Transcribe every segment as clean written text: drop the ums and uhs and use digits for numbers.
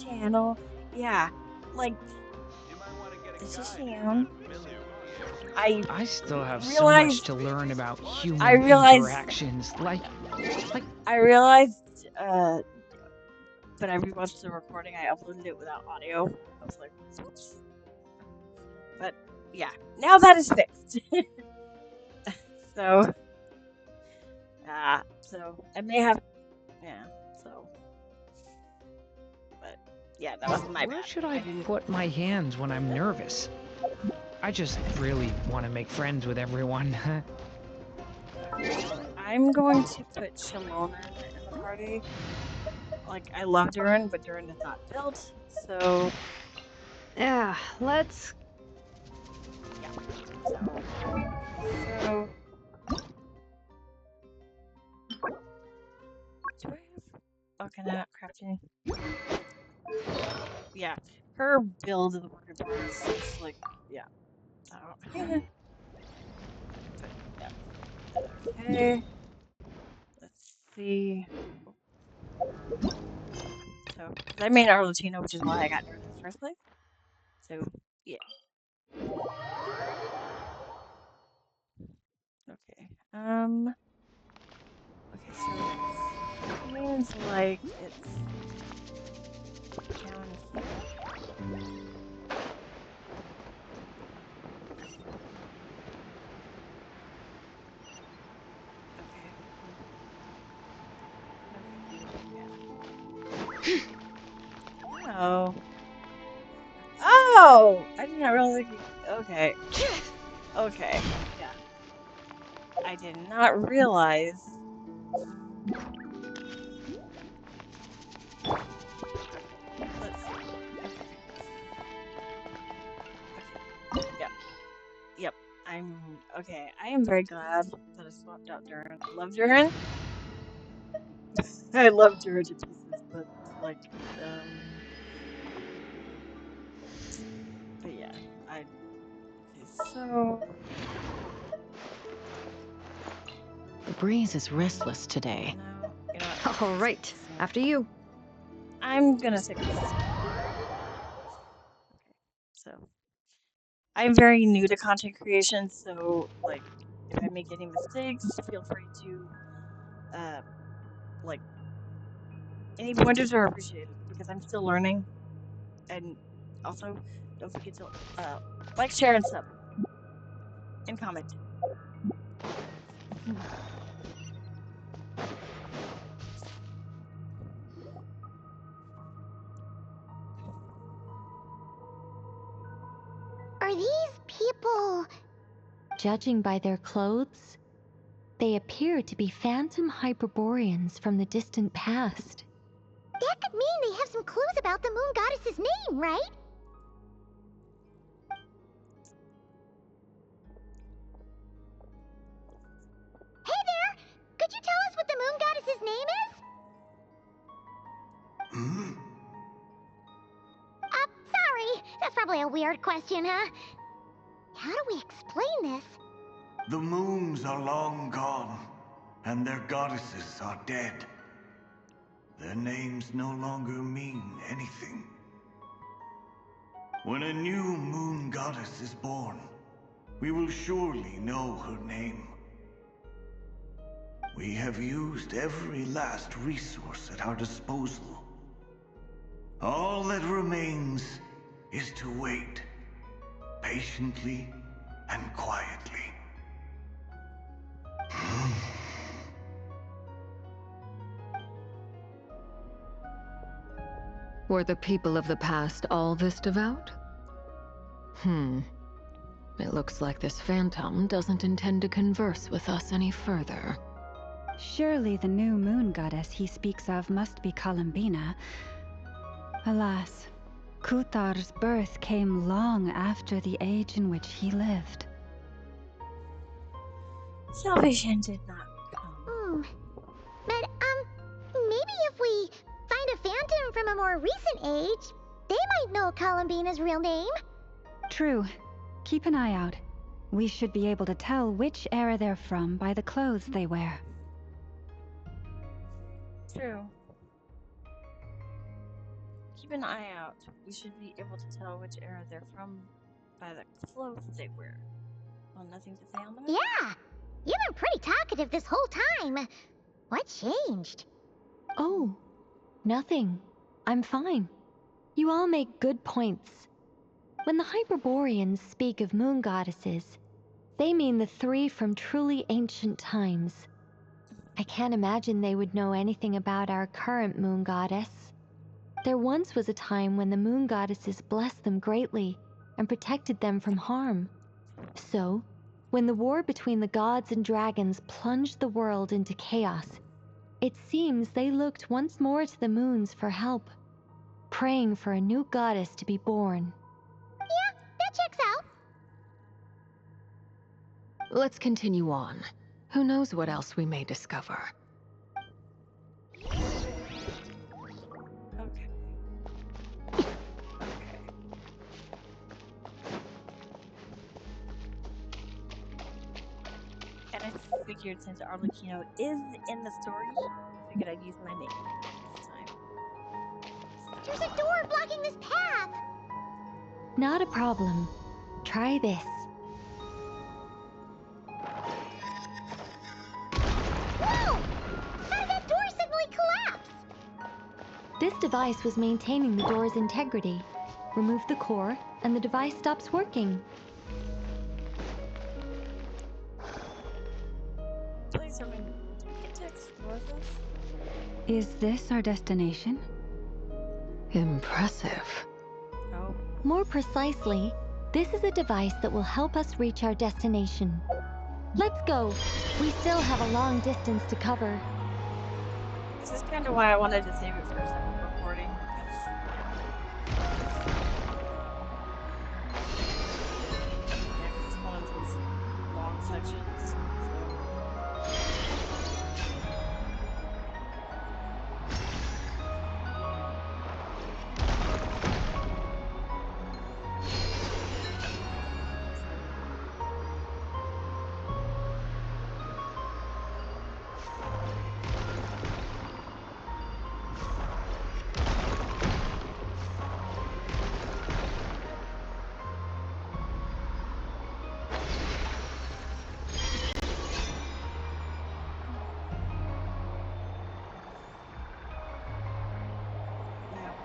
channel. Yeah, like this is Shan. I I still have so much realized to learn about I human realized interactions. Like I realized when I rewatched the recording I uploaded it without audio. I was like, oops. But yeah, now that is fixed. So so I may have yeah, so but yeah, that was my where bad. should I I didn't put my hands when I'm nervous? I just really want to make friends with everyone. Okay, so I'm going to put Shalona in the party. Like I love Durin, but Durin is not built, so Yeah, let's. yeah. So so do I have oh can I not craft any? Yeah. Her build of the worker parts is like yeah. So but yeah. Okay. Let's see. So, because I made our Latino, which is why I got Durin in the first place. So, yeah. Okay. Okay. So it seems like it's down here. Okay. Okay. Yeah. Oh. Oh! I did not realize. Okay. Okay. Yeah. I did not realize. Okay. Let's see. Okay. Okay. Yep. Yep. I'm okay. I am very glad that I swapped out Durin. I love Durin. I love Durin to pieces, but like, um, but yeah, I okay. So The breeze is restless today. no, you know what? All Skip right, this scene. after you. I'm gonna skip this scene. Okay. So I'm very new to content creation, so like, if I make any mistakes, feel free to uh like any pointers are appreciated because I'm still learning. And also, don't forget to uh like, share, and sub, and comment. Are these people? Judging by their clothes, they appear to be phantom Hyperboreans from the distant past. That could mean they have some clues about the moon goddess's name, right? Hey there! Could you tell us what the moon goddess's name is? Sorry. That's probably a weird question, huh? How do we explain this? The moons are long gone, and their goddesses are dead. Their names no longer mean anything. When a new moon goddess is born, we will surely know her name. We have used every last resource at our disposal. All that remains is to wait, patiently and quietly. Were the people of the past all this devout? It looks like this phantom doesn't intend to converse with us any further. Surely the new moon goddess he speaks of must be Columbina. Alas, Kuthar's birth came long after the age in which he lived. Salvation did not come. But, maybe if we find a phantom from a more recent age, they might know Columbina's real name. True. Keep an eye out. We should be able to tell which era they're from by the clothes they wear. True. Keep an eye out. We should be able to tell which era they're from by the clothes they wear. Well, nothing to say on the matter? Yeah, you've been pretty talkative this whole time. What changed? Oh, nothing. I'm fine. You all make good points. When the Hyperboreans speak of moon goddesses, they mean the three from truly ancient times. I can't imagine they would know anything about our current moon goddess. There once was a time when the moon goddesses blessed them greatly and protected them from harm. So, when the war between the gods and dragons plunged the world into chaos, it seems they looked once more to the moons for help, praying for a new goddess to be born. Yeah, that checks out. Let's continue on. Who knows what else we may discover? Okay. Okay. And I figured since Arlecchino is in the story, I figured I'd use my name this time. There's a door blocking this path. Not a problem. Try this. Whoa! How did that door suddenly collapse? This device was maintaining the door's integrity. Remove the core, and the device stops working. Please, Irving, do we get to explore this? Is this our destination? Impressive. Oh. More precisely, this is a device that will help us reach our destination. Let's go. We still have a long distance to cover. This is kind of why I wanted to save it for a separate recording, because it's one of those long sections. So.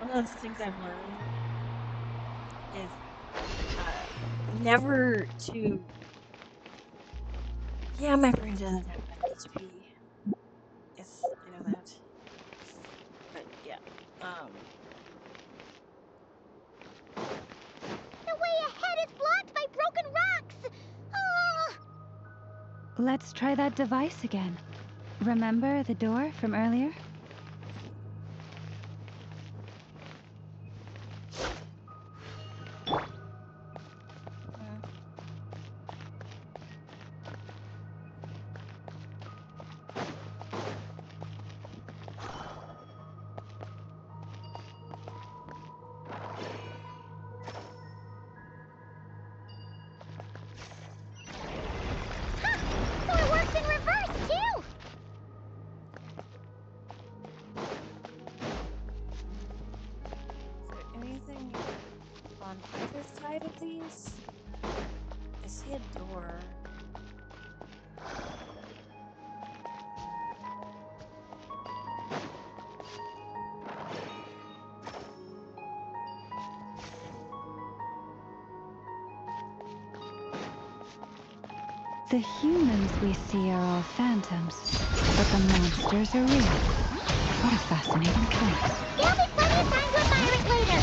One of the things I've learned is never to. Yeah, my brain doesn't have enough HP. Yes, I know that. But yeah, The way ahead is blocked by broken rocks. Oh. Let's try that device again. Remember the door from earlier? So it works in reverse, too! is there anything on either side of these? I see a door. The humans we see are all phantoms, but the monsters are real. What a fascinating choice. There'll be plenty of time to admire it later.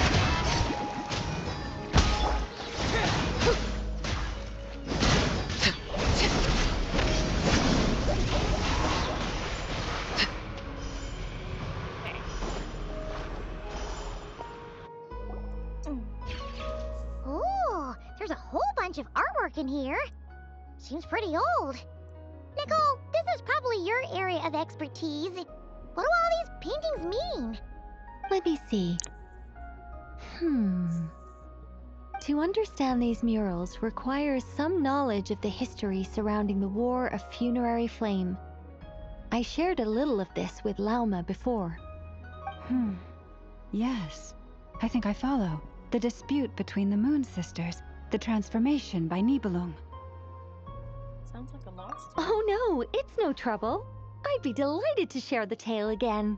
Ooh, there's a whole bunch of artwork in here. Seems pretty old. Nicole, this is probably your area of expertise. What do all these paintings mean? Let me see. To understand these murals requires some knowledge of the history surrounding the War of Funerary Flame. I shared a little of this with Lauma before. Yes. I think I follow. The dispute between the Moon Sisters, the transformation by Nibelung. Sounds like a long story. Oh no, it's no trouble. I'd be delighted to share the tale again.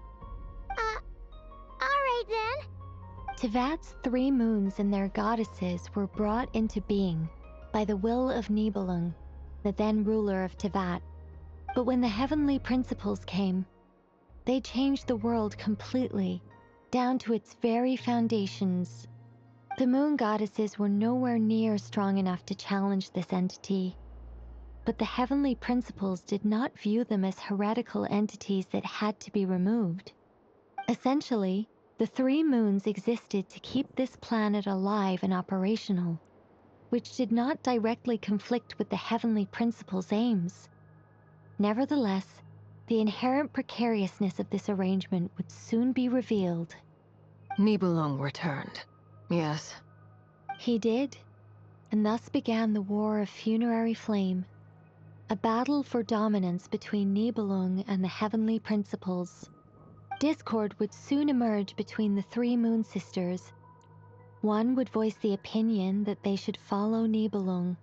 Alright then. Tevat's 3 moons and their goddesses were brought into being by the will of Nibelung, the then ruler of Tevat. But when the heavenly principles came, they changed the world completely, down to its very foundations. The moon goddesses were nowhere near strong enough to challenge this entity. But the heavenly principles did not view them as heretical entities that had to be removed. Essentially, the 3 moons existed to keep this planet alive and operational, which did not directly conflict with the heavenly principles' aims. Nevertheless, the inherent precariousness of this arrangement would soon be revealed. Nibelung returned. Yes. He did, and thus began the War of Funerary Flame, a battle for dominance between Nibelung and the heavenly principles. Discord would soon emerge between the 3 moon sisters. One would voice the opinion that they should follow Nibelung,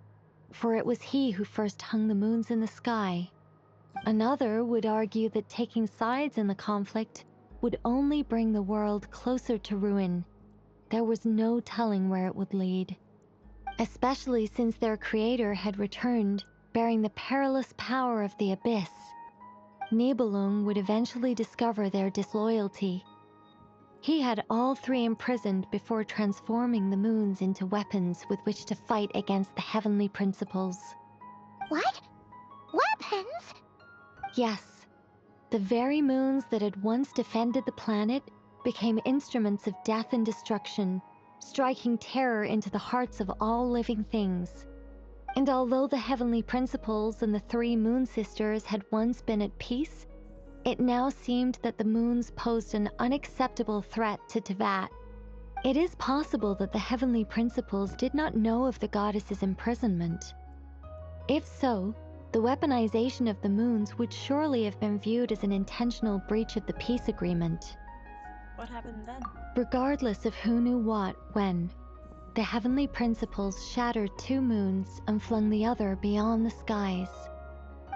for it was he who first hung the moons in the sky. Another would argue that taking sides in the conflict would only bring the world closer to ruin. There was no telling where it would lead, especially since their creator had returned, bearing the perilous power of the abyss. Nibelung would eventually discover their disloyalty. He had all 3 imprisoned before transforming the moons into weapons with which to fight against the heavenly principles. What? Weapons? Yes, the very moons that had once defended the planet became instruments of death and destruction, striking terror into the hearts of all living things. And although the heavenly principles and the 3 moon sisters had once been at peace, it now seemed that the moons posed an unacceptable threat to Tevat. It is possible that the heavenly principles did not know of the goddess's imprisonment. If so, the weaponization of the moons would surely have been viewed as an intentional breach of the peace agreement. What happened then? Regardless of who knew what, when, the heavenly principles shattered 2 moons and flung the other beyond the skies.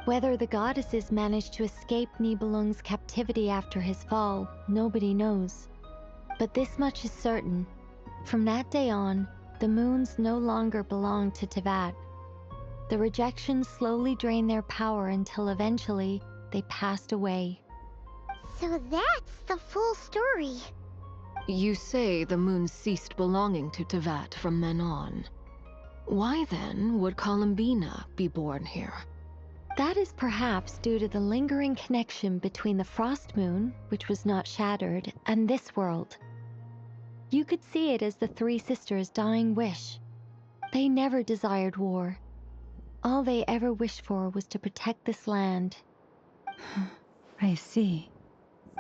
Whether the goddesses managed to escape Nibelung's captivity after his fall, nobody knows. But this much is certain. From that day on, the moons no longer belonged to Tevat. The rejection slowly drained their power until eventually they passed away. So that's the full story. You say the moon ceased belonging to Tevat from then on. Why then would Columbina be born here? That is perhaps due to the lingering connection between the Frost Moon, which was not shattered, and this world. You could see it as the 3 sisters' dying wish. They never desired war. All they ever wished for was to protect this land. I see.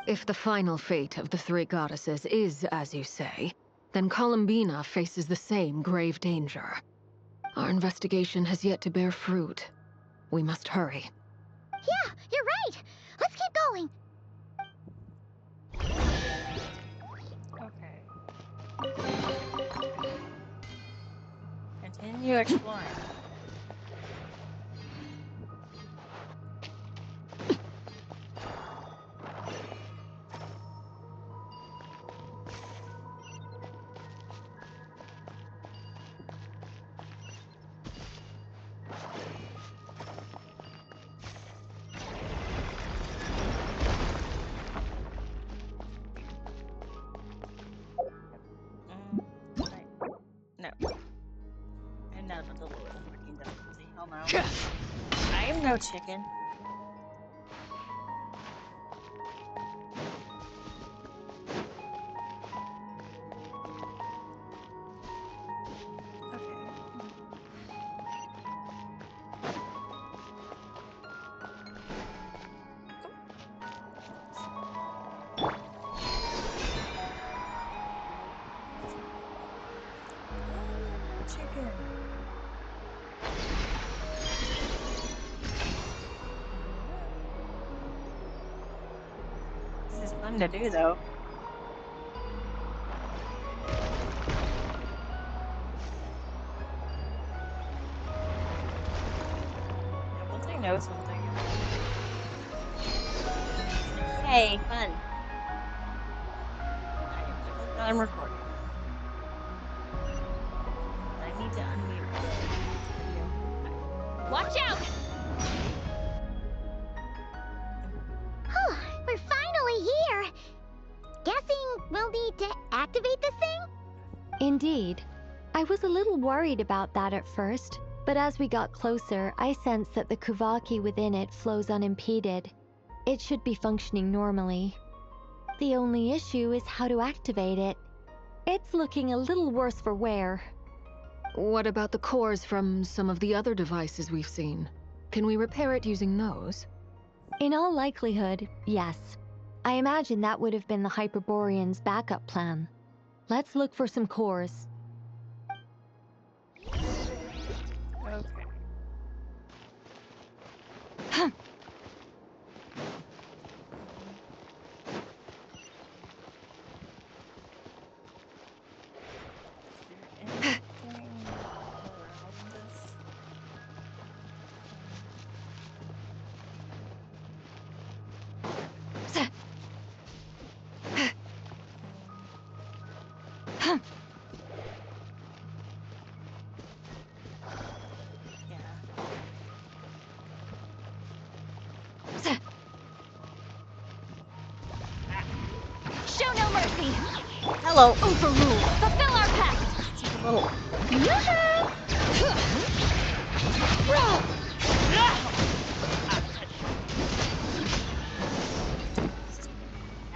If the final fate of the 3 goddesses is as you say, then Columbina faces the same grave danger. Our investigation has yet to bear fruit. We must hurry. Yeah, you're right. Let's keep going. Okay. Continue exploring. Right. No. And now the lowest fucking difficulty. Hell no. I'm no chicken. Chicken. This is fun to do, though. know something. Hey, fun. I definitely thought I'm recording. But I need to unmute the video. Watch out! We're finally here. Guessing we'll need to activate this thing? Indeed. I was a little worried about that at first, but as we got closer, I sensed that the Kuvaki within it flows unimpeded. It should be functioning normally. The only issue is how to activate it. It's looking a little worse for wear. What about the cores from some of the other devices we've seen? Can we repair it using those? In all likelihood, yes. I imagine that would have been the Hyperborean's backup plan. Let's look for some cores. Okay. Is there anything around this? Yeah. Show no mercy! Hello. Overrule! Fulfill our pact! Just a little.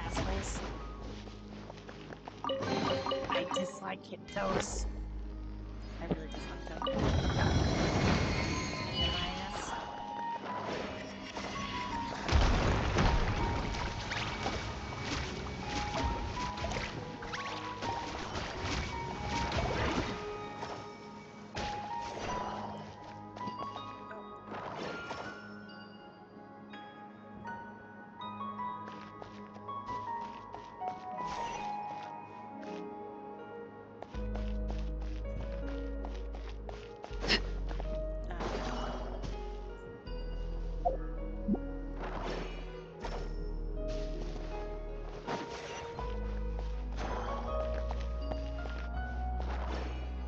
Assholes. I dislike Hypnos. I really dislike them. Minus.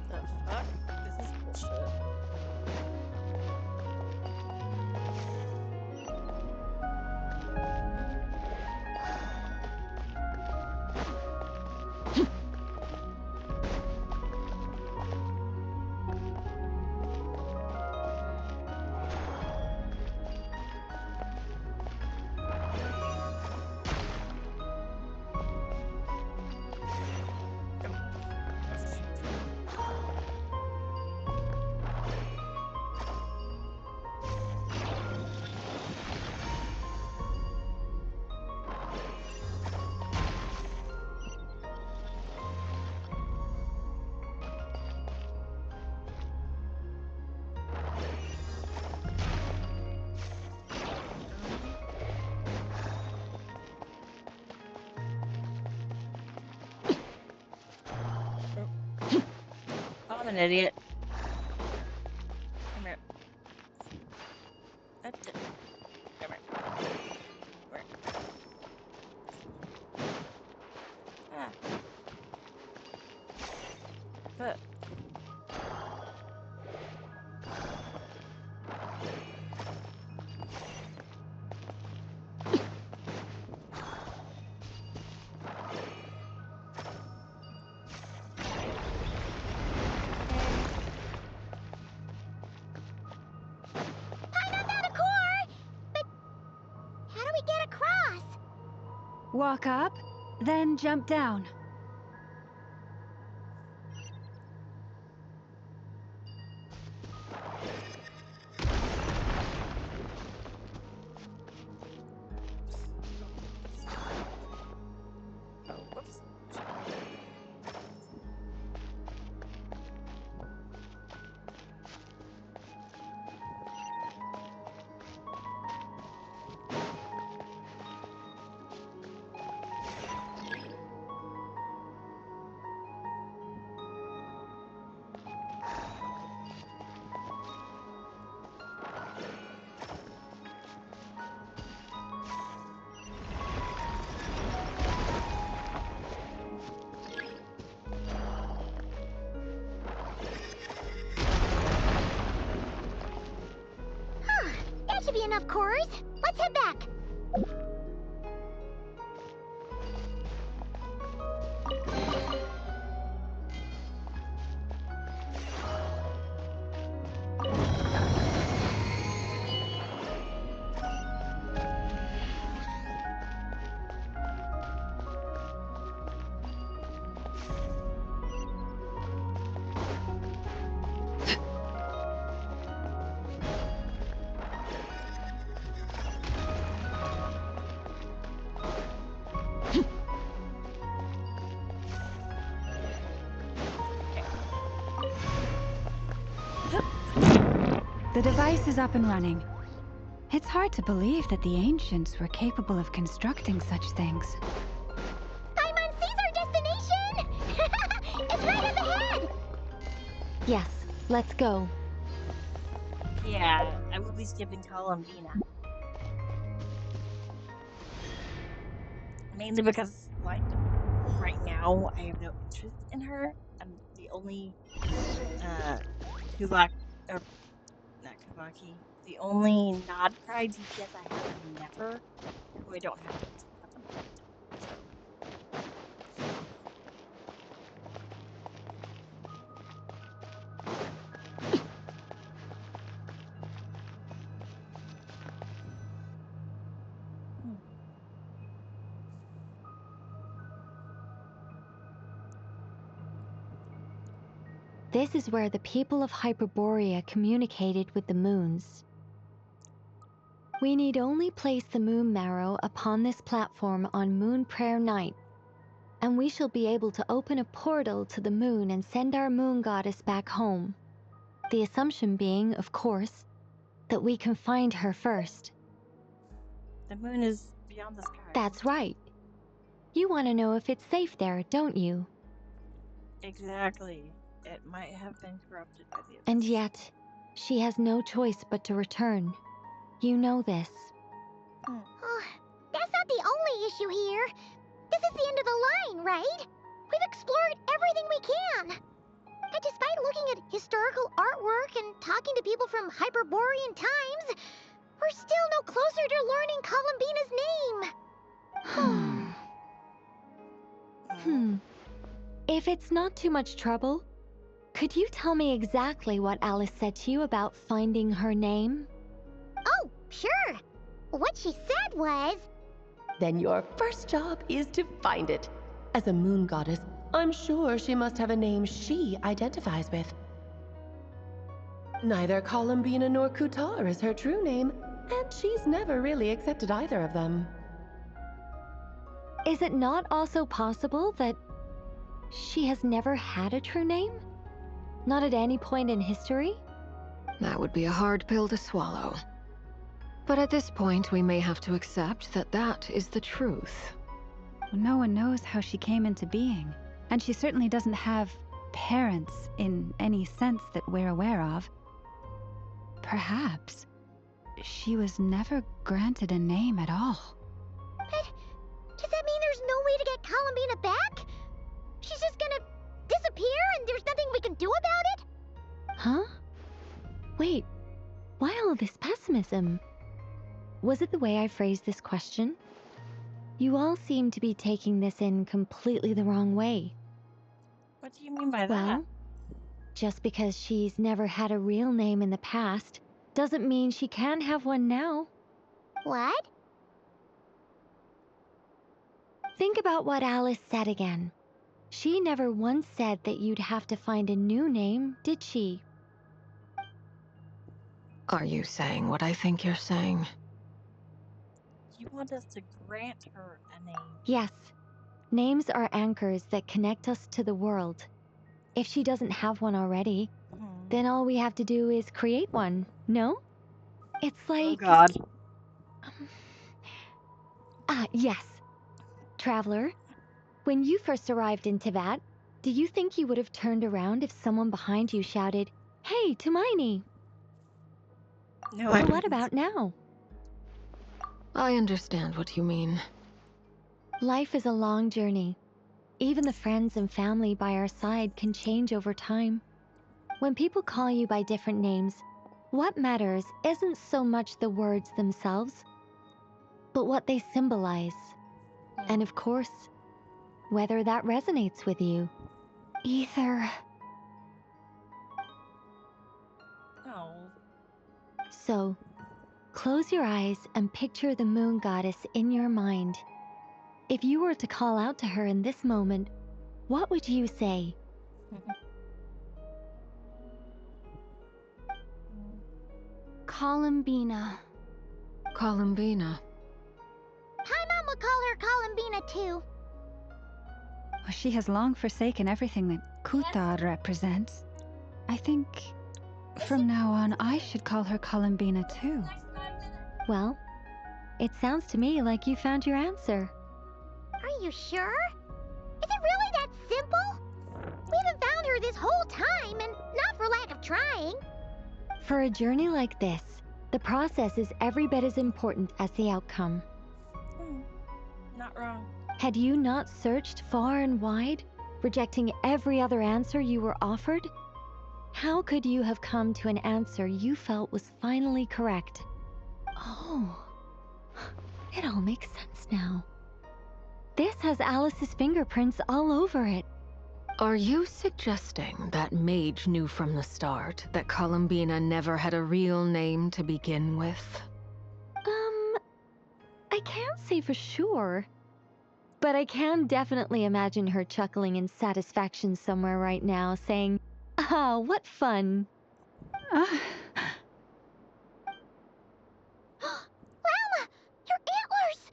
The fuck? This is bullshit. I'm an idiot. Come here. That's it. Come here. Come here. Ah. But. Paimon found a core! But how do we get across? Walk up, then jump down. Oh, whoops. enough, Cores. Let's head back. The device is up and running. It's hard to believe that the ancients were capable of constructing such things. Paimon sees our destination! It's right up ahead! Yes, let's go. Yeah, I will be skipping Columbina. Mainly because, like, right now I have no interest in her. I'm the only Kuvak, or not Kuvaki, the only Nod Pride DPS I have is Never, who I don't have pets with at the moment. This is where the people of Hyperborea communicated with the moons. We need only place the moon marrow upon this platform on Moon Prayer Night, and we shall be able to open a portal to the moon and send our moon goddess back home. The assumption being, of course, that we can find her first. The moon is beyond the sky. That's right. You want to know if it's safe there, don't you? Exactly. It might have been corrupted by the And abyss. yet, she has no choice but to return. You know this. Oh, that's not the only issue here. This is the end of the line, right? We've explored everything we can. And despite looking at historical artwork and talking to people from Hyperborean times, we're still no closer to learning Columbina's name. If it's not too much trouble, could you tell me exactly what Alice said to you about finding her name? Oh, sure. What she said was... Then your first job is to find it. As a moon goddess, I'm sure she must have a name she identifies with. Neither Columbina nor Kutar is her true name, and she's never really accepted either of them. Is it not also possible that she has never had a true name? Not at any point in history? That would be a hard pill to swallow. But at this point, we may have to accept that that is the truth. No one knows how she came into being, and she certainly doesn't have parents in any sense that we're aware of. Perhaps she was never granted a name at all. But does that mean there's no way to get Columbina back? She's just gonna disappear and there's nothing we can do about it? Huh? Wait, why all this pessimism? Was it the way I phrased this question? You all seem to be taking this in completely the wrong way. What do you mean by that? Well, just because she's never had a real name in the past doesn't mean she can't have one now. What? Think about what Alice said again. She never once said that you'd have to find a new name, did she? Are you saying what I think you're saying? You want us to grant her a name? Yes. Names are anchors that connect us to the world. If she doesn't have one already, then all we have to do is create one, no? It's like... Oh god. Yes. Traveler, when you first arrived in Teyvat, do you think you would have turned around if someone behind you shouted, "Hey, Tumaini"? No, I But what didn't. about now? I understand what you mean. Life is a long journey. Even the friends and family by our side can change over time. When people call you by different names, What matters isn't so much the words themselves, but what they symbolize. And of course, whether that resonates with you. Ether. Oh. So, close your eyes and picture the moon goddess in your mind. If you were to call out to her in this moment, what would you say? Columbina. Columbina. Paimon would call her Columbina too. Well, she has long forsaken everything that Kuthar represents. I think from now on I should call her Columbina too. Well, it sounds to me like you found your answer. Are you sure? Is it really that simple? We haven't found her this whole time, and not for lack of trying. For a journey like this, the process is every bit as important as the outcome. Not wrong. Had you not searched far and wide, rejecting every other answer you were offered, how could you have come to an answer you felt was finally correct? Oh, it all makes sense now. This has Alice's fingerprints all over it. Are you suggesting that Mage knew from the start that Columbina never had a real name to begin with? I can't say for sure. But I can definitely imagine her chuckling in satisfaction somewhere right now, saying, "Ah, what fun." Ah, Llama, your antlers!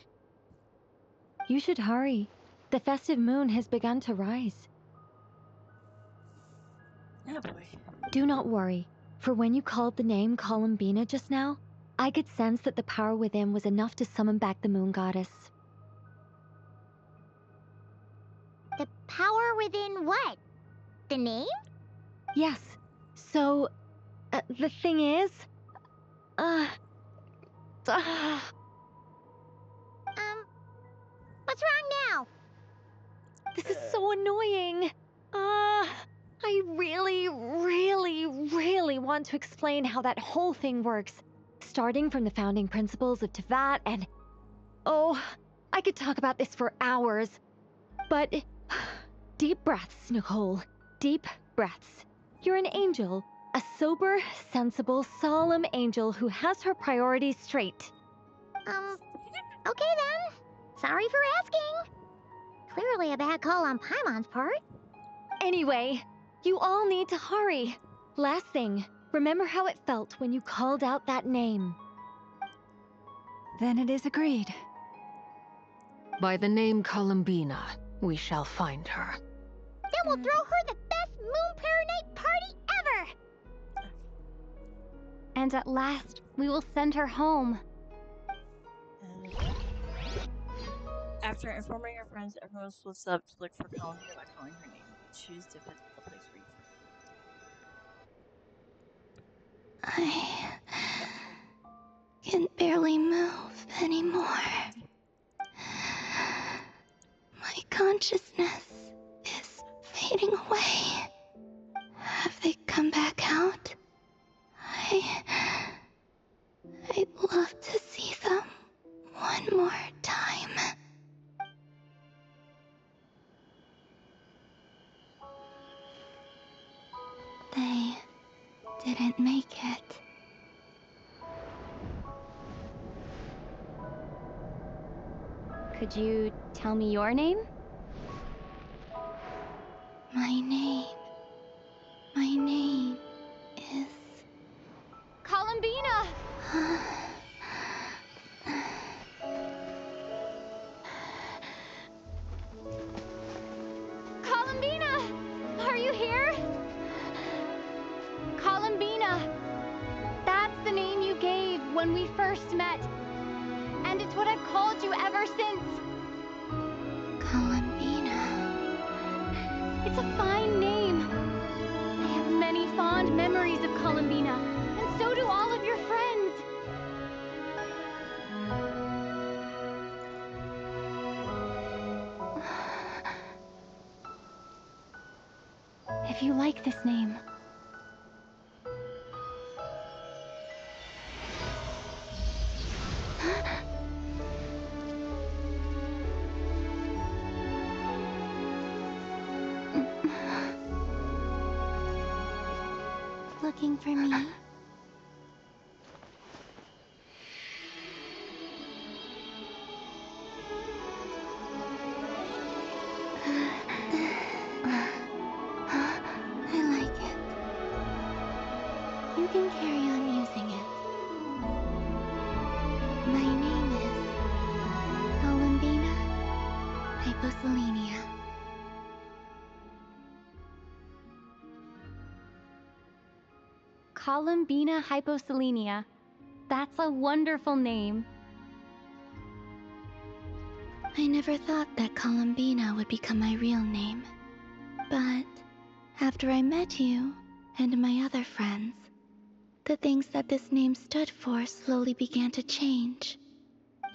You should hurry. The festive moon has begun to rise. Oh boy. Do not worry, for when you called the name Columbina just now, I could sense that the power within was enough to summon back the moon goddess. The power within what? The name? Yes, so, the thing is, uh, What's wrong now? this is so annoying. I really want to explain how that whole thing works. Starting from the founding principles of Tevat and... Oh, I could talk about this for hours. But... Deep breaths, Nicole. Deep breaths. You're an angel. A sober, sensible, solemn angel who has her priorities straight. Okay then. Sorry for asking. Clearly a bad call on Paimon's part. Anyway, you all need to hurry. Last thing, remember how it felt when you called out that name. then it is agreed. By the name Columbina, we shall find her. Then we'll throw her the best Moon Paranite party ever! And at last, we will send her home. After informing your friends, everyone splits up to look for Columbia by calling her name. Choose the physical place where you I can barely move anymore. My consciousness is fading away. Have they come back out? I'd love to see them one more time. They didn't make it. Could you tell me your name? My name is... Columbina! Columbina! Are you here? Columbina! That's the name you gave when we first met. And it's what I've called you ever since. Columbina. It's a fine name. I have many fond memories of Columbina, and so do all of your friends. If you like this name, looking for me? I like it. You can carry on using it. My name is Columbina Hyposelenia. Columbina Hyposelenia. That's a wonderful name. I never thought that Columbina would become my real name. But after I met you and my other friends, the things that this name stood for slowly began to change.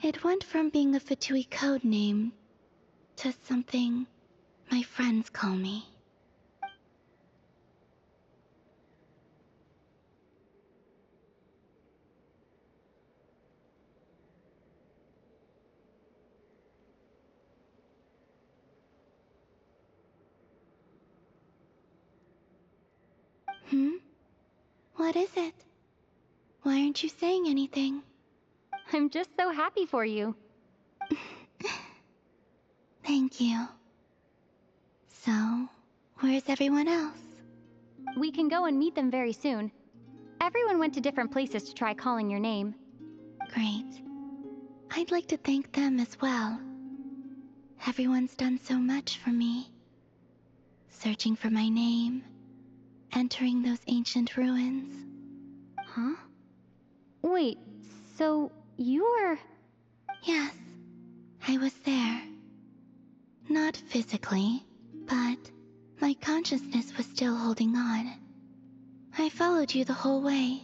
It went from being a Fatui code name to something my friends call me. What is it? Why aren't you saying anything? I'm just so happy for you. Thank you. So, where's everyone else? We can go and meet them very soon. Everyone went to different places to try calling your name. Great. I'd like to thank them as well. Everyone's done so much for me. Searching for my name, entering those ancient ruins. Huh? Wait, so you were... Yes, I was there. Not physically, but my consciousness was still holding on. I followed you the whole way.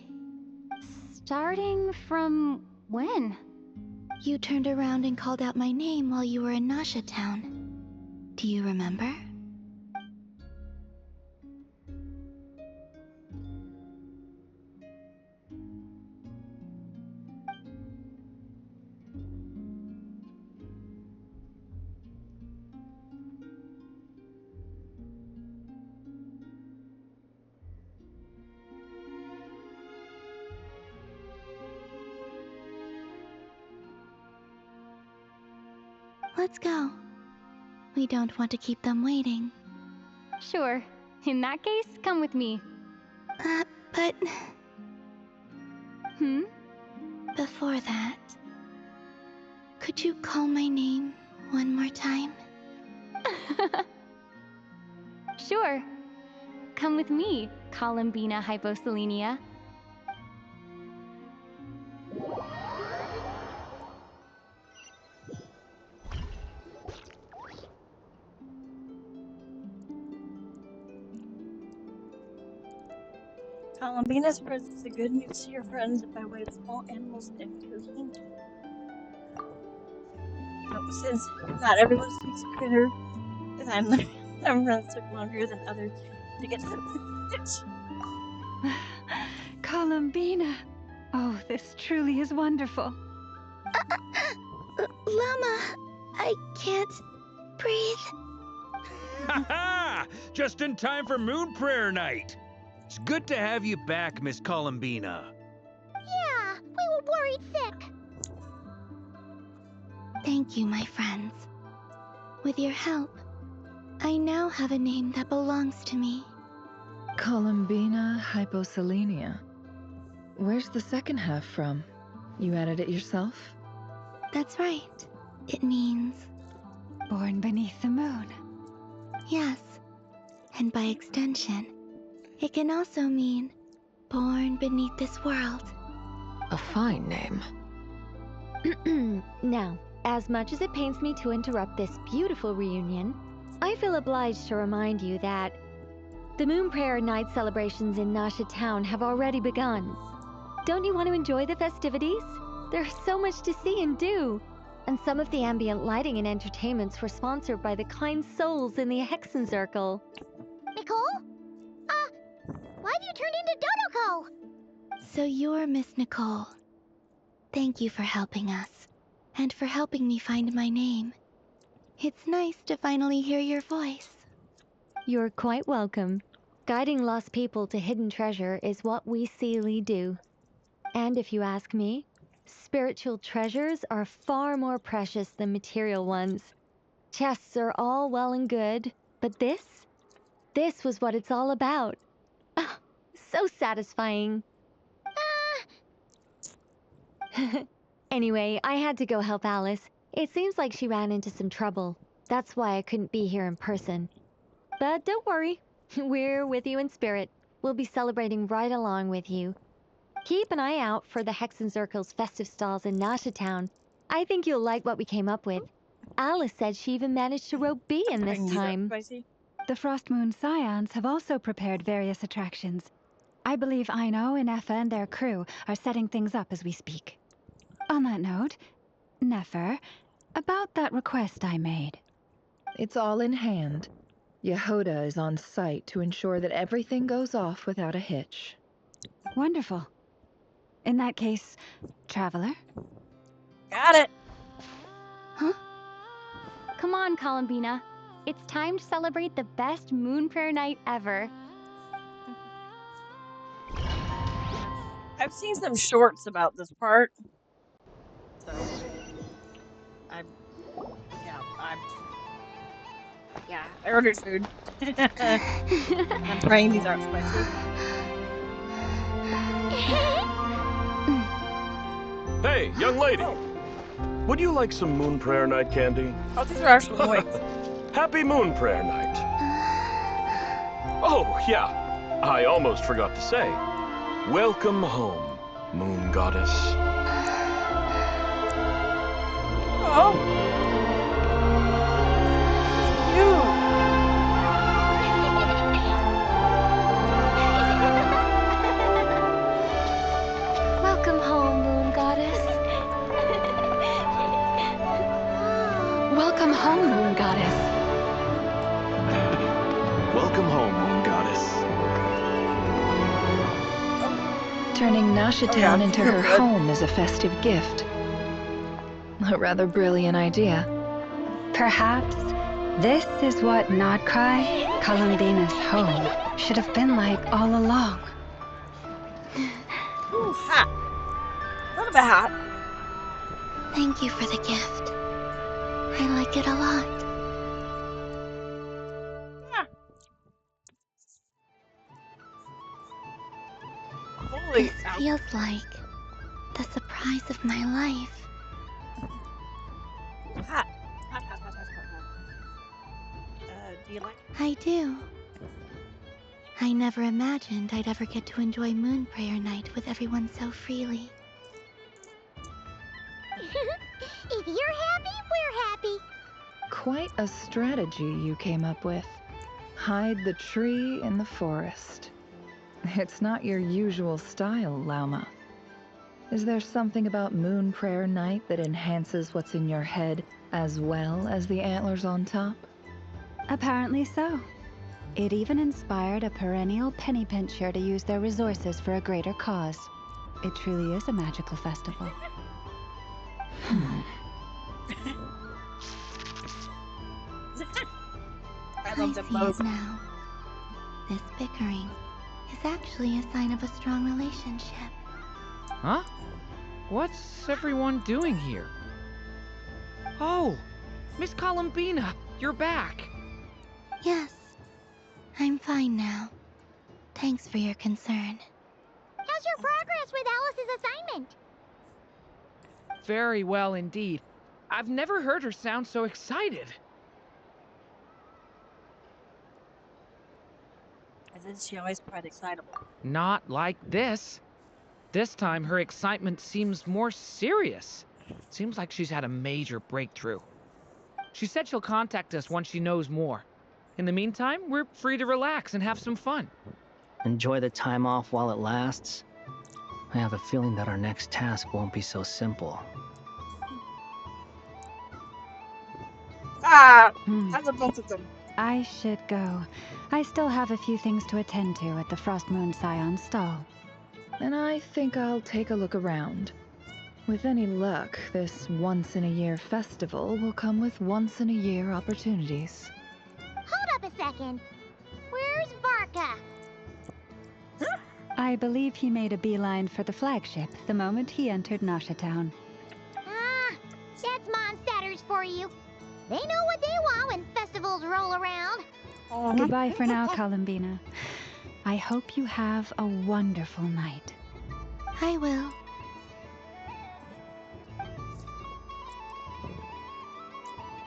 Starting from when? You turned around and called out my name while you were in Nasha Town. Do you remember? Let's go. We don't want to keep them waiting. Sure. In that case, come with me. But... Hmm? Before that, could you call my name one more time? Sure. Come with me, Columbina Hyposelenia. Columbina spreads the good news to your friends by way of small animals and Kohinki. Since not everyone speaks critter, and some friends took longer than others to get to the village. Columbina! Oh, this truly is wonderful. Llama, I can't breathe. Ha ha! Just in time for Moon Prayer Night. It's good to have you back, Miss Columbina. Yeah, we were worried sick. Thank you, my friends. With your help, I now have a name that belongs to me. Columbina Hyposelenia. Where's the second half from? You added it yourself? That's right. It means... Born beneath the moon. Yes. And by extension, it can also mean born beneath this world. A fine name. Now, as much as it pains me to interrupt this beautiful reunion, I feel obliged to remind you that the Moon Prayer Night celebrations in Nasha Town have already begun. Don't you want to enjoy the festivities? There's so much to see and do. And some of the ambient lighting and entertainments were sponsored by the kind souls in the Hexen Circle. Nicole? Why'd you turn into Dodoko? So you're Miss Nicole. Thank you for helping us, and for helping me find my name. It's nice to finally hear your voice. You're quite welcome. Guiding lost people to hidden treasure is what we Seelie do. And if you ask me, spiritual treasures are far more precious than material ones. Chests are all well and good, but this was what it's all about. Ah, so satisfying. Anyway, I had to go help Alice. It seems like she ran into some trouble. That's why I couldn't be here in person. But don't worry, we're with you in spirit. We'll be celebrating right along with you. Keep an eye out for the Hexenzirkel's festive stalls in Nasha Town. I think you'll like what we came up with. Alice said she even managed to rope B in I this knew that, time. Spicy. The Frost Moon Scions have also prepared various attractions. I believe Aino, Ineffa, and their crew are setting things up as we speak. On that note, Nefer, about that request I made. It's all in hand. Yehoda is on site to ensure that everything goes off without a hitch. Wonderful. In that case, Traveler? Got it. Come on, Columbina. It's time to celebrate the best Moon Prayer Night ever. I've seen some shorts about this part. So, I ordered food. I'm praying these aren't spicy. Hey, young lady. Would you like some Moon Prayer Night candy? Oh, these are actual wings. Happy Moon Prayer Night. Oh, yeah. I almost forgot to say. Welcome home, Moon Goddess. Oh. Welcome home, Moon Goddess. Welcome home, Moon Goddess. Welcome home, Moon Goddess. Turning Nasha Town into her home is a festive gift. A rather brilliant idea. Perhaps this is what Nodcry, Columbina's home, should have been like all along. Ooh, hot. A little bit hot. Thank you for the gift. I like it a lot. Yeah. Holy This feels like the surprise of my life. hot. Hot. Do you like it? I do. I never imagined I'd ever get to enjoy Moon Prayer Night with everyone so freely. If you're happy, we're happy. Quite a strategy you came up with. Hide the tree in the forest. It's not your usual style, Lauma. Is there something about Moon Prayer Night that enhances what's in your head as well as the antlers on top? Apparently so. It even inspired a perennial penny pincher to use their resources for a greater cause. It truly is a magical festival. I love them see both. it now. This bickering is actually a sign of a strong relationship. Huh? What's everyone doing here? Oh, Miss Columbina, you're back. Yes, I'm fine now. Thanks for your concern. How's your progress with Alice's assignment? Very well indeed. I've never heard her sound so excited. Isn't she always quite excitable? Not like this. This time her excitement seems more serious. Seems like she's had a major breakthrough. She said she'll contact us once she knows more. In the meantime, we're free to relax and have some fun. Enjoy the time off while it lasts. I have a feeling that our next task won't be so simple. Ah! I love both of them. I should go. I still have a few things to attend to at the Frost Moon Scion stall. And I think I'll take a look around. With any luck, this once-in-a-year festival will come with once-in-a-year opportunities. Hold up a second. Where's Varka? I believe he made a beeline for the flagship the moment he entered Nasha Town. Ah, that's Mondstadters for you. They know what they want when festivals roll around. Goodbye for now, Columbina. I hope you have a wonderful night. I will.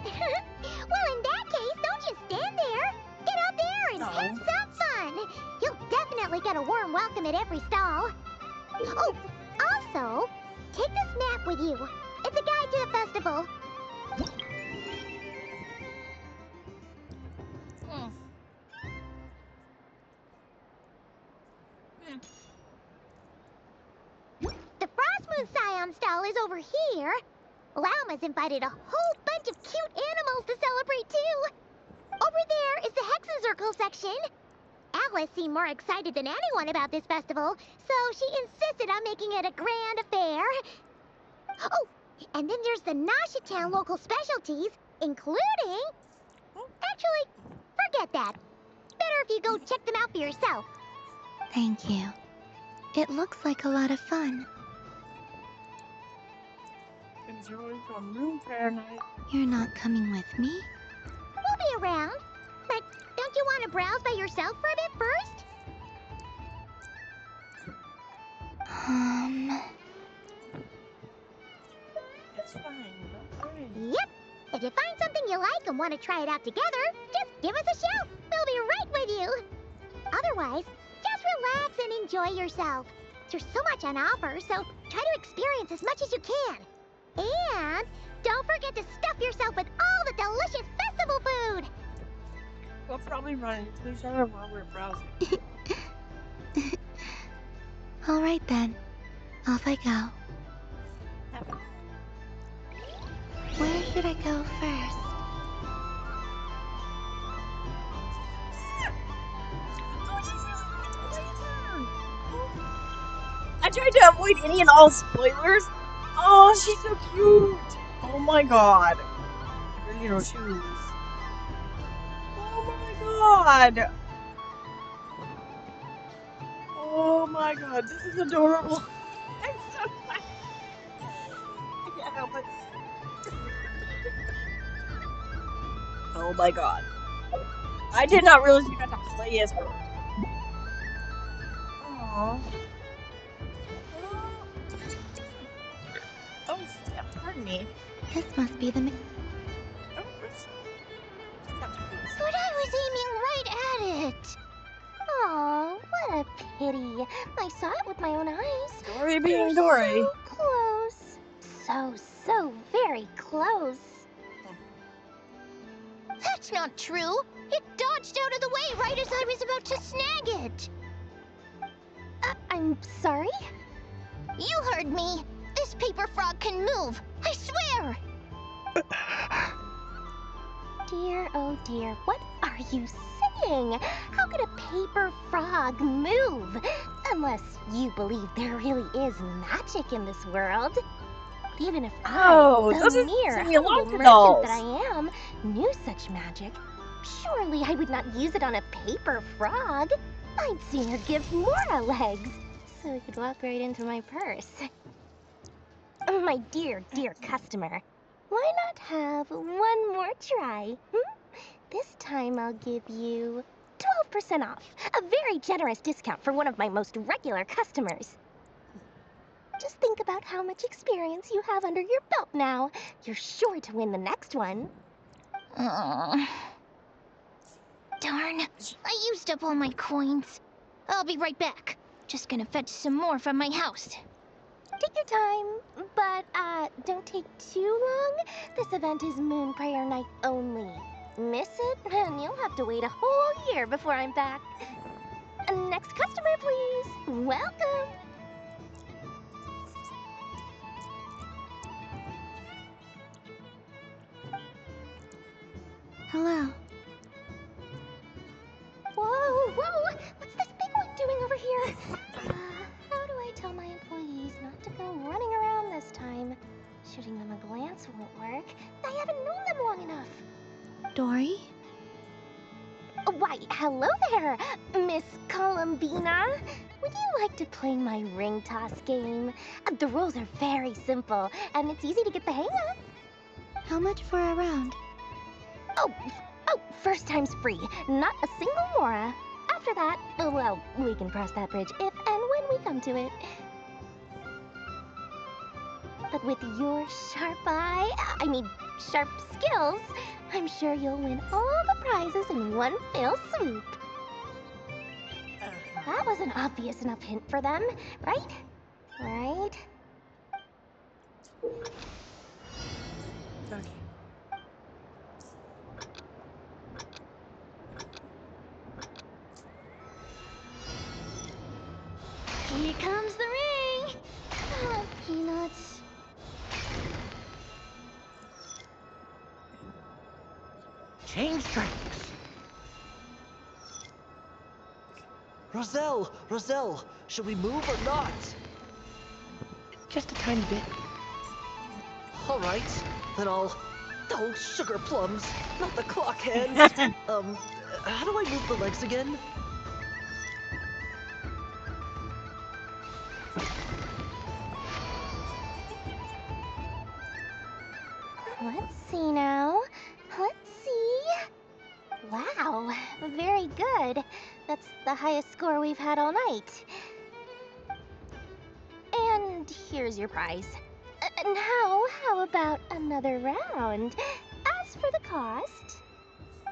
Well, in that case, don't just stand there. Get out there and have some fun. You'll definitely get a warm welcome at every stall. Oh, also, take this map with you. It's a guide to the festival. The Frostmoon Scion stall is over here. Lauma's invited a whole bunch of cute animals to celebrate too. Over there is the Hexen section. Alice seemed more excited than anyone about this festival, so she insisted on making it a grand affair. Oh, and then there's the Nasha Town local specialties, including... Actually, forget that. Better if you go check them out for yourself. Thank you. It looks like a lot of fun. Enjoy the Moon Prayer Night. You're not coming with me? We'll be around. But don't you want to browse by yourself for a bit first? It's fine. Don't worry. Yep. If you find something you like and want to try it out together, just give us a shout. We'll be right with you. Otherwise, just relax and enjoy yourself. There's so much on offer, so try to experience as much as you can. And don't forget to stuff yourself with all the delicious festival food. We'll probably run into each other while we're browsing. All right then. Off I go. Have fun. Where should I go first? I tried to avoid any and all spoilers. Oh, she's so cute. Oh my god. Her little shoes. Oh my god. Oh my god, this is adorable. I'm so glad. I can't help it. Oh my god. I did not realize you got to play as her. Aww. Oh, pardon me. This must be the... Oh, where's... But I was aiming right at it. Aw, what a pity. I saw it with my own eyes. Dory being Dory. So close. So very close. That's not true. It dodged out of the way right as I was about to snag it. I'm sorry? You heard me. This paper frog can move. I swear. Dear, oh dear, what are you saying? How could a paper frog move? Unless you believe there really is magic in this world. But even if Oh, I, those the are mere semi-Alonka humble merchant dolls. that I am, knew such magic, surely I would not use it on a paper frog. I'd sooner give Mora legs, so it could walk right into my purse. My dear, dear customer, why not have one more try? This time I'll give you 12% off, a very generous discount for one of my most regular customers. Just think about how much experience you have under your belt now. You're sure to win the next one. Darn, I used up all my coins. I'll be right back. Just gonna fetch some more from my house. Take your time, but don't take too long. This event is Moon Prayer Night only. Miss it, and you'll have to wait a whole year before I'm back. Next customer, please. Welcome. Hello. Whoa, whoa! What's this big one doing over here? How do I tell my employees not to go running around this time? Shooting them a glance won't work. I haven't known them long enough. Dory? Why, hello there, Miss Columbina. Would you like to play my ring toss game? The rules are very simple, and it's easy to get the hang of. How much for a round? Oh, first time's free. Not a single mora. After that, well, we can cross that bridge if and when we come to it. But with your sharp sharp skills, I'm sure you'll win all the prizes in one fell swoop. That was an obvious enough hint for them, right? Right? Okay. Here comes the ring! Ah, peanuts. Change tracks! Roselle, should we move or not? Just a tiny bit. All right, then I'll... Oh, sugar plums, not the clock hands. How do I move the legs again? Let's see now. Let's see. Wow, very good. That's the highest score we've had all night. And here's your prize. Now, how about another round? As for the cost...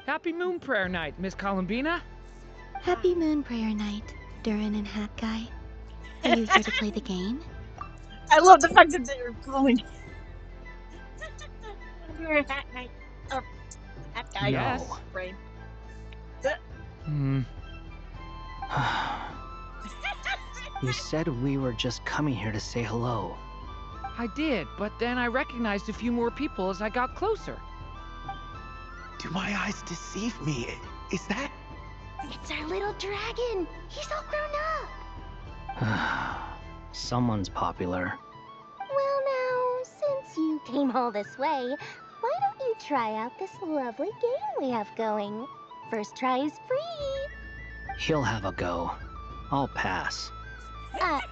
Happy Moon Prayer Night, Miss Columbina. Happy Moon Prayer Night, Durin and Hat Guy. Are you here to play the game? I love the fact that they're calling you're a hat night. Hat guy. Yes. Brain. You said we were just coming here to say hello. I did, but then I recognized a few more people as I got closer. Do my eyes deceive me? Is that... It's our little dragon. He's all grown up. Someone's popular. Well now, since you came all this way, why don't you try out this lovely game we have going? First try is free. He'll have a go. I'll pass.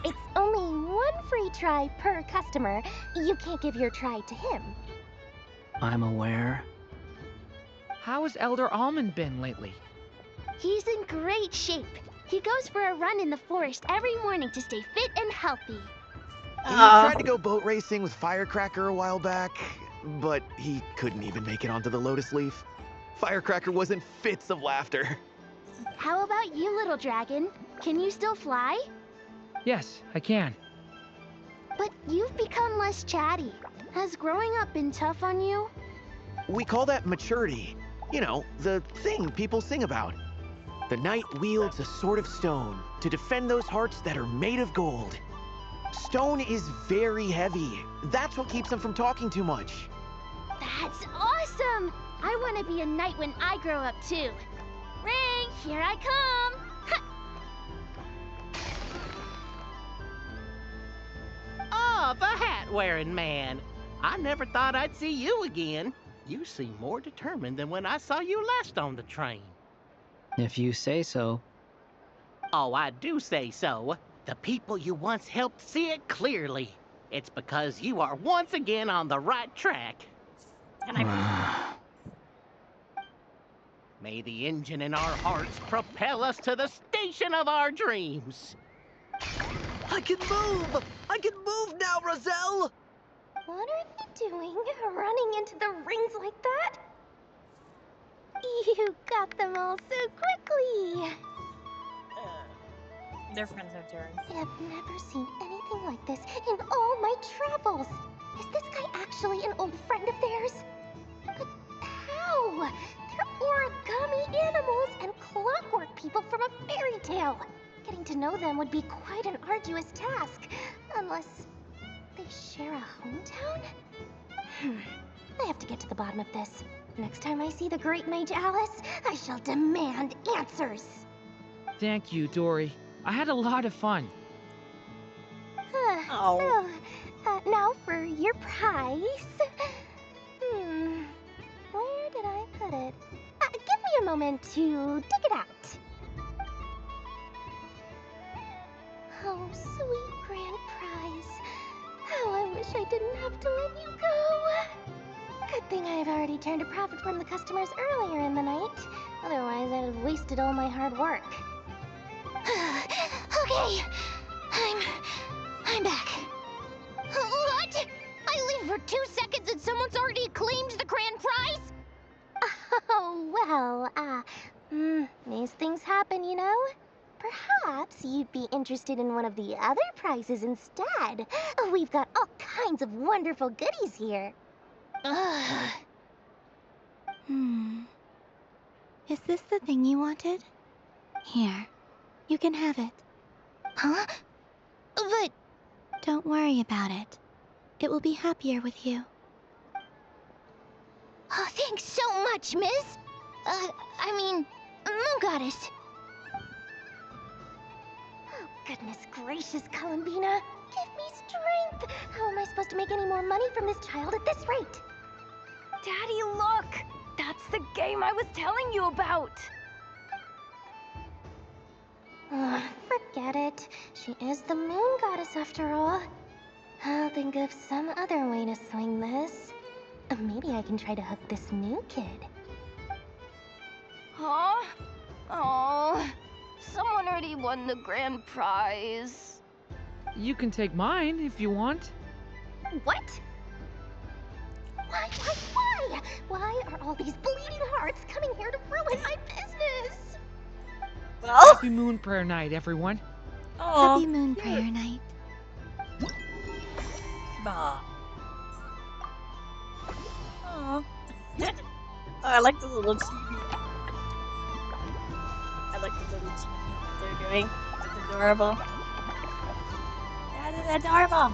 It's only one free try per customer. You can't give your try to him. I'm aware. How has Elder Almond been lately? He's in great shape. He goes for a run in the forest every morning to stay fit and healthy. He tried to go boat racing with Firecracker a while back, but he couldn't even make it onto the Lotus Leaf. Firecracker was in fits of laughter. How about you, little dragon? Can you still fly? Yes, I can. But you've become less chatty. Has growing up been tough on you? We call that maturity. You know, the thing people sing about. The knight wields a sword of stone to defend those hearts that are made of gold. Stone is very heavy. That's what keeps them from talking too much. That's awesome! I want to be a knight when I grow up too. Ring, here I come! Oh, the hat-wearing man. I never thought I'd see you again. You seem more determined than when I saw you last on the train. If you say so. Oh, I do say so. The people you once helped see it clearly. It's because you are once again on the right track. May the engine in our hearts propel us to the station of our dreams. I can move! I can move now, Roselle! What are they doing, running into the rings like that? You got them all so quickly! Their friends have Durin. I have never seen anything like this in all my travels. Is this guy actually an old friend of theirs? But how? They're origami animals and clockwork people from a fairy tale. Getting to know them would be quite an arduous task, unless they share a hometown? I have to get to the bottom of this. Next time I see the Great Mage Alice, I shall demand answers. Thank you, Dory. I had a lot of fun. So, now for your prize. Where did I put it? Give me a moment to dig it out. Oh, sweet grand prize. How I wish I didn't have to let you go. Good thing I have already turned a profit from the customers earlier in the night. Otherwise, I'd have wasted all my hard work. Okay, I'm back. What? I leave for 2 seconds and someone's already claimed the grand prize? Oh, well, these things happen, you know? Perhaps you'd be interested in one of the other prizes instead. We've got all kinds of wonderful goodies here. Ugh. Is this the thing you wanted? Here, you can have it. Huh? But... Don't worry about it. It will be happier with you. Oh, thanks so much, miss. Moon Goddess. Oh, goodness gracious, Columbina. Give me strength. How am I supposed to make any more money from this child at this rate? Daddy, look! That's the game I was telling you about! Forget it. She is the Moon Goddess after all. I'll think of some other way to swing this. Maybe I can try to hook this new kid. Huh? Oh, someone already won the grand prize. You can take mine if you want. What? Why? Why are all these bleeding hearts coming here to ruin my business? Well? Happy Moon Prayer Night, everyone. Happy Moon Prayer Night. Bah. Oh, I like the little chibi. I like the little chibi they're doing. It's adorable. That is adorable.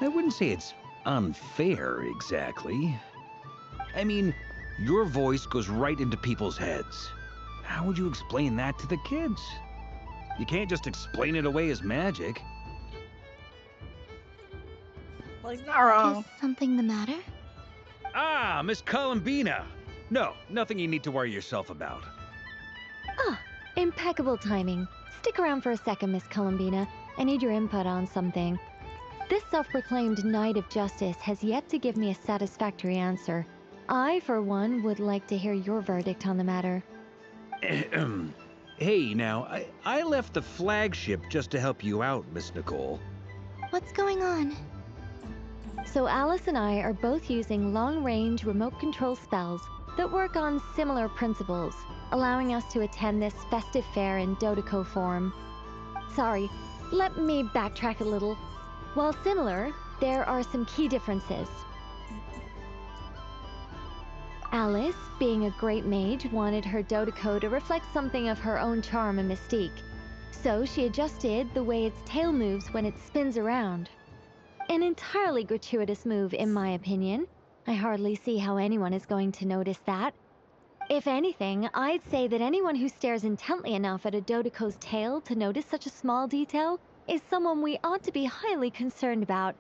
I wouldn't say it's unfair, exactly. I mean, your voice goes right into people's heads. How would you explain that to the kids? You can't just explain it away as magic. Well, he's not wrong. Is something the matter? Ah, Miss Columbina! No, nothing you need to worry yourself about. Ah, impeccable timing. Stick around for a second, Miss Columbina. I need your input on something. This self-proclaimed Knight of Justice has yet to give me a satisfactory answer. I, for one, would like to hear your verdict on the matter. Hey, now, I left the flagship just to help you out, Miss Nicole. What's going on? So Alice and I are both using long-range remote control spells that work on similar principles, allowing us to attend this festive fair in Dodeco form. Sorry, let me backtrack a little. While similar, there are some key differences. Alice, being a great mage, wanted her Dodeco to reflect something of her own charm and mystique. So she adjusted the way its tail moves when it spins around. An entirely gratuitous move, in my opinion. I hardly see how anyone is going to notice that. If anything, I'd say that anyone who stares intently enough at a Dodeco's tail to notice such a small detail is someone we ought to be highly concerned about.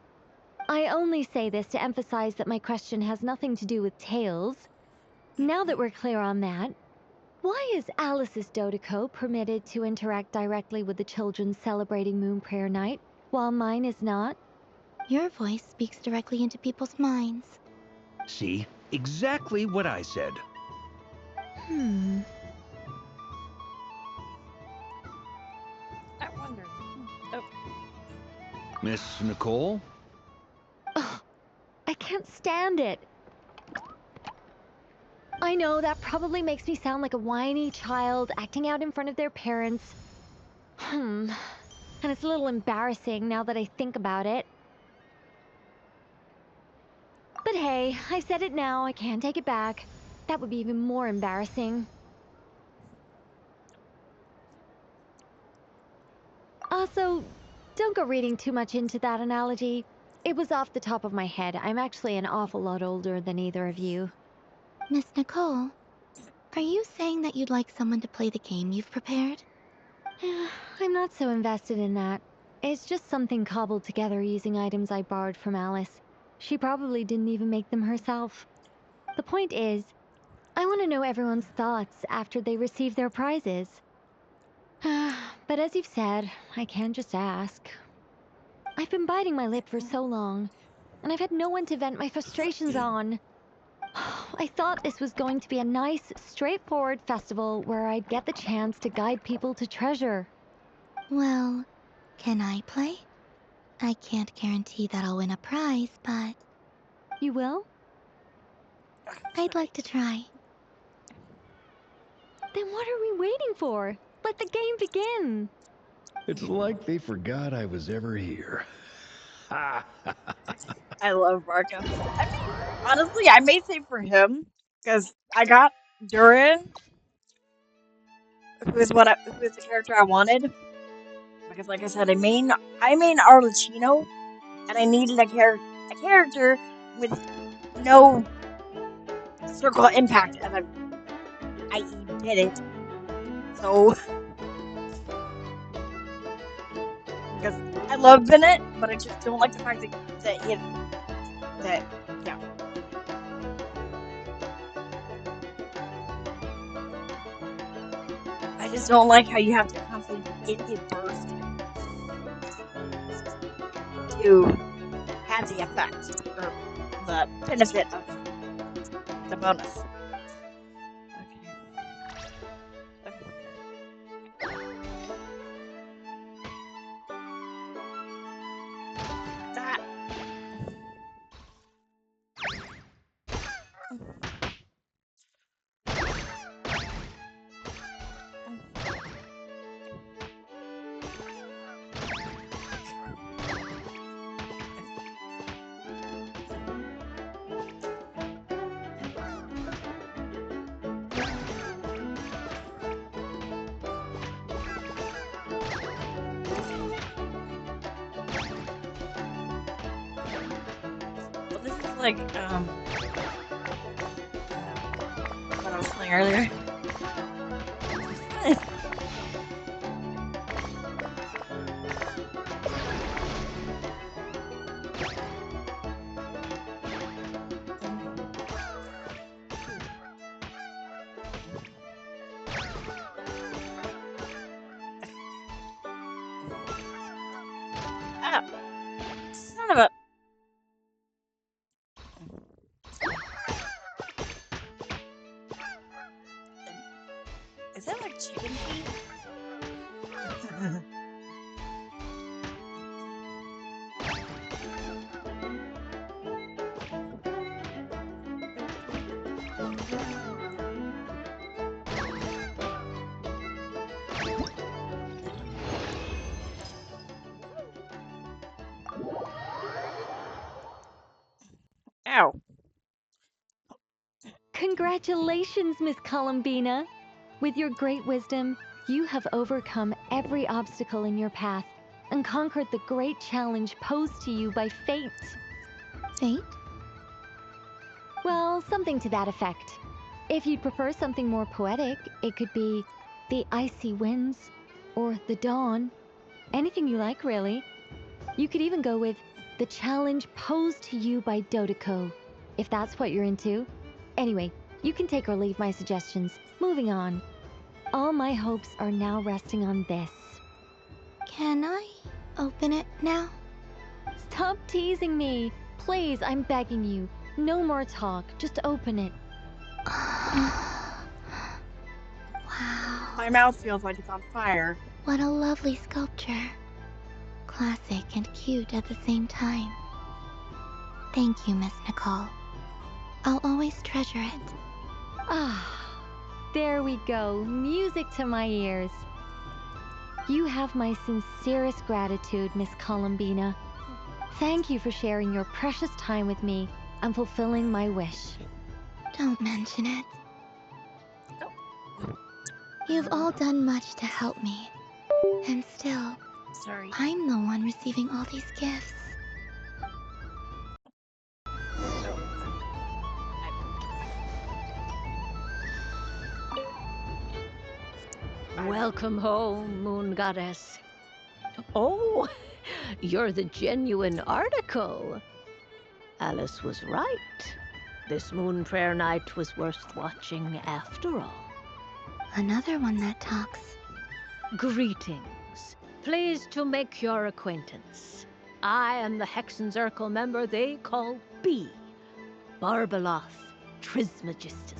I only say this to emphasize that my question has nothing to do with tails. Now that we're clear on that, why is Alice's Dodeco permitted to interact directly with the children celebrating Moon Prayer Night, while mine is not? Your voice speaks directly into people's minds. See? Exactly what I said. I wonder. Oh. Miss Nicole? Ugh, I can't stand it. I know that probably makes me sound like a whiny child acting out in front of their parents. And it's a little embarrassing now that I think about it. But hey, I've said it now, I can't take it back. That would be even more embarrassing. Also, don't go reading too much into that analogy. It was off the top of my head. I'm actually an awful lot older than either of you. Miss Nicole, are you saying that you'd like someone to play the game you've prepared? I'm not so invested in that. It's just something cobbled together using items I borrowed from Alice. She probably didn't even make them herself. The point is, I want to know everyone's thoughts after they receive their prizes. But as you've said, I can't just ask. I've been biting my lip for so long, and I've had no one to vent my frustrations on. I thought this was going to be a nice, straightforward festival where I'd get the chance to guide people to treasure. Well, can I play? I can't guarantee that I'll win a prize, but You will? I'd like to try. Then what are we waiting for? Let the game begin! It's like they forgot I was ever here. I love Marco. I mean, honestly, I may say for him because I got Durin, who is the character I wanted. Because, like I said, I main Arlecchino, and I needed a character with no circle impact, and I did it. So, because I love Bennett, but I just don't like the fact that yeah. I just don't like how you have to constantly be in his burst to have the effect or the benefit of the bonus. That. Well, this is like what I was playing earlier. Ah, son of a. Is that like chicken feet? Ow. Congratulations, Miss Columbina! With your great wisdom, you have overcome every obstacle in your path and conquered the great challenge posed to you by fate. Fate? Well, something to that effect. If you'd prefer something more poetic, it could be the icy winds or the dawn. Anything you like, really. You could even go with the challenge posed to you by Dodeko, if that's what you're into. Anyway, you can take or leave my suggestions. Moving on. All my hopes are now resting on this. Can I open it now? Stop teasing me. Please, I'm begging you. No more talk. Just open it. Wow. My mouth feels like it's on fire. What a lovely sculpture. Classic and cute at the same time. Thank you, Miss Nicole. I'll always treasure it. Ah, there we go. Music to my ears. You have my sincerest gratitude, Miss Columbina. Thank you for sharing your precious time with me and fulfilling my wish. Don't mention it. You've all done much to help me. And still, sorry, I'm the one receiving all these gifts. Welcome home, Moon Goddess. Oh, you're the genuine article. Alice was right. This Moon Prayer Night was worth watching after all. Another one that talks. Greetings. Pleased to make your acquaintance. I am the Hexenzirkel member they call B. Barbeloth Trismegistus.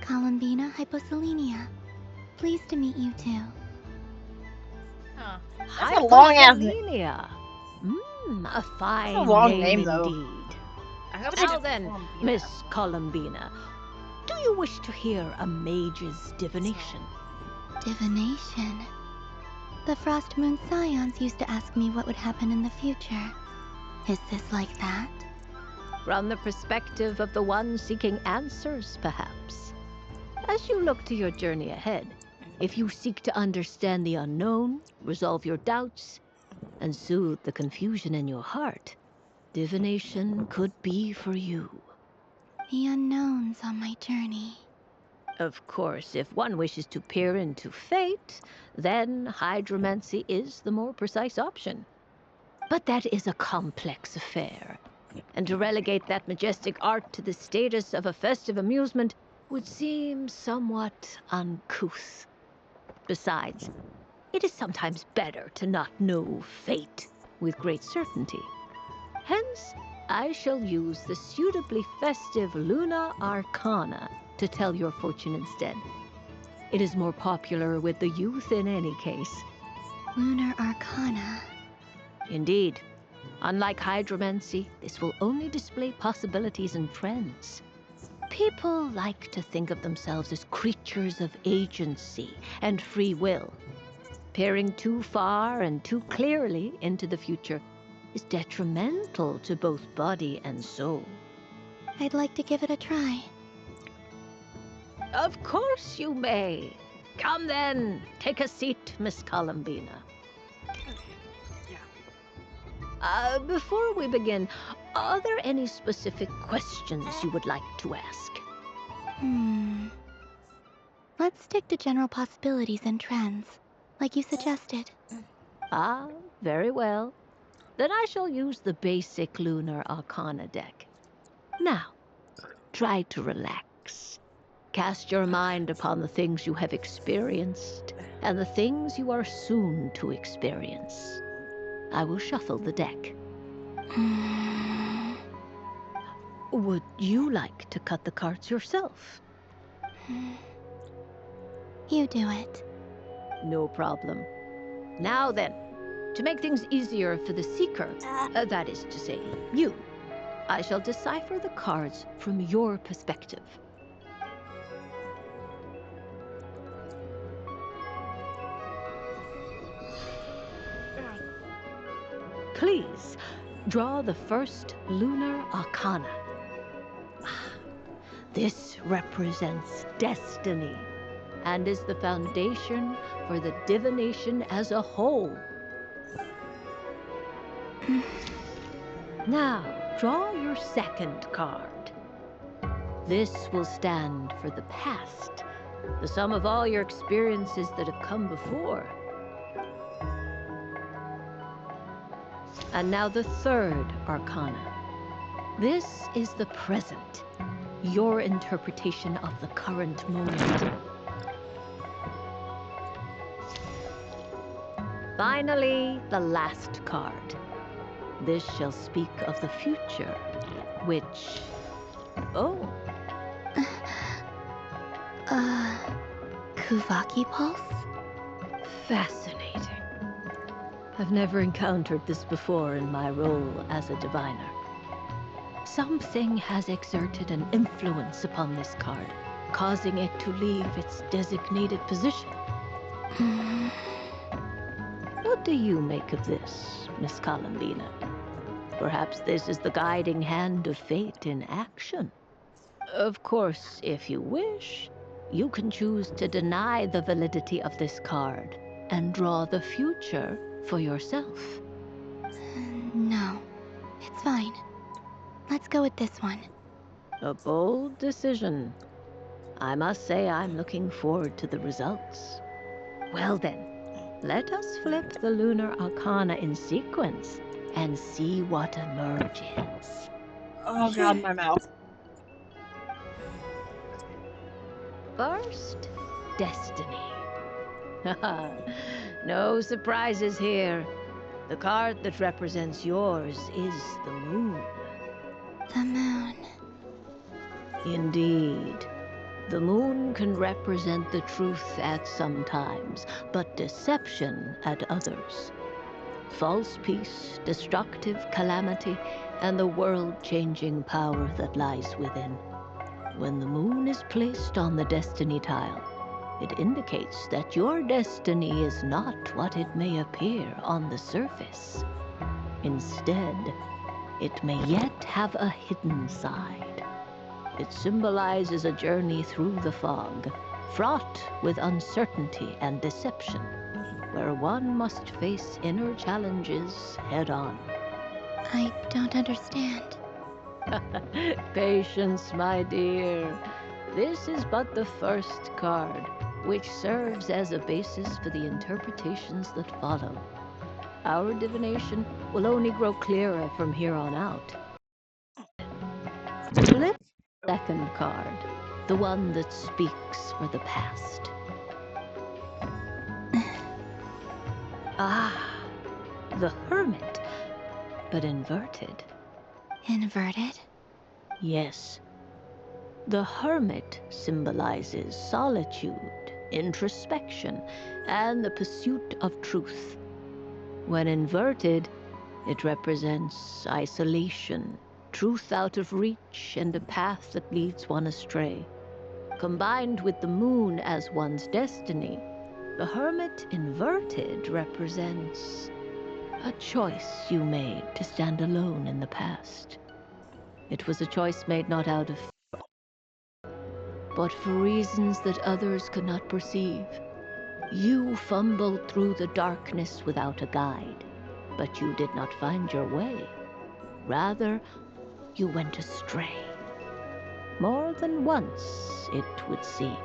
Columbina Hyposelenia. Pleased to meet you too. Huh. That's a long ass name. Hyposelenia. A fine That's a long name name, though. indeed. I hope they Now didn't then, Columbina. Miss Columbina, do you wish to hear a mage's divination? Divination. The Frost Moon Scions used to ask me what would happen in the future. Is this like that? From the perspective of the one seeking answers, perhaps. As you look to your journey ahead, if you seek to understand the unknown, resolve your doubts, and soothe the confusion in your heart, divination could be for you. The unknowns on my journey. Of course, if one wishes to peer into fate, then hydromancy is the more precise option. But that is a complex affair, and to relegate that majestic art to the status of a festive amusement would seem somewhat uncouth. Besides, it is sometimes better to not know fate with great certainty. Hence, I shall use the suitably festive Luna Arcana to tell your fortune instead. It is more popular with the youth in any case. Lunar Arcana. Indeed. Unlike hydromancy, this will only display possibilities and trends. People like to think of themselves as creatures of agency and free will. Peering too far and too clearly into the future is detrimental to both body and soul. I'd like to give it a try. Of course you may. Come then, take a seat, Miss Columbina. Before we begin, are there any specific questions you would like to ask? Let's stick to general possibilities and trends, like you suggested. Ah, very well. Then I shall use the basic Lunar Arcana deck. Now, try to relax. Cast your mind upon the things you have experienced and the things you are soon to experience. I will shuffle the deck. Would you like to cut the cards yourself? You do it. No problem. Now then, to make things easier for the seeker, that is to say, you, I shall decipher the cards from your perspective. Please, draw the first Lunar Arcana. This represents destiny and is the foundation for the divination as a whole. Now, draw your second card. This will stand for the past, the sum of all your experiences that have come before. And now the third Arcana. This is the present, your interpretation of the current moment. Finally, the last card. This shall speak of the future, which... Oh. Kuvaki Pulse? Fascinating. I've never encountered this before in my role as a diviner. Something has exerted an influence upon this card, causing it to leave its designated position. What do you make of this, Miss Columbina? Perhaps this is the guiding hand of fate in action. Of course, if you wish, you can choose to deny the validity of this card and draw the future for yourself. No, it's fine. Let's go with this one. A bold decision. I must say I'm looking forward to the results. Well then, let us flip the lunar arcana in sequence and see what emerges. Oh god, my mouth. First, destiny. No surprises here. The card that represents yours is the moon. The moon. Indeed. The moon can represent the truth at some times, but deception at others. False peace, destructive calamity, and the world-changing power that lies within. When the moon is placed on the destiny tile, it indicates that your destiny is not what it may appear on the surface. Instead, it may yet have a hidden side. It symbolizes a journey through the fog, fraught with uncertainty and deception, where one must face inner challenges head-on. I don't understand. Patience, my dear. This is but the first card, which serves as a basis for the interpretations that follow. Our divination will only grow clearer from here on out. Flip the second card, the one that speaks for the past. Ah, the Hermit, but inverted. Inverted? Yes. The Hermit symbolizes solitude, introspection, and the pursuit of truth. When inverted, it represents isolation, truth out of reach, and a path that leads one astray. Combined with the moon as one's destiny, the Hermit inverted represents a choice you made to stand alone in the past. It was a choice made not out of but for reasons that others could not perceive. You fumbled through the darkness without a guide, but you did not find your way. Rather, you went astray. More than once, it would seem.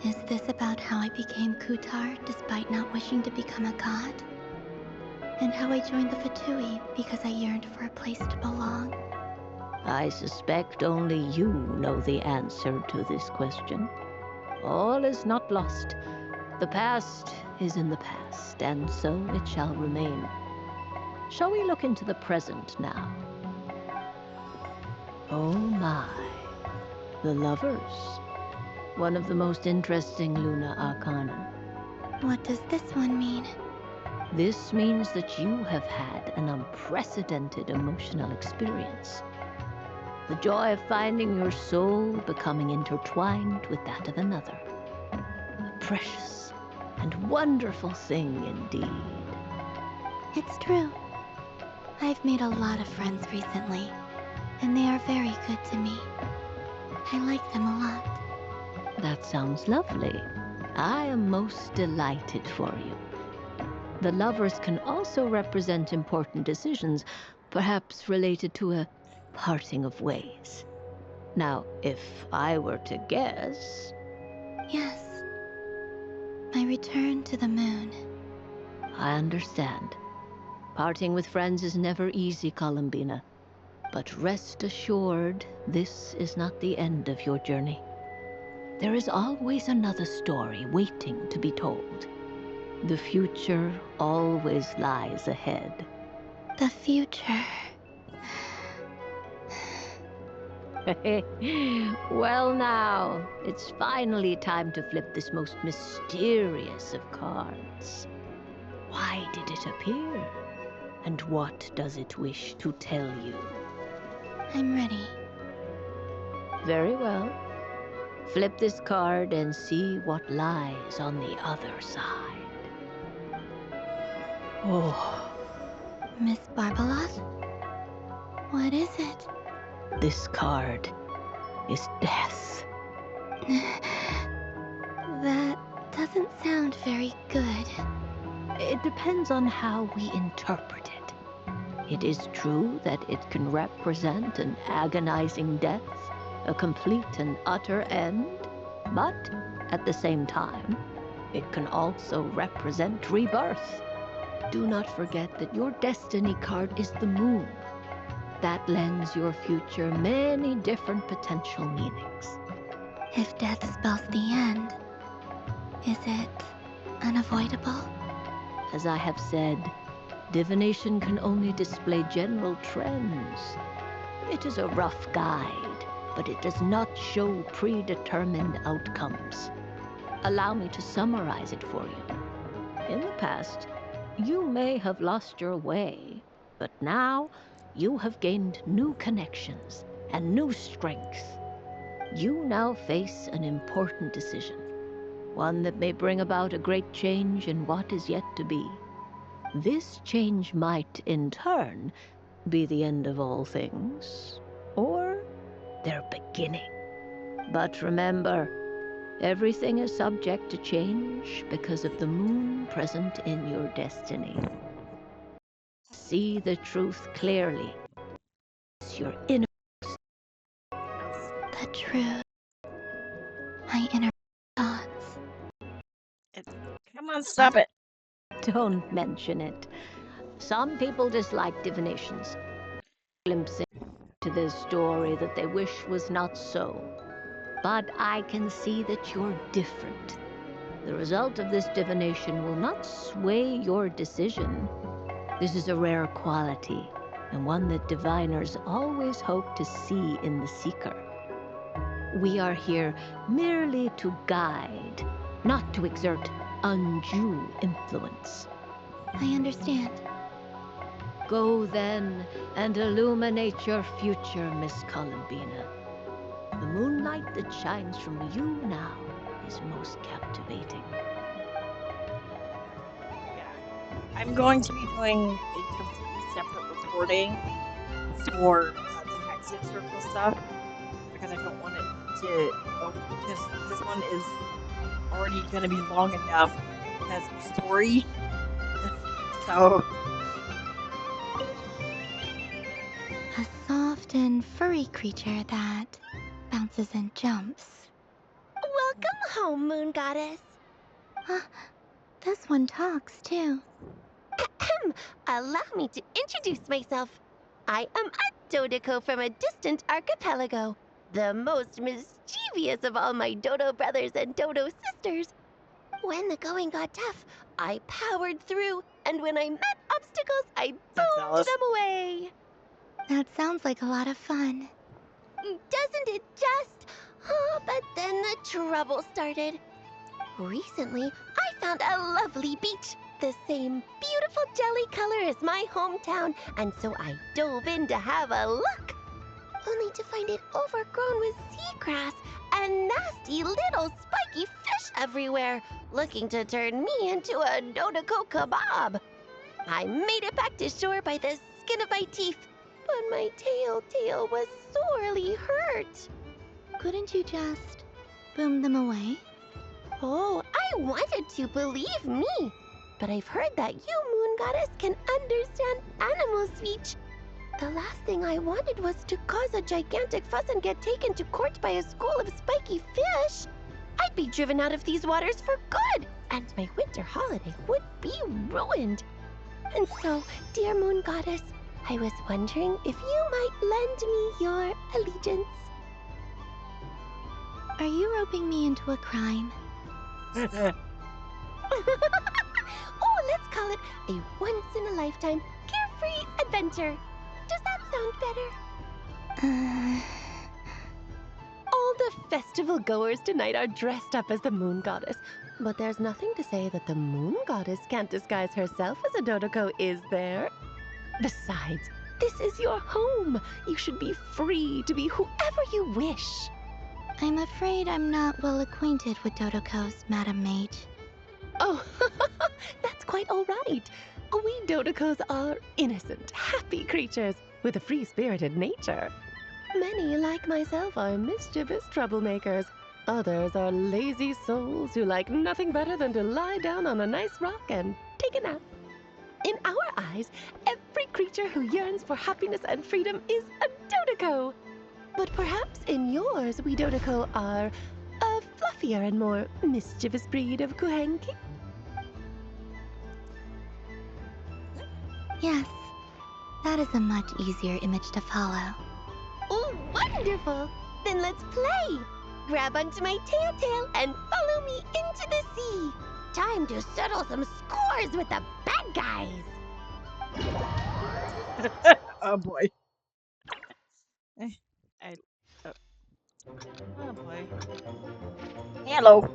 Is this about how I became Kutar despite not wishing to become a god? And how I joined the Fatui because I yearned for a place to belong? I suspect only you know the answer to this question. All is not lost. The past is in the past, and so it shall remain. Shall we look into the present now? Oh my. The Lovers. One of the most interesting Luna Arcana. What does this one mean? This means that you have had an unprecedented emotional experience. The joy of finding your soul becoming intertwined with that of another. A precious and wonderful thing indeed. It's true. I've made a lot of friends recently, and they are very good to me. I like them a lot. That sounds lovely. I am most delighted for you. The Lovers can also represent important decisions, perhaps related to a parting of ways. Now, if I were to guess... Yes. My return to the moon. I understand. Parting with friends is never easy, Columbina. But rest assured, this is not the end of your journey. There is always another story waiting to be told. The future always lies ahead. The future. Well now, it's finally time to flip this most mysterious of cards. Why did it appear? And what does it wish to tell you? I'm ready. Very well. Flip this card and see what lies on the other side. Oh. Miss Barbeloth? What is it? This card is death. That doesn't sound very good. It depends on how we interpret it. It is true that it can represent an agonizing death, a complete and utter end, but at the same time, It can also represent rebirth. Do not forget that your destiny card is the moon. That lends your future many different potential meanings. If death spells the end, is it unavoidable? As I have said, divination can only display general trends. It is a rough guide, but it does not show predetermined outcomes. Allow me to summarize it for you. In the past, you may have lost your way, but now you have gained new connections and new strength. You now face an important decision, one that may bring about a great change in what is yet to be. This change might, in turn, be the end of all things, or their beginning. But remember, everything is subject to change because of the moon present in your destiny. See the truth clearly. It's your inner. The truth. My inner thoughts. Come on, stop it. Don't mention it. Some people dislike divinations, glimpsing into this story that they wish was not so. But I can see that you're different. The result of this divination will not sway your decision. This is a rare quality, and one that diviners always hope to see in the seeker. We are here merely to guide, not to exert undue influence. I understand. Go then and illuminate your future, Miss Columbina. The moonlight that shines from you now is most captivating. I'm going to be doing a completely separate recording for the exit circle stuff because I don't want it to. Because this one is already going to be long enough as a story. So. A soft and furry creature that bounces and jumps. Welcome home, Moon Goddess. This one talks too. Allow me to introduce myself. I am a Dodoko from a distant archipelago, the most mischievous of all my Dodo brothers and Dodo sisters. When the going got tough, I powered through, and when I met obstacles, I boomed them away. That sounds like a lot of fun. Doesn't it just? Oh, but then the trouble started. Recently, I found a lovely beach, the same beautiful jelly color as my hometown, and so I dove in to have a look. Only to find it overgrown with seagrass and nasty little spiky fish everywhere, looking to turn me into a Dodoko kebab. I made it back to shore by the skin of my teeth, but my tail was sorely hurt. Couldn't you just boom them away? Oh, I wanted to, believe me. But I've heard that you, Moon Goddess, can understand animal speech. The last thing I wanted was to cause a gigantic fuss and get taken to court by a school of spiky fish. I'd be driven out of these waters for good, and my winter holiday would be ruined. And so, dear Moon Goddess, I was wondering if you might lend me your allegiance. Are you roping me into a crime? Oh, let's call it a once-in-a-lifetime carefree adventure. Does that sound better? All the festival goers tonight are dressed up as the Moon Goddess. But there's nothing to say that the Moon Goddess can't disguise herself as a Dodoko, is there? Besides, this is your home. You should be free to be whoever you wish. I'm afraid I'm not well acquainted with Dodokos, Madam Mage. Oh, that's quite all right. We Dodokos are innocent, happy creatures with a free-spirited nature. Many, like myself, are mischievous troublemakers. Others are lazy souls who like nothing better than to lie down on a nice rock and take a nap. In our eyes, every creature who yearns for happiness and freedom is a Dodoko. But perhaps in yours, we Dodoko are a fluffy goofier and more mischievous breed of Kuhenki? Yes, that is a much easier image to follow. Oh, wonderful! Then let's play! Grab onto my tail and follow me into the sea! Time to settle some scores with the bad guys! Oh boy. I, oh, oh boy. Hello.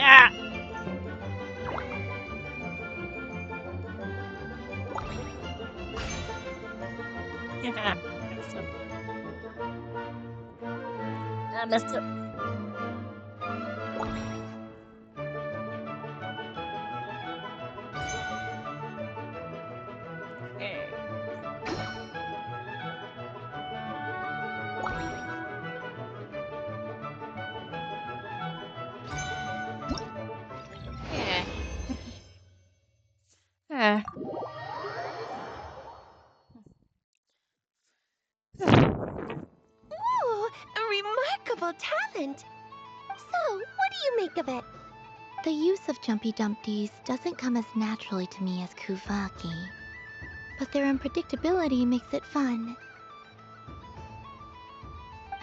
Ah! Yeah, I messed up. I messed up. Okay. Yeah. Ah. Ooh, a remarkable talent! So, what do you make of it? The use of Jumpy Dumpties doesn't come as naturally to me as Kuvaki, but their unpredictability makes it fun.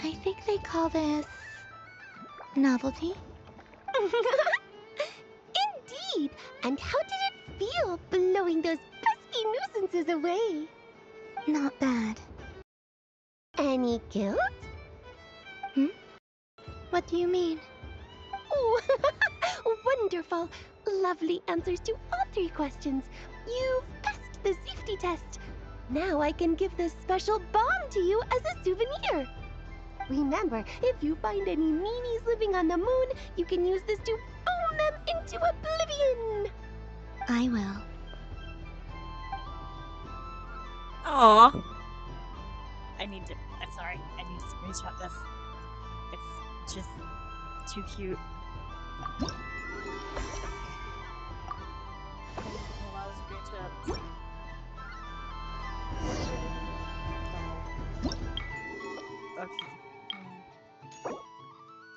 I think they call this novelty. Indeed! And how did it feel blowing those pesky nuisances away? Not bad. Any guilt? What do you mean? Oh, wonderful! Lovely answers to all 3 questions. You've passed the safety test. Now I can give this special bomb to you as a souvenir. Remember, if you find any meanies living on the moon, you can use this to boom them into oblivion. I will. Aw. I need to. I'm sorry. I need to screenshot this. It's just too cute. A lot of screenshots. Oh. Okay.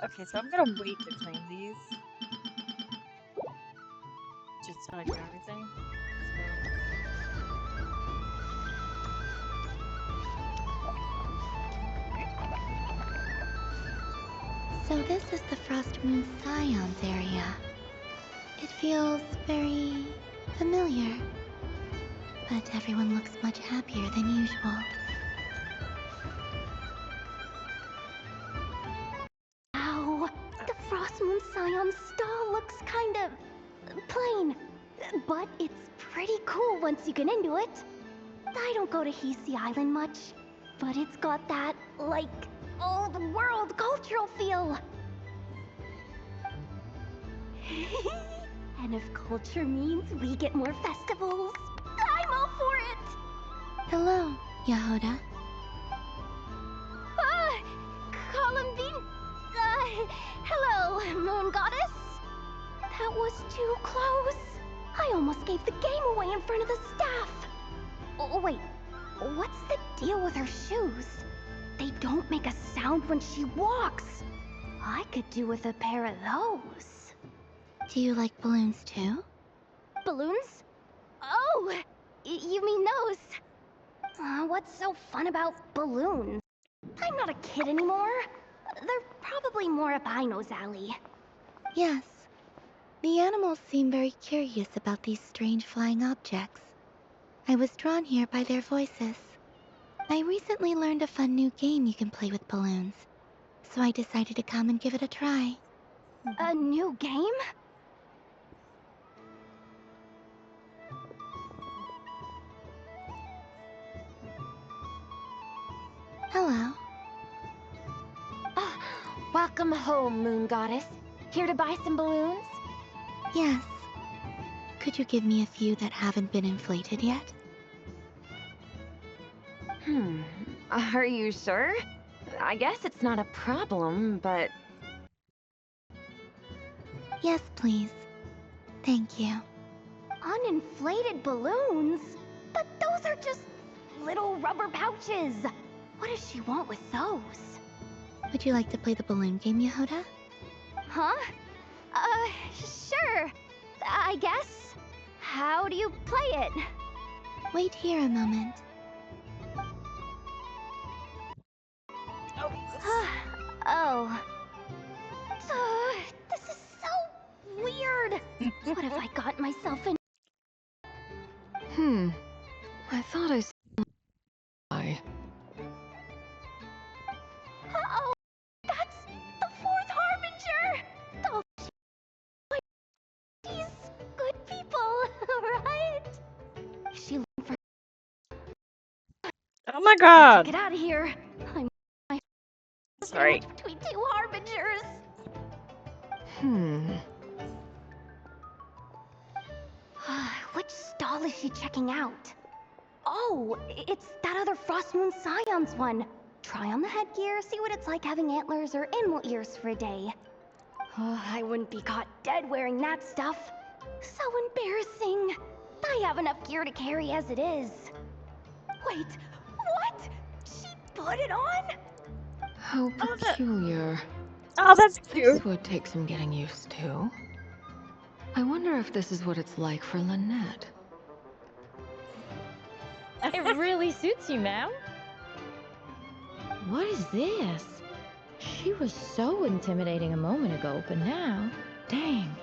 Okay, so I'm gonna wait to claim these. Just till I do everything. So this is the Frost Moon Scions area. It feels very familiar, but everyone looks much happier than usual. Ow! The Frost Moon Scion stall looks kind of plain, but it's pretty cool once you get into it. I don't go to Hisi Island much, but it's got that, like, old world cultural feel. And if culture means we get more festivals, I'm all for it! Hello, Yahoda. Columbine... hello, Moon Goddess? That was too close. I almost gave the game away in front of the staff. Oh, wait. What's the deal with her shoes? They don't make a sound when she walks. I could do with a pair of those. Do you like balloons too? Balloons? Oh, you mean those? What's so fun about balloons? I'm not a kid anymore. They're probably more up Aino's alley. Yes. The animals seem very curious about these strange flying objects. I was drawn here by their voices. I recently learned a fun new game you can play with balloons, so I decided to come and give it a try. A new game? Hello. Welcome home, Moon Goddess. Here to buy some balloons? Yes. Could you give me a few that haven't been inflated yet? Are you sure? I guess it's not a problem, but... Yes, please. Thank you. Uninflated balloons? But those are just little rubber pouches. What does she want with those? Would you like to play the balloon game, Yehoda? Huh? Sure. I guess. How do you play it? Wait here a moment. Oh. This is so weird. What have I got myself in? I thought I saw. Uh-oh! That's the fourth harbinger! Oh, these good people, right? She looking for... Oh my god! Get out of here! I'm Sorry. between two harbingers. Which stall is she checking out? Oh, it's that other Frost Moon Scions one. Try on the headgear, see what it's like having antlers or animal ears for a day. Oh, I wouldn't be caught dead wearing that stuff. So embarrassing. I have enough gear to carry as it is. Wait, what? She put it on? How peculiar. Oh, that's cute. This would take some getting used to. I wonder if this is what it's like for Lynette. It really suits you, ma'am. What is this? She was so intimidating a moment ago, but now, dang,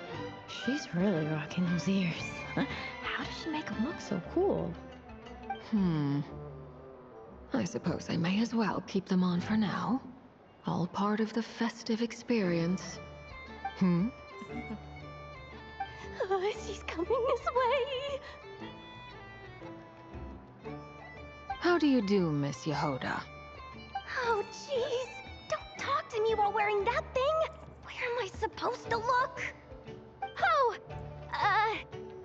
she's really rocking those ears. How does she make them look so cool? I suppose I may as well keep them on for now. All part of the festive experience. She's coming this way. How do you do, Miss Yehoda? Oh, jeez. Don't talk to me while wearing that thing. Where am I supposed to look? Oh,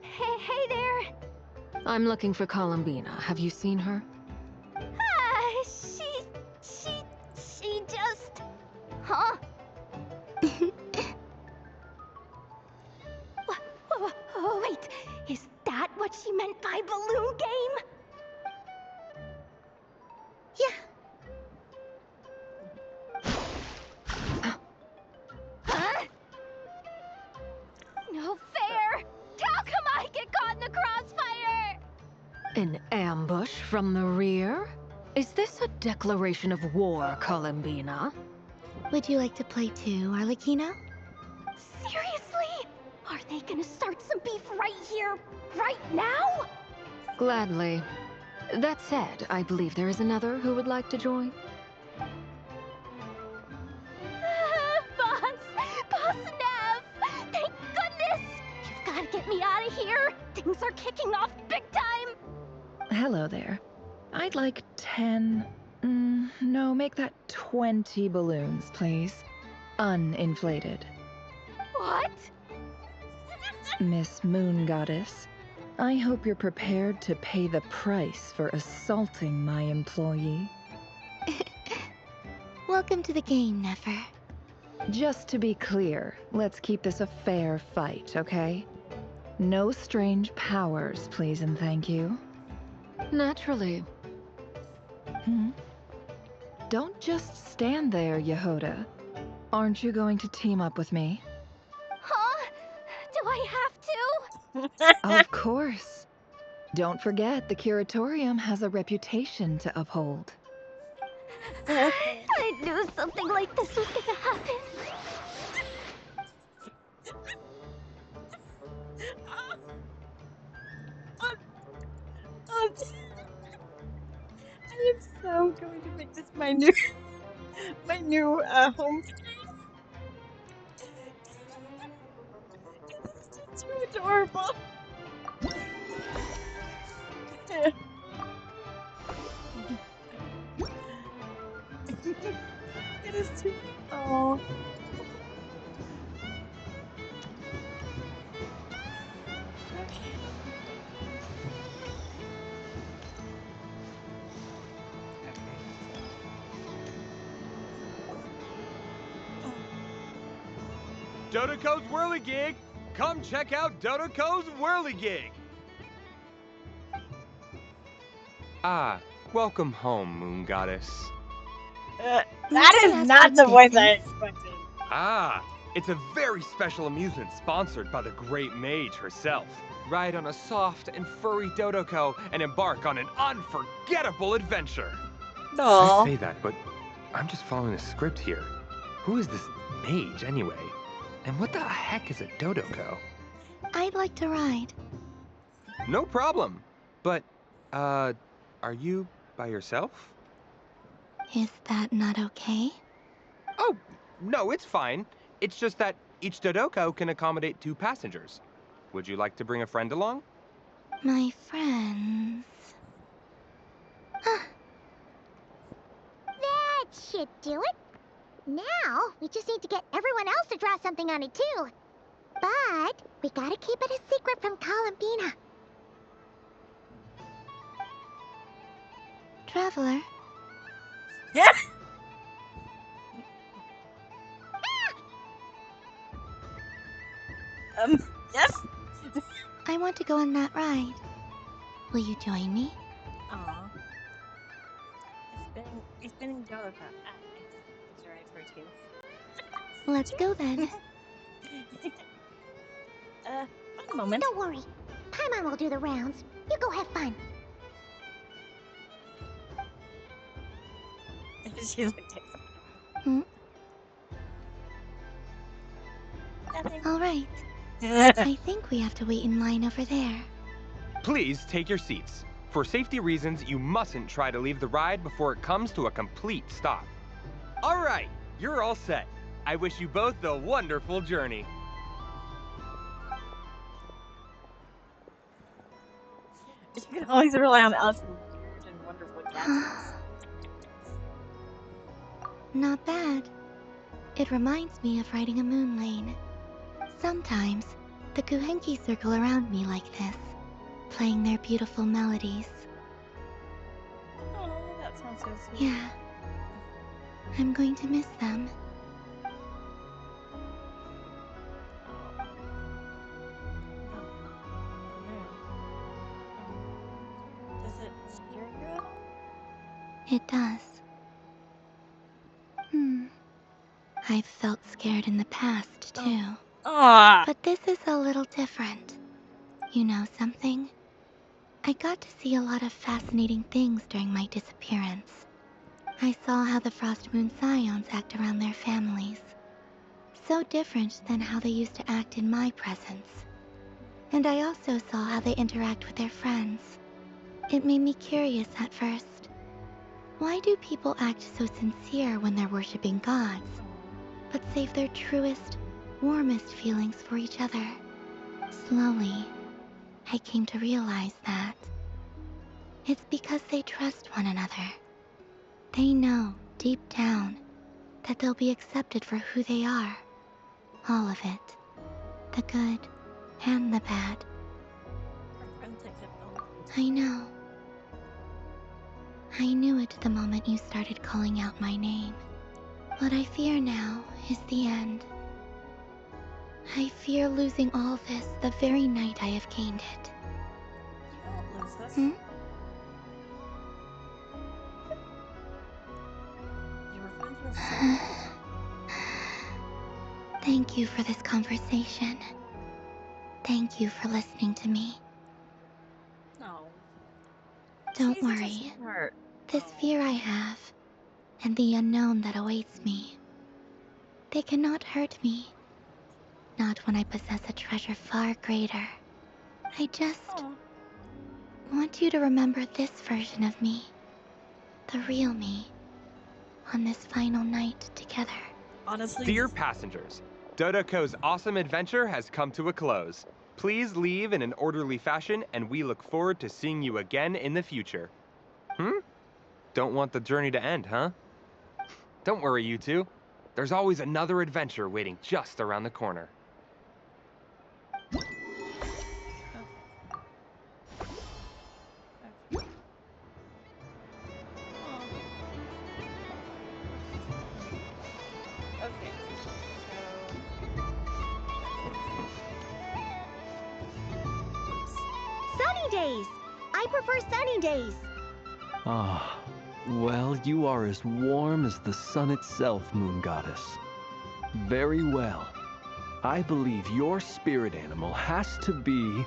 hey there. I'm looking for Columbina. Have you seen her? She just... Huh? Wait, is that what she meant by balloon game? Huh? No fair! How come I get caught in the crossfire? An ambush from the rear? Is this a declaration of war, Columbina? Would you like to play too, Arlecchino? Seriously? Are they gonna start some beef right here, right now? Gladly. That said, I believe there is another who would like to join. Boss Nev! Thank goodness! You've gotta get me out of here! Things are kicking off big time! Hello there. I'd like 10... no, make that 20 balloons, please. Uninflated. What? Miss Moon Goddess, I hope you're prepared to pay the price for assaulting my employee. Welcome to the game, Nefer. Just to be clear, let's keep this a fair fight, okay? No strange powers, please and thank you. Naturally. Don't just stand there, Yehoda. Aren't you going to team up with me? Huh? Do I have to? Of course. Don't forget, the Curatorium has a reputation to uphold. I knew something like this was gonna happen. I am so going to make this my new home screen. It's just too adorable. It is too. Oh. Dodoco's Whirligig! Come check out Dodoco's Whirligig! Ah, welcome home, Moon Goddess. That is not the voice I expected. Ah, it's a very special amusement sponsored by the great mage herself. Ride on a soft and furry Dodoco and embark on an unforgettable adventure. Aw. I say that, but I'm just following a script here. Who is this mage, anyway? And what the heck is a Dodoco? I'd like to ride. No problem. But, are you by yourself? Is that not okay? Oh, no, it's fine. It's just that each Dodoco can accommodate 2 passengers. Would you like to bring a friend along? My friends. That should do it. Now, we just need to get everyone else to draw something on it, too. But we gotta keep it a secret from Columbina. Traveler. Yeah. Yes. I want to go on that ride. Will you join me? Aw. It's been in Dodoka. It's alright for two. Let's go then. One moment. Don't worry. Paimon will do the rounds. You go have fun. She's like, nothing. All right. I think we have to wait in line over there. Please take your seats. For safety reasons, you mustn't try to leave the ride before it comes to a complete stop. All right, you're all set. I wish you both a wonderful journey. You can always rely on Alice's weird and wonderful gadgets. Not bad. It reminds me of riding a moon lane. Sometimes, the Kuhenki circle around me like this, playing their beautiful melodies. Oh, that sounds so sweet. Yeah. I'm going to miss them. Does it scare you at all? It does. I've felt scared in the past, too. Aw. But this is a little different. You know something? I got to see a lot of fascinating things during my disappearance. I saw how the Frost Moon Scions act around their families. So different than how they used to act in my presence. And I also saw how they interact with their friends. It made me curious at first. Why do people act so sincere when they're worshipping gods, but save their truest, warmest feelings for each other? Slowly, I came to realize that it's because they trust one another. They know, deep down, that they'll be accepted for who they are. All of it. The good and the bad. I know. I knew it the moment you started calling out my name. What I fear now is the end. I fear losing all this the very night I have gained it. You won't lose this. Your friends will see. Thank you for this conversation. Thank you for listening to me. No. Don't She's such a worry. sweetheart. This fear I have, and the unknown that awaits me, they cannot hurt me. Not when I possess a treasure far greater. I just want you to remember this version of me. The real me. On this final night together. Honestly. Dear passengers, Dodoco's awesome adventure has come to a close. Please leave in an orderly fashion, and we look forward to seeing you again in the future. Don't want the journey to end, huh? Don't worry, you two. There's always another adventure waiting just around the corner. Okay. Sunny days! I prefer sunny days. Ah, well, you are as warm as the sun itself, Moon Goddess. Very well. I believe your spirit animal has to be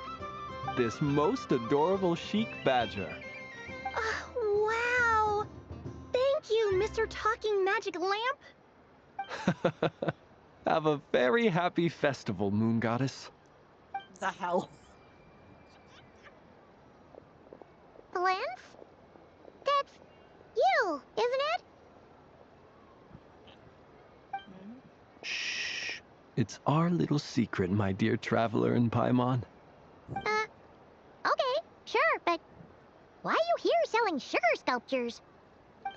this most adorable chic badger. Wow! Thank you, Mr. Talking Magic Lamp. Have a very happy festival, Moon Goddess. The hell? Lance? That's you, isn't it? Shh. It's our little secret, my dear traveler in Paimon. Okay, sure, but why are you here selling sugar sculptures?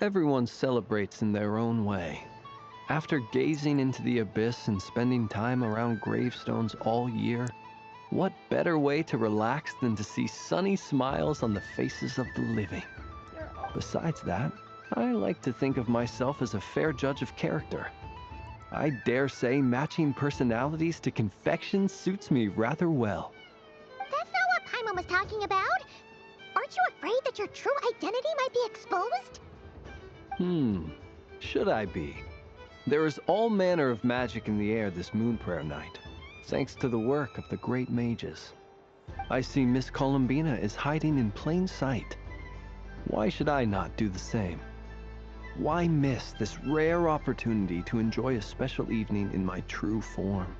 Everyone celebrates in their own way. After gazing into the abyss and spending time around gravestones all year, what better way to relax than to see sunny smiles on the faces of the living? Besides that, I like to think of myself as a fair judge of character. I dare say matching personalities to confection suits me rather well. That's not what Paimon was talking about. Aren't you afraid that your true identity might be exposed? Should I be? There is all manner of magic in the air this moon prayer night, thanks to the work of the great mages. I see Miss Columbina is hiding in plain sight. Why should I not do the same? Why miss this rare opportunity to enjoy a special evening in my true form?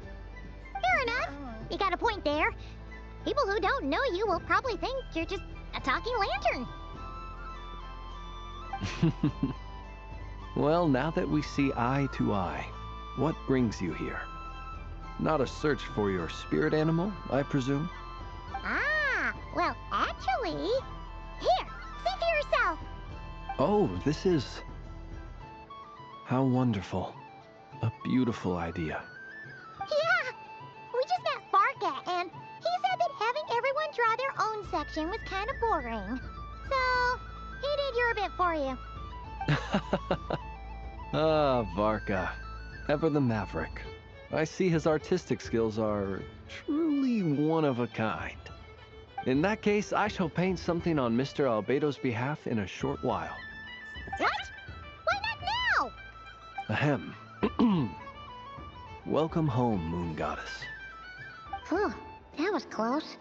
Fair enough. You got a point there. People who don't know you will probably think you're just a talking lantern. Well, now that we see eye to eye, what brings you here? Not a search for your spirit animal, I presume? Ah, well, actually... Here, see for yourself. Oh, this is... How wonderful. A beautiful idea. Yeah, we just met Barca, and he said that having everyone draw their own section was kind of boring. So, he did your bit for you. Ah, Varka. Ever the maverick. I see his artistic skills are truly one of a kind. In that case, I shall paint something on Mr. Albedo's behalf in a short while. What? Why not now? Ahem. Welcome home, Moon Goddess. Phew, that was close.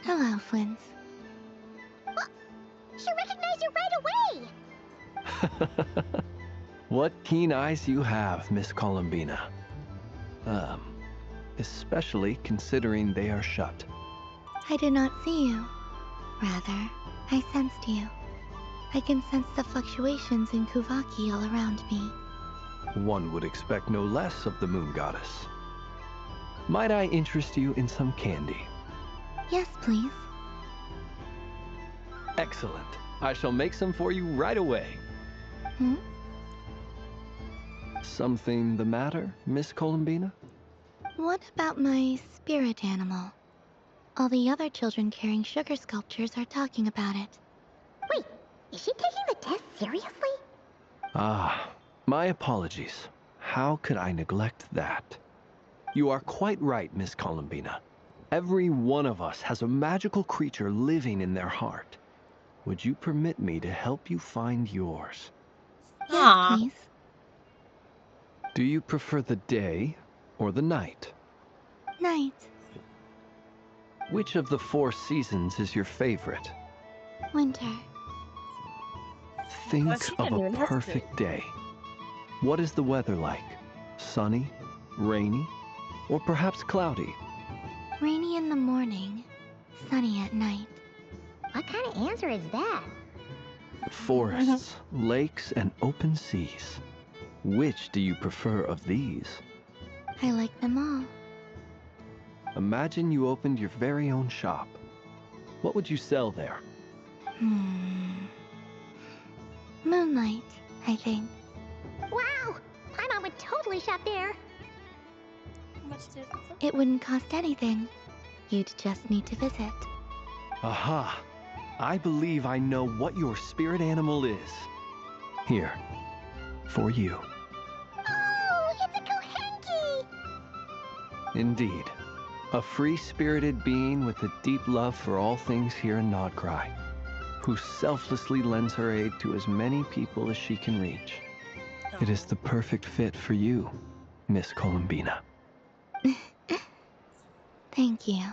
Hello, Flins. She recognized you right away! What keen eyes you have, Miss Columbina. Especially considering they are shut. I did not see you. Rather, I sensed you. I can sense the fluctuations in Kuvaki all around me. One would expect no less of the Moon Goddess. Might I interest you in some candy? Yes, please. Excellent. I shall make some for you right away. Something the matter, Miss Columbina? What about my spirit animal? All the other children carrying sugar sculptures are talking about it. Wait, is she taking the test seriously? Ah, my apologies. How could I neglect that? You are quite right, Miss Columbina. Every one of us has a magical creature living in their heart. Would you permit me to help you find yours? Yes, please. Do you prefer the day or the night? Night. Which of the 4 seasons is your favorite? Winter. Think she of didn't a even hesitate. perfect day. What is the weather like? Sunny, rainy, or perhaps cloudy? Rainy in the morning, sunny at night. What kind of answer is that? Forests, lakes, and open seas. Which do you prefer of these? I like them all. Imagine you opened your very own shop. What would you sell there? Moonlight. I think. Wow! Paimon would totally shop there. How much did it cost? It wouldn't cost anything. You'd just need to visit. Aha! I believe I know what your spirit animal is. Here, for you. Oh, it's a Kohenki! Indeed. A free-spirited being with a deep love for all things here in Nodcry, who selflessly lends her aid to as many people as she can reach. It is the perfect fit for you, Miss Columbina. Thank you.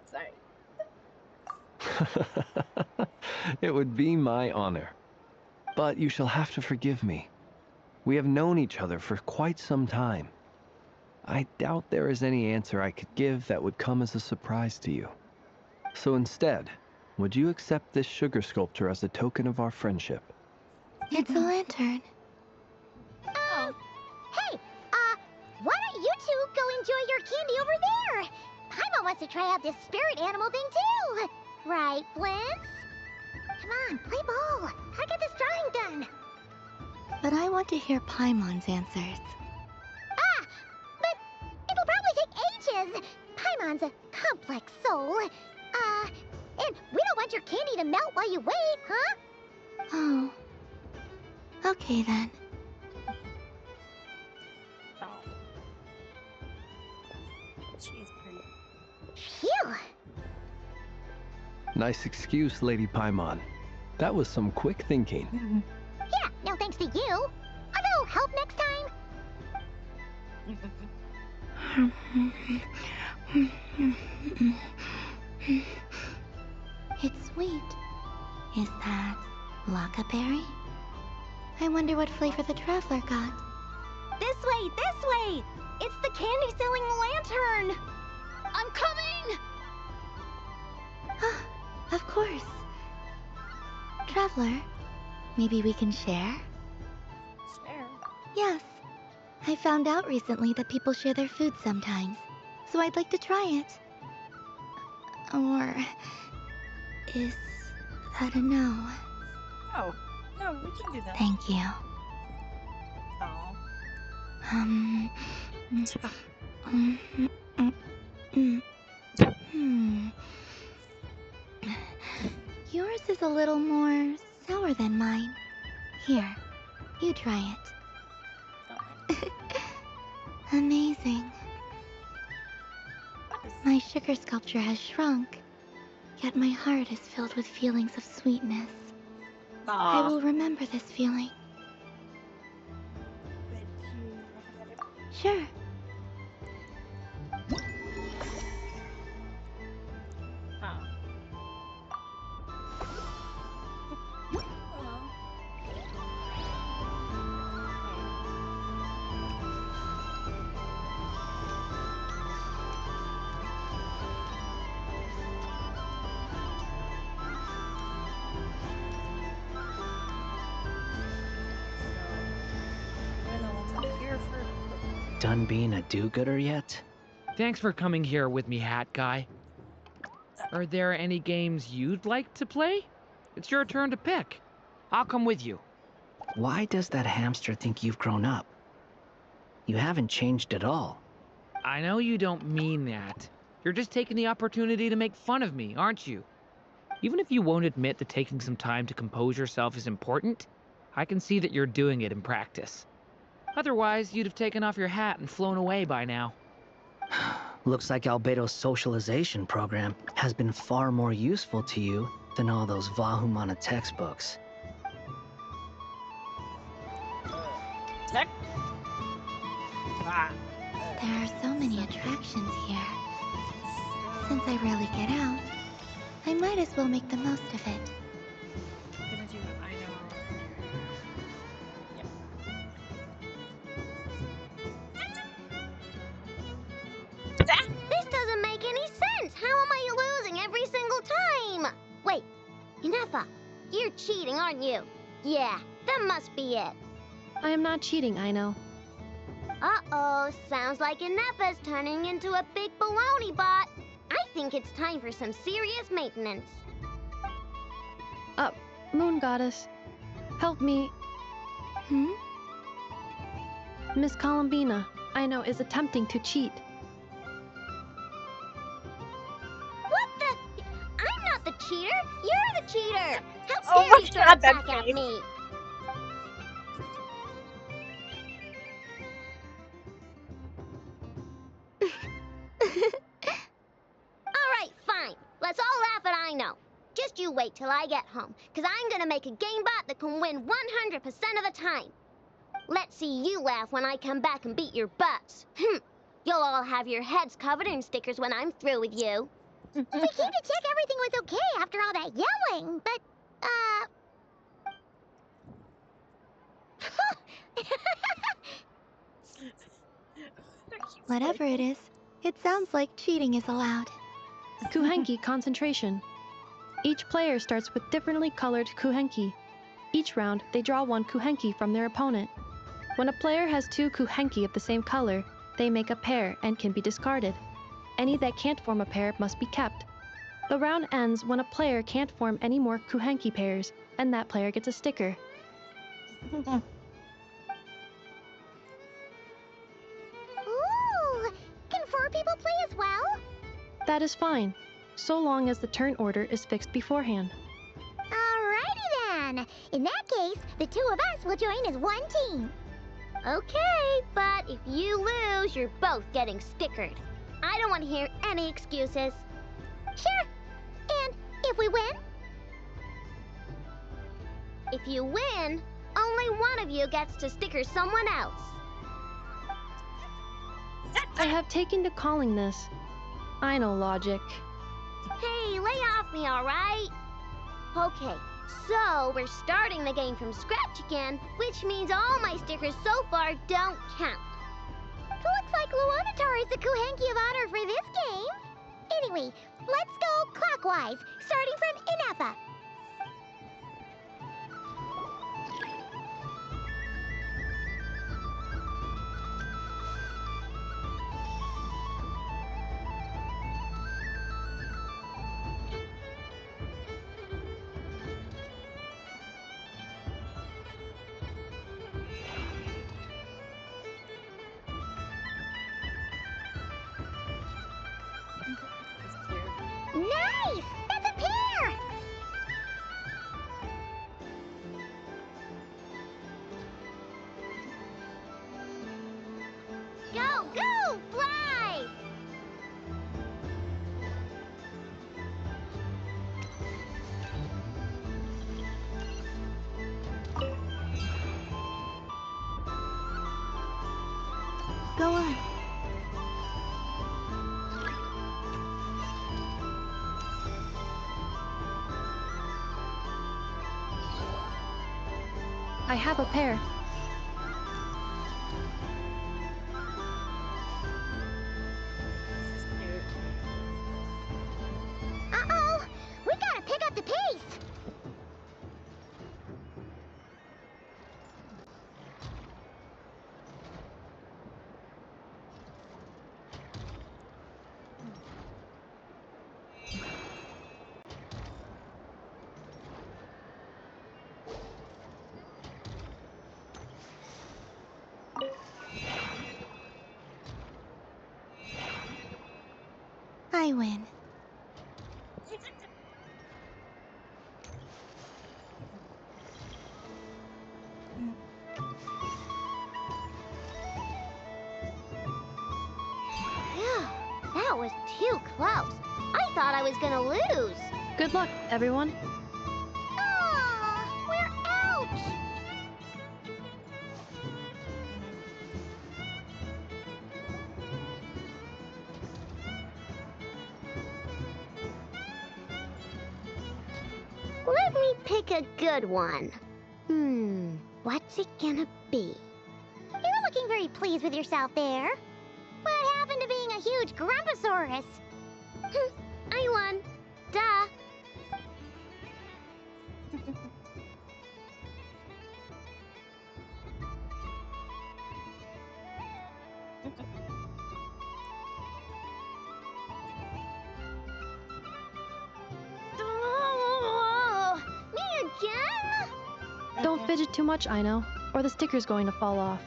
Sorry. It would be my honor. But you shall have to forgive me. We have known each other for quite some time. I doubt there is any answer I could give that would come as a surprise to you. So instead, would you accept this sugar sculpture as a token of our friendship? It's a lantern. Hey, why don't you two go enjoy your candy over there? Paimon wants to try out this spirit animal thing too. Right, Blintz? Come on, play ball. I got this drawing done. But I want to hear Paimon's answers. But it'll probably take ages. Paimon's a complex soul. And we don't want your candy to melt while you wait, huh? Oh. Okay then. She's pretty. Phew. Nice excuse, Lady Paimon. That was some quick thinking. Yeah, no thanks to you. A little help next time? It's sweet. Is that Lockaberry? I wonder what flavor the traveler got. This way, this way! It's the candy-selling lantern! I'm coming! Of course. Traveler, maybe we can share? Share? Yes. I found out recently that people share their food sometimes, so I'd like to try it. Or is that a no? Oh, no, we can do that. Thank you. Oh. Yours is a little more sour than mine. Here, you try it. Amazing. My sugar sculpture has shrunk, yet my heart is filled with feelings of sweetness. I will remember this feeling. Sure. Done being a do-gooder yet? Thanks for coming here with me, Hat Guy. Are there any games you'd like to play? It's your turn to pick. I'll come with you. Why does that hamster think you've grown up? You haven't changed at all. I know you don't mean that. You're just taking the opportunity to make fun of me, aren't you? Even if you won't admit that taking some time to compose yourself is important, I can see that you're doing it in practice. Otherwise, you'd have taken off your hat and flown away by now. Looks like Albedo's socialization program has been far more useful to you than all those Vahumana textbooks. There are so many attractions here. Since I rarely get out, I might as well make the most of it. I'm gonna do I know. Yep. This doesn't make any sense. How am I losing every single time? Wait, Inefa, you're cheating, aren't you? Yeah, that must be it. I am not cheating, Aino. Uh-oh, sounds like Inefa's turning into a big baloney bot. I think it's time for some serious maintenance. Moon Goddess, help me. Hmm? Miss Columbina, I know, is attempting to cheat. What the? I'm not the cheater. You're the cheater. How Oh dare my you throw god, it that back at face. me? All right, fine. Let's all laugh at I know. Just you wait till I get home, because I'm going to make a game bot that can win 100% of the time. Let's see you laugh when I come back and beat your butts. You'll all have your heads covered in stickers when I'm through with you. We came to check everything was okay after all that yelling, but, Whatever it is, it sounds like cheating is allowed. Kuhenki concentration. Each player starts with differently colored kuhenki. Each round, they draw one kuhenki from their opponent. When a player has two kuhenki of the same color, they make a pair and can be discarded. Any that can't form a pair must be kept. The round ends when a player can't form any more kuhenki pairs, and that player gets a sticker. Ooh! Can 4 people play as well? That is fine, so long as the turn order is fixed beforehand. Alrighty then. In that case, the 2 of us will join as one team. Okay, but if you lose, you're both getting stickered. I don't want to hear any excuses. Sure. And if we win? If you win, only one of you gets to sticker someone else. I have taken to calling this. I know logic. Hey, lay off me, alright? Okay, so we're starting the game from scratch again, which means all my stickers so far don't count. Looks like Luonatar is the Kuhenki of honor for this game. Anyway, let's go clockwise, starting from Inafa. Nice! That's a pair! Go, go, fly! Go on. I have a pair. Uh-oh! We gotta pick up the pace! I win. Phew, that was too close. I thought I was gonna lose. Good luck, everyone. Aw, we're out! Let me pick a good one. What's it gonna be? You're looking very pleased with yourself there. What happened to being a huge Grumposaurus? I won. Duh. Don't fidget too much, Aino, or the sticker's going to fall off.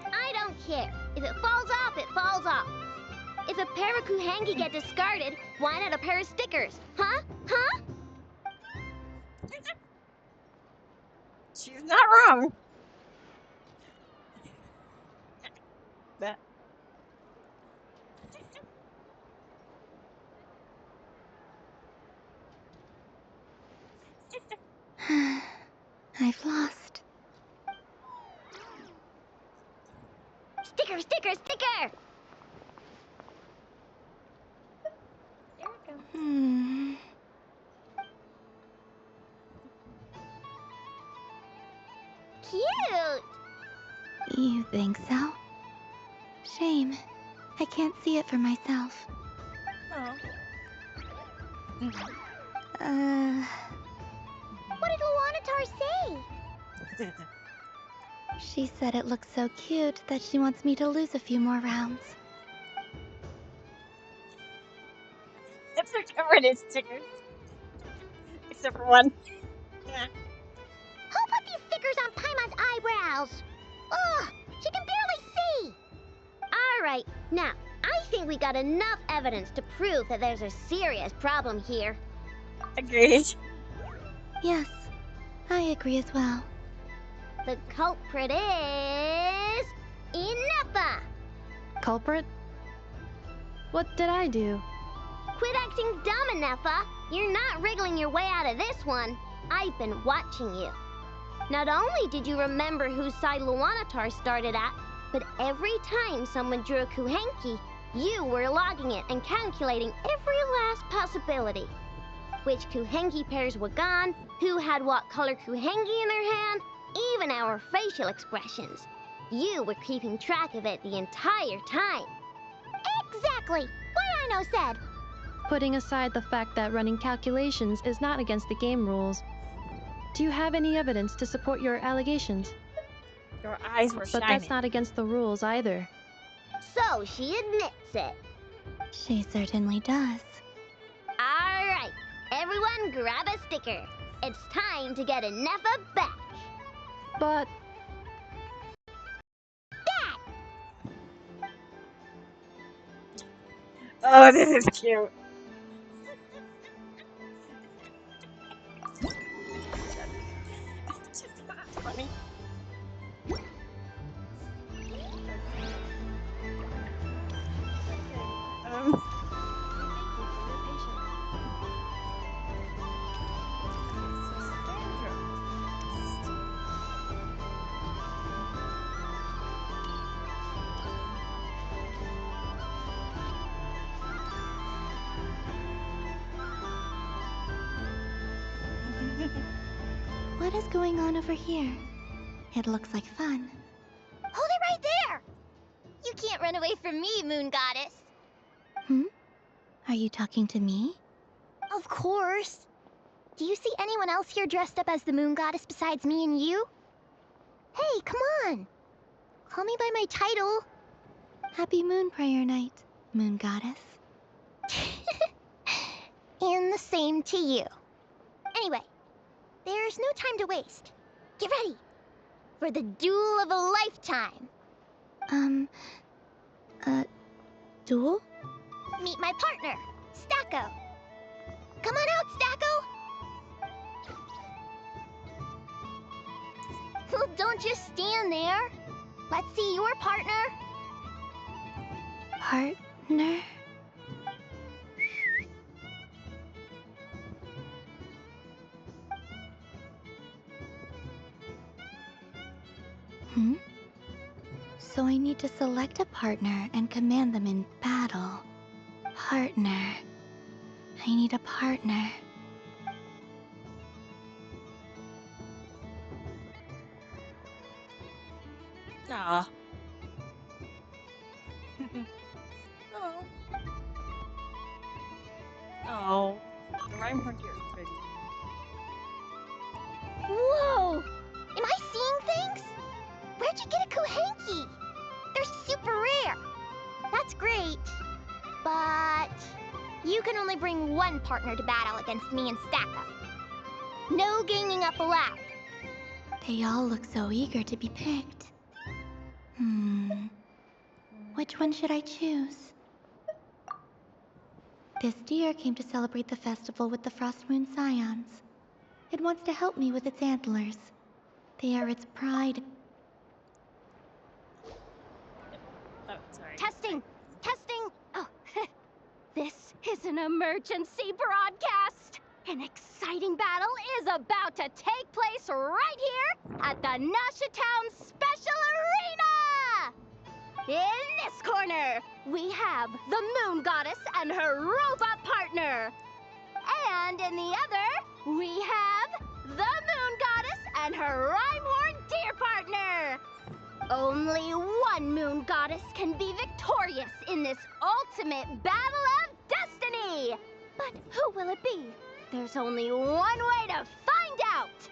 I don't care. If it falls off, it falls off. If a pair of Kuhenki get discarded, why not a pair of stickers? Huh? Huh? She's not wrong. That. I've lost. Sticker, sticker, sticker! There it goes. Cute! You think so? Shame. I can't see it for myself. Oh. What did Luanatar say? She said it looks so cute that she wants me to lose a few more rounds. It's covered in stickers. Except for one. Who put these stickers on Paimon's eyebrows? Ugh, she can barely see! Alright, now, I think we got enough evidence to prove that there's a serious problem here. Agreed. Yes, I agree as well. The culprit is... Ineppa! Culprit? What did I do? Quit acting dumb, Ineppa! You're not wriggling your way out of this one. I've been watching you. Not only did you remember whose side Luanatar started at, but every time someone drew a Kuhenki, you were logging it and calculating every last possibility. Which Kuhenki pairs were gone, who had what color Kuhenki in their hand, even our facial expressions. You were keeping track of it the entire time. Exactly! What Aino said! Putting aside the fact that running calculations is not against the game rules, do you have any evidence to support your allegations? Your eyes were But shining. that's not against the rules either. So she admits it. She certainly does. Alright, everyone grab a sticker. It's time to get Ineppa back. But... Oh, this is cute. Just 'cause it's funny. Um. What is going on over here? It looks like fun. Hold it right there! You can't run away from me, Moon Goddess. Hmm? Are you talking to me? Of course. Do you see anyone else here dressed up as the Moon Goddess besides me and you? Hey, come on. Call me by my title. Happy Moon Prayer Night, Moon Goddess. And the same to you. Anyway, there's no time to waste. Get ready for the duel of a lifetime. Duel? Meet my partner, Stacko. Come on out, Stacko. Well, don't just stand there. Let's see your partner. Partner? Hmm? So I need to select a partner and command them in battle. Partner. I need a partner. Aw. Oh. Oh. The rhyme here is pretty. Whoa! Am I seeing things? Where'd you get a Kuhenki? They're super rare. That's great. But you can only bring one partner to battle against me and Stacko. No ganging up allowed. They all look so eager to be picked. Which one should I choose? This deer came to celebrate the festival with the Frost Moon Scions. It wants to help me with its antlers. They are its pride. Oh, sorry. Testing! Testing! Oh, this is an emergency broadcast! An exciting battle is about to take place right here at the Nasha Town Special Arena! In this corner, we have the Moon Goddess and her robot partner. And in the other, we have the Moon Goddess and her Rhyme-Horn Deer partner. Only one Moon Goddess can be victorious in this ultimate battle of destiny. But who will it be? There's only one way to find out.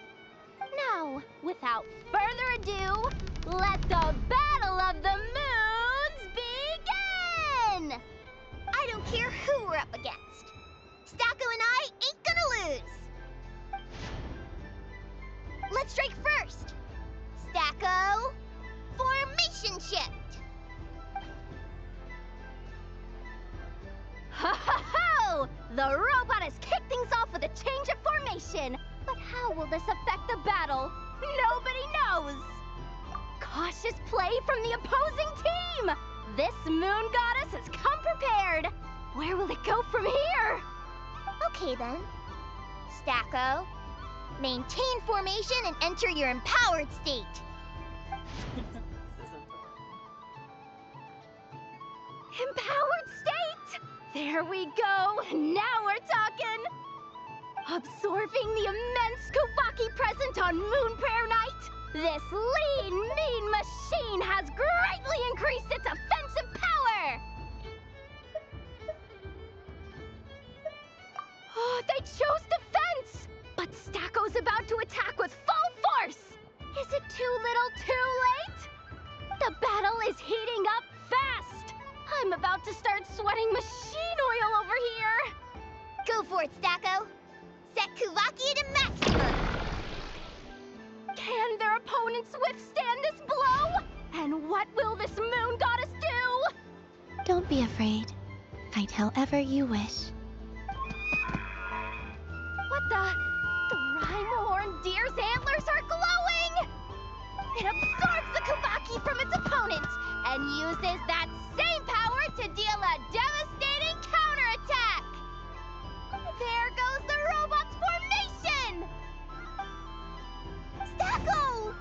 Now, without further ado, let the Battle of the Moons begin! I don't care who we're up against. Stacko and I ain't gonna lose. Let's strike first. Stacko, formation shift. Ho ho ho! The robot has kicked things off with a change of formation. But how will this affect the battle? Nobody knows. Cautious play from the opposing team. This Moon Goddess has come prepared. Where will it go from here? Okay then. Stacko, maintain formation and enter your empowered state. Empowered state! There we go. Now we're talking. Absorbing the immense Kubaki present on Moon Prayer Night, this lean, mean machine has greatly increased its offensive power! Oh, they chose defense! But Stacko's about to attack with full force! Is it too little too late? The battle is heating up fast! I'm about to start sweating machine oil over here! Go for it, Stacko! Set Kubaki to maximum! Can their opponents withstand this blow? And what will this Moon Goddess do? Don't be afraid. Fight however you wish. What the? The Rhyme-Horn Deer's antlers are glowing! It absorbs the Kubaki from its opponent and uses that same power to deal a devastating counterattack! There goes the robot's formation! Stacko!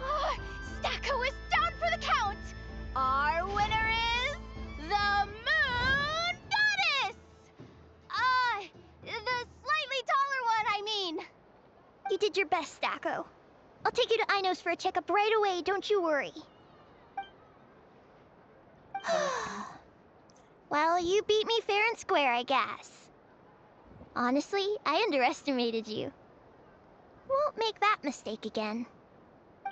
Oh, Stacko is down for the count! Our winner is the Moon Goddess! The slightly taller one, I mean. You did your best, Stacko. I'll take you to Inos for a checkup right away, don't you worry. Well, you beat me fair and square, I guess. Honestly, I underestimated you. Won't make that mistake again.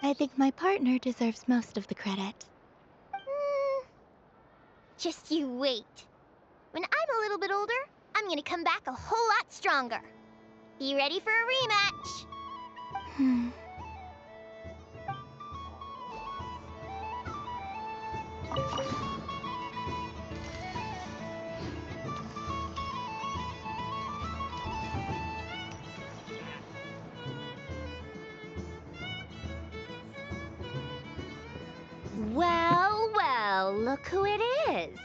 I think my partner deserves most of the credit. Just you wait. When I'm a little bit older, I'm gonna come back a whole lot stronger. Be ready for a rematch. Well, well, look who it is.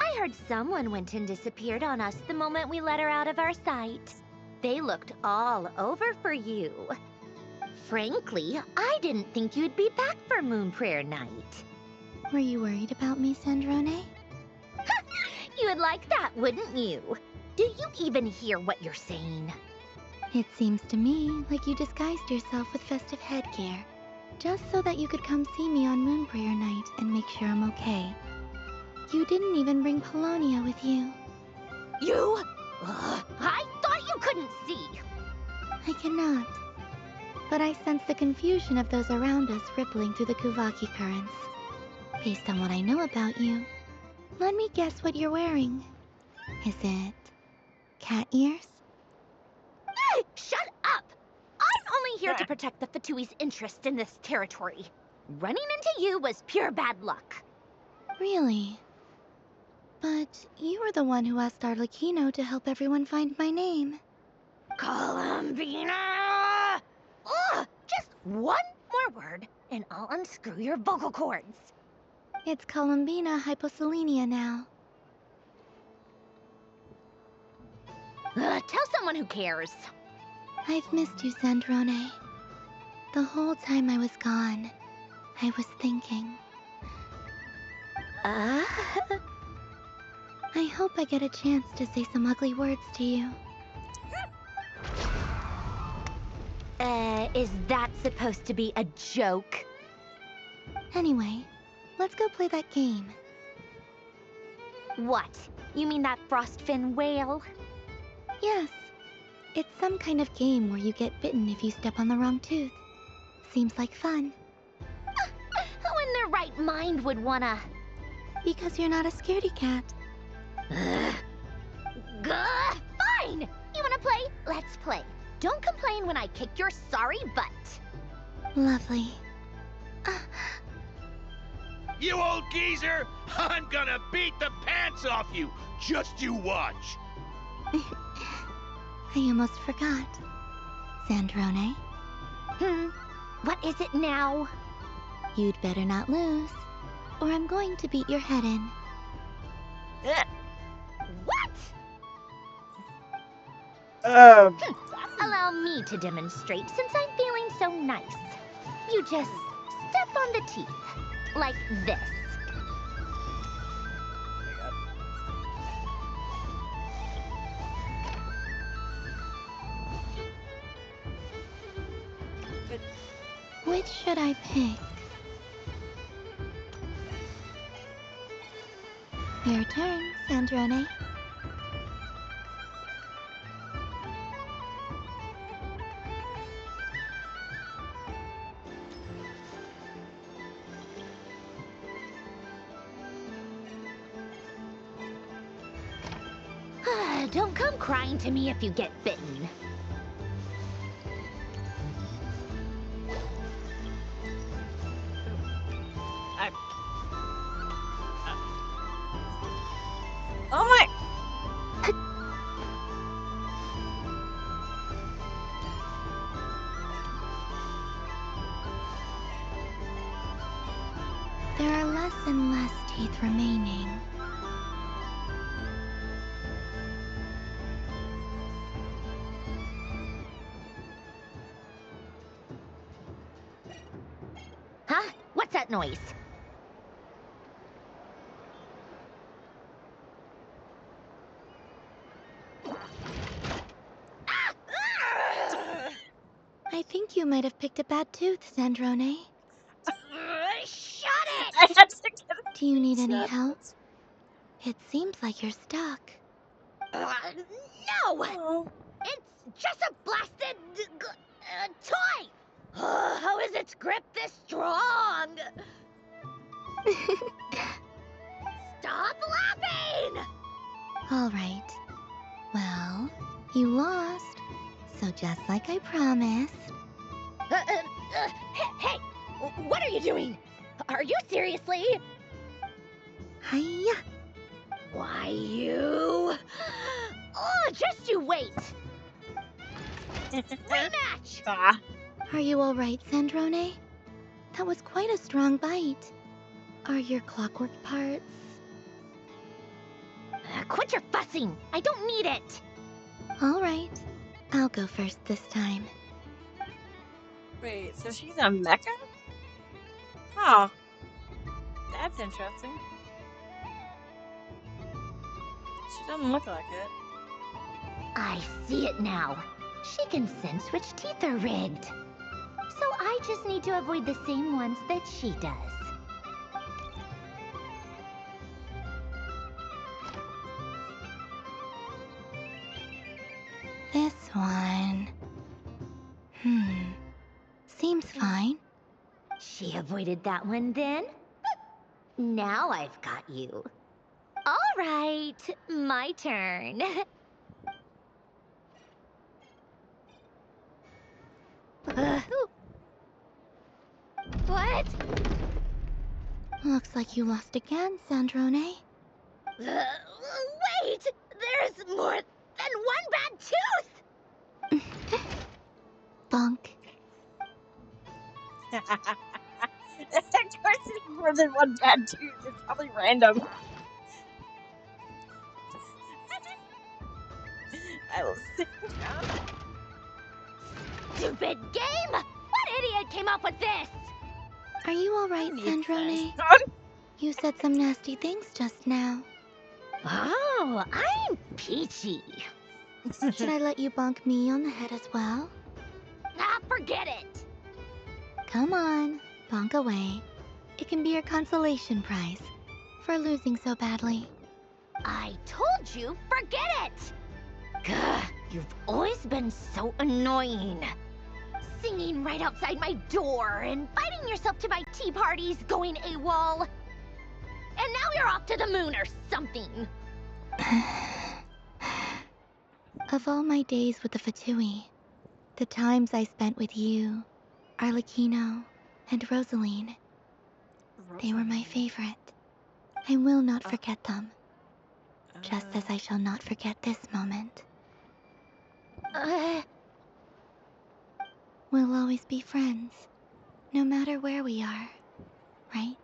I heard someone went and disappeared on us the moment we let her out of our sight. They looked all over for you. Frankly, I didn't think you'd be back for Moon Prayer Night. Were you worried about me, Sandrone? You would like that, wouldn't you? Do you even hear what you're saying? It seems to me like you disguised yourself with festive headgear, just so that you could come see me on Moon Prayer Night and make sure I'm okay. You didn't even bring Polonia with you. You? I thought you couldn't see. I cannot. But I sense the confusion of those around us rippling through the Kuvaki currents. Based on what I know about you, let me guess what you're wearing. Is it cat ears? Shut up! I'm only here to protect the Fatui's interest in this territory. Running into you was pure bad luck. Really? But you were the one who asked Arlecchino to help everyone find my name. Columbina! Ugh! Just one more word, and I'll unscrew your vocal cords. It's Columbina hyposelenia now. Tell someone who cares. I've missed you, Sandrone. The whole time I was gone, I was thinking. I hope I get a chance to say some ugly words to you. Is that supposed to be a joke? Anyway, let's go play that game. What? You mean that frostfin whale? Yes. It's some kind of game where you get bitten if you step on the wrong tooth. Seems like fun. Who in their right mind would wanna... Because you're not a scaredy cat. Fine! You wanna play? Let's play. Don't complain when I kick your sorry butt. Lovely. You old geezer! I'm gonna beat the pants off you! Just you watch! I almost forgot. Sandrone? What is it now? You'd better not lose, or I'm going to beat your head in. What? Allow me to demonstrate since I'm feeling so nice. You just step on the teeth, like this. Which should I pick? Your turn, Sandrone. Don't come crying to me if you get bitten. Oh my! There are less and less teeth remaining. Huh? What's that noise? I think you might have picked a bad tooth, Sandrone. Shut it! I had to get it. Do you need any help? It seems like you're stuck. No! It's just a blasted toy! How is its grip this strong? Stop laughing! All right. Well, you lost. So just like I promised. Hey! What are you doing? Are you seriously? Hiya! Why, you... Oh, just you wait! Rematch! Are you all right, Sandrone? That was quite a strong bite. Are your clockwork parts? Quit your fussing! I don't need it! All right. I'll go first this time. Wait, so she's a mecha? Huh. That's interesting. She doesn't look like it. I see it now. She can sense which teeth are rigged. So I just need to avoid the same ones that she does. This one. Seems fine. She avoided that one then? Now I've got you. All right, my turn. What? Looks like you lost again, Sandrone. Wait! There's more than one bad tooth! Bonk. Of course, there's more than one bad tooth. It's probably random. I will sit down. Stupid game! What idiot came up with this? Are you alright, Sandrone? You said some nasty things just now. Oh, I'm peachy. Should I let you bonk me on the head as well? Ah, forget it. Come on, bonk away. It can be your consolation prize for losing so badly. I told you, forget it! Gah, you've always been so annoying. Singing right outside my door, inviting yourself to my tea parties, going AWOL. And now you're off to the moon or something. Of all my days with the Fatui, the times I spent with you, Arlecchino, and Rosaline, they were my favorite. I will not forget them. Just as I shall not forget this moment. We'll always be friends, no matter where we are, right?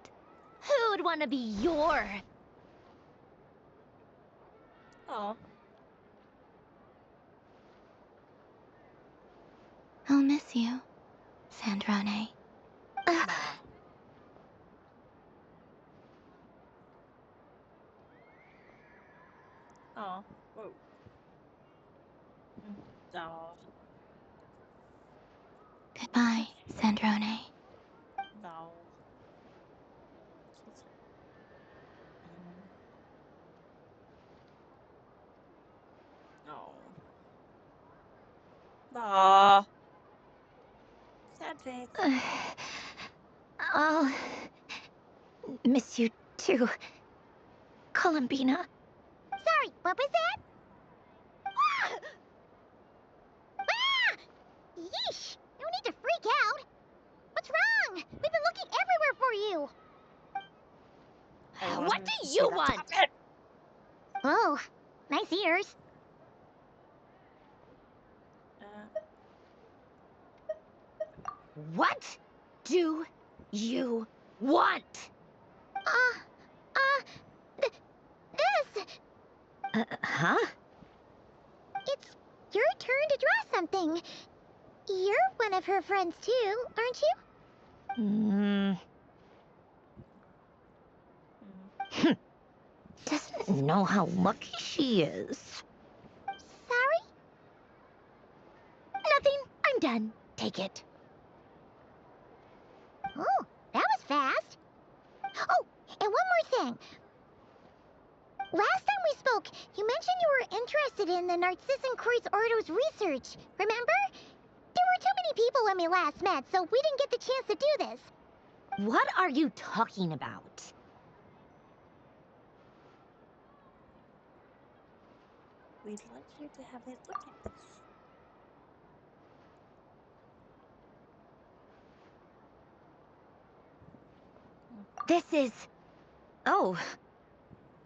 Who would want to be your... Oh. I'll miss you, Sandrone. Oh. Whoa. Oh. Goodbye, Sandrone. No. No. Aw. Sad face. I'll miss you too, Columbina. Sorry, what was that? Ah! Ah! Yeesh! No need to freak out. What's wrong? We've been looking everywhere for you. What do you want? Oh, nice ears. What do you want? This. Huh? It's your turn to draw something. You're one of her friends too, aren't you? Doesn't know how lucky she is. Sorry? Nothing. I'm done. Take it. Oh, that was fast. Oh, and one more thing. Last time we spoke, you mentioned you were interested in the Narcissan Kreuz Ordo's research, remember? There were too many people when we last met, so we didn't get the chance to do this. What are you talking about? We'd like you to have a look at this. This is... Oh.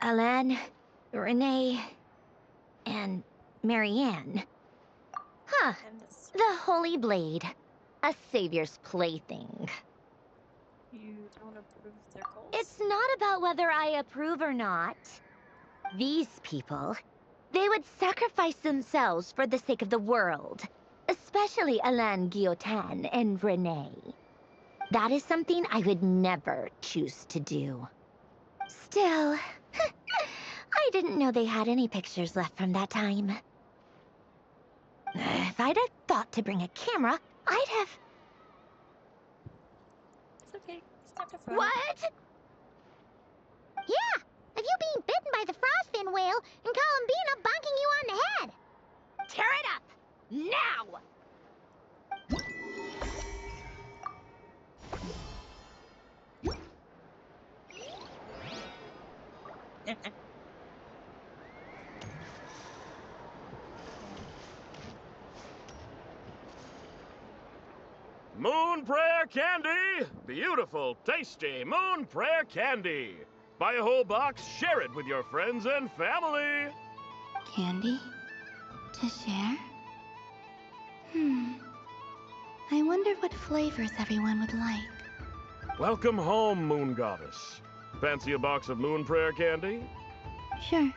Alain, Renee, and Marianne. Huh. The Holy Blade. A savior's plaything. You don't approve their goals? It's not about whether I approve or not. These people, they would sacrifice themselves for the sake of the world. Especially Alain Guillotin and Renee. That is something I would never choose to do. Still, I didn't know they had any pictures left from that time. If I'd have thought to bring a camera, I'd have... It's okay. It's not a What? Yeah, of you being bitten by the frostfin whale and Columbina bonking you on the head. Tear it up! Now! Moon Prayer Candy! Beautiful, tasty Moon Prayer Candy! Buy a whole box, share it with your friends and family! Candy? To share? I wonder what flavors everyone would like. Welcome home, Moon Goddess. Fancy a box of Moon Prayer Candy? Sure.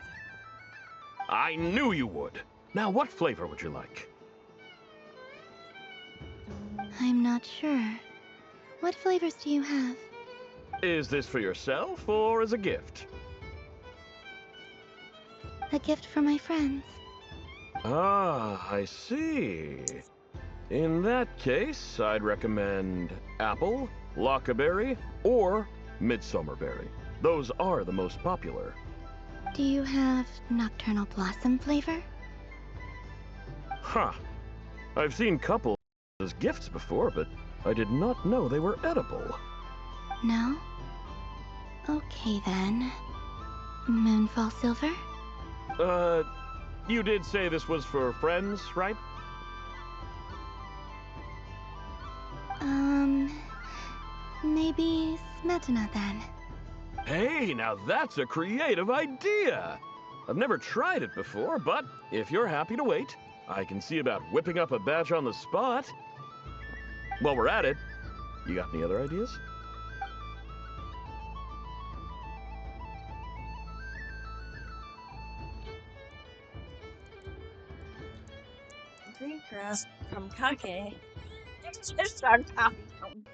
I knew you would. Now, what flavor would you like? I'm not sure. What flavors do you have? Is this for yourself or as a gift? A gift for my friends. Ah, I see. In that case, I'd recommend apple, lockaberry, or midsummerberry. Those are the most popular. Do you have nocturnal blossom flavor? Huh. I've seen couples as gifts before, but I did not know they were edible. No? Okay then. Moonfall silver? You did say this was for friends, right? Maybe smetana then. Hey, now that's a creative idea! I've never tried it before, but if you're happy to wait, I can see about whipping up a batch on the spot. While we're at it, you got any other ideas? Green grass from Kake. It's just on coffee fountains.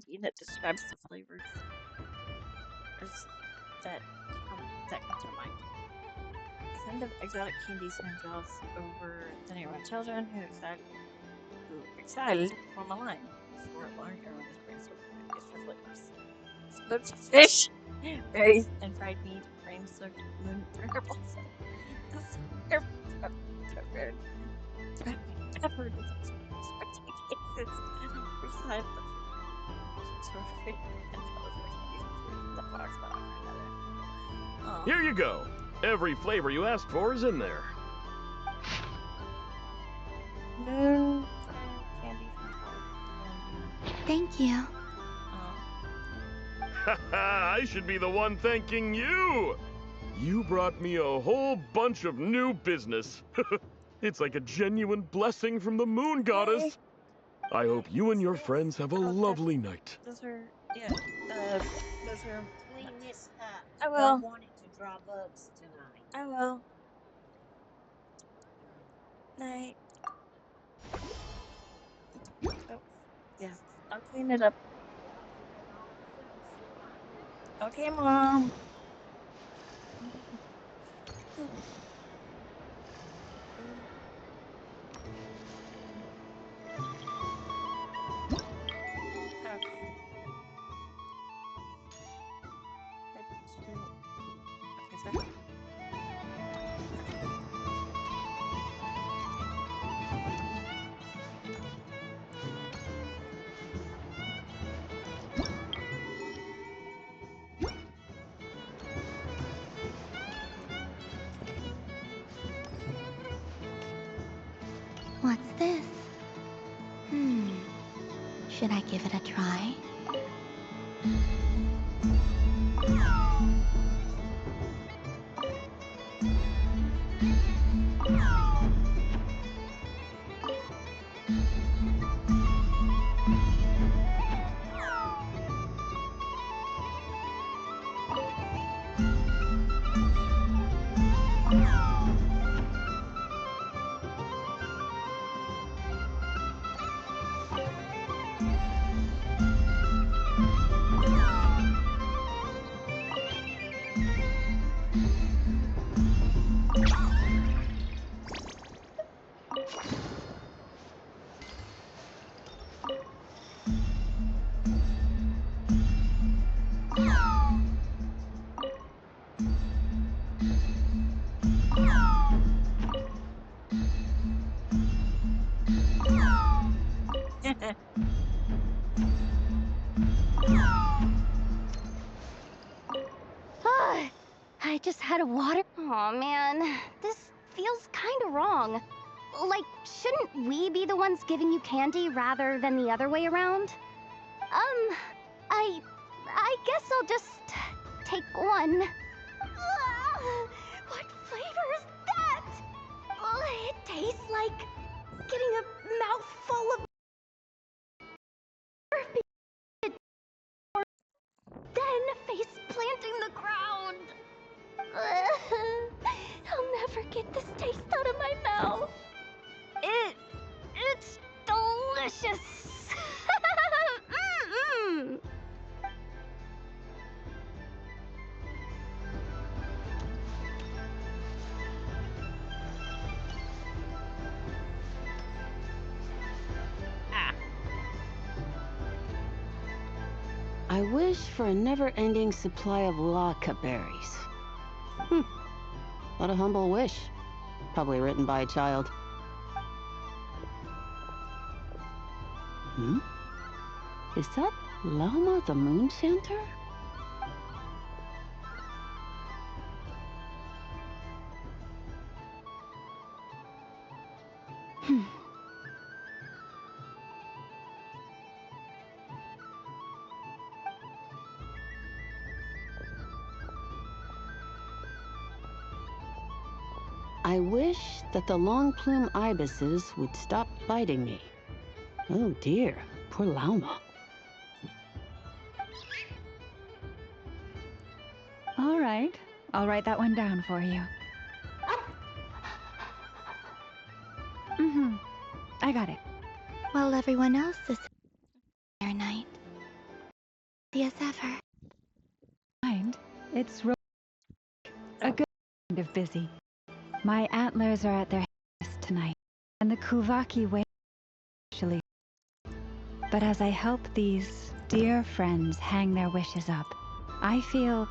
It describes the flavors. There's that comes to mind. Send of exotic candies and gels over the neighborhood children who excited form a line for long term when this brings extra flavors. Smoked fish, berries, and fried meat, rain soaked moon prayer blossom. Peppered with expecting cases for silent sorcery and colorful candies in the box, but I'll find that out. Here you go. Every flavor you asked for is in there. Moon candy from Thank you. Haha, I should be the one thanking you! You brought me a whole bunch of new business. It's like a genuine blessing from the Moon Goddess. I hope you and your friends have a lovely night. Those are, those are. Clean this up. I will. Don't want it to draw bugs tonight. I will. Night. Oh, yeah. I'll clean it up. Okay, Mom. What's this? Should I give it a try? I just had a water. Oh man, this feels kind of wrong. Like, shouldn't we be the ones giving you candy rather than the other way around? I guess I'll just take one. What flavor is that? It tastes like getting a mouthful of then face planting the ground. I'll never get this taste out of my mouth. It's delicious. Mm-mm. I wish for a never-ending supply of Laka berries. What a humble wish. Probably written by a child. Is that Lama the Moon Chanter? I wish that the long plume ibises would stop biting me. Oh dear, poor Lauma. All right, I'll write that one down for you. I got it. While everyone else is their night. See as ever. Mind, it's a good kind of busy. My antlers are at their heaviest tonight, and the Kuvaki wait actually. But as I help these dear friends hang their wishes up, I feel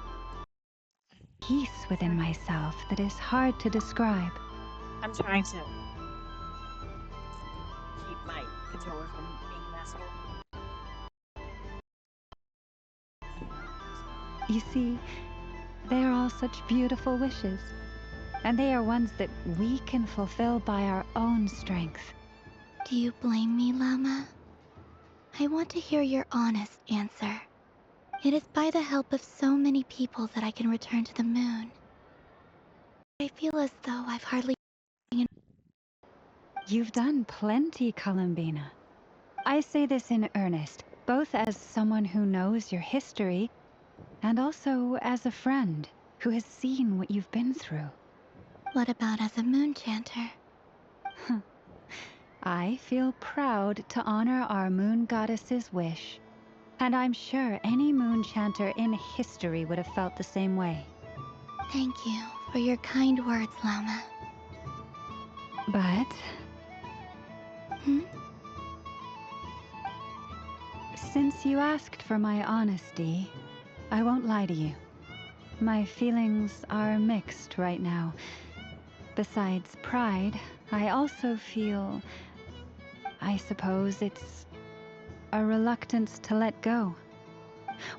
peace within myself that is hard to describe. I'm trying to keep my controller from being an asshole. You see, they are all such beautiful wishes, and they are ones that we can fulfill by our own strength. Do you blame me, Lama? I want to hear your honest answer. It is by the help of so many people that I can return to the moon. I feel as though I've hardly... You've done plenty, Columbina. I say this in earnest, both as someone who knows your history, and also as a friend who has seen what you've been through. What about as a moon chanter? I feel proud to honor our moon goddess's wish, and I'm sure any moon chanter in history would have felt the same way. Thank you for your kind words, Lama. But... Since you asked for my honesty, I won't lie to you. My feelings are mixed right now. Besides pride, I also feel... I suppose it's a reluctance to let go.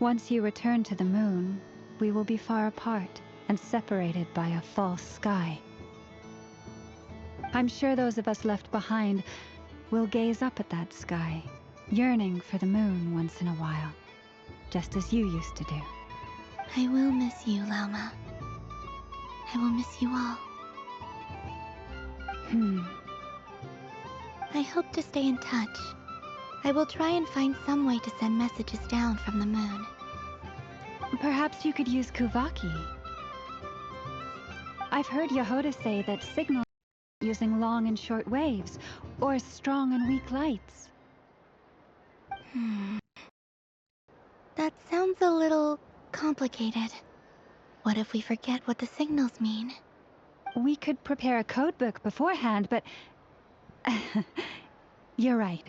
Once you return to the moon, we will be far apart and separated by a false sky. I'm sure those of us left behind will gaze up at that sky, yearning for the moon once in a while, just as you used to do. I will miss you, Lama. I will miss you all. I hope to stay in touch. I will try and find some way to send messages down from the moon. Perhaps you could use Kuvaki. I've heard Yehoda say that signals using long and short waves, or strong and weak lights. That sounds a little complicated. What if we forget what the signals mean? We could prepare a codebook beforehand, but... You're right.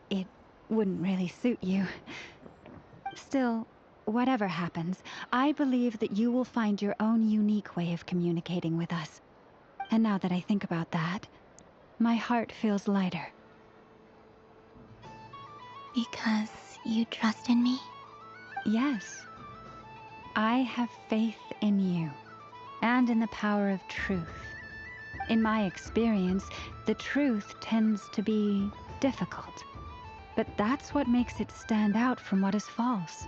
It wouldn't really suit you. Still, whatever happens, I believe that you will find your own unique way of communicating with us. And now that I think about that, my heart feels lighter. Because you trust in me? Yes. I have faith in you, and in the power of truth. In my experience, the truth tends to be difficult. But that's what makes it stand out from what is false.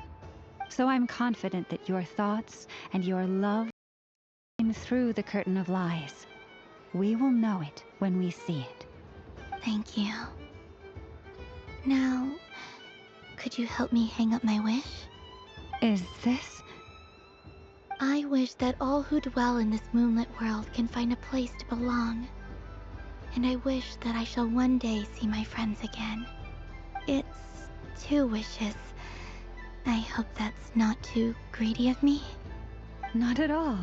So I'm confident that your thoughts and your love shine through the curtain of lies. We will know it when we see it. Thank you. Now, could you help me hang up my wish? Is this? I wish that all who dwell in this moonlit world can find a place to belong. And I wish that I shall one day see my friends again. It's 2 wishes. I hope that's not too greedy of me. Not at all.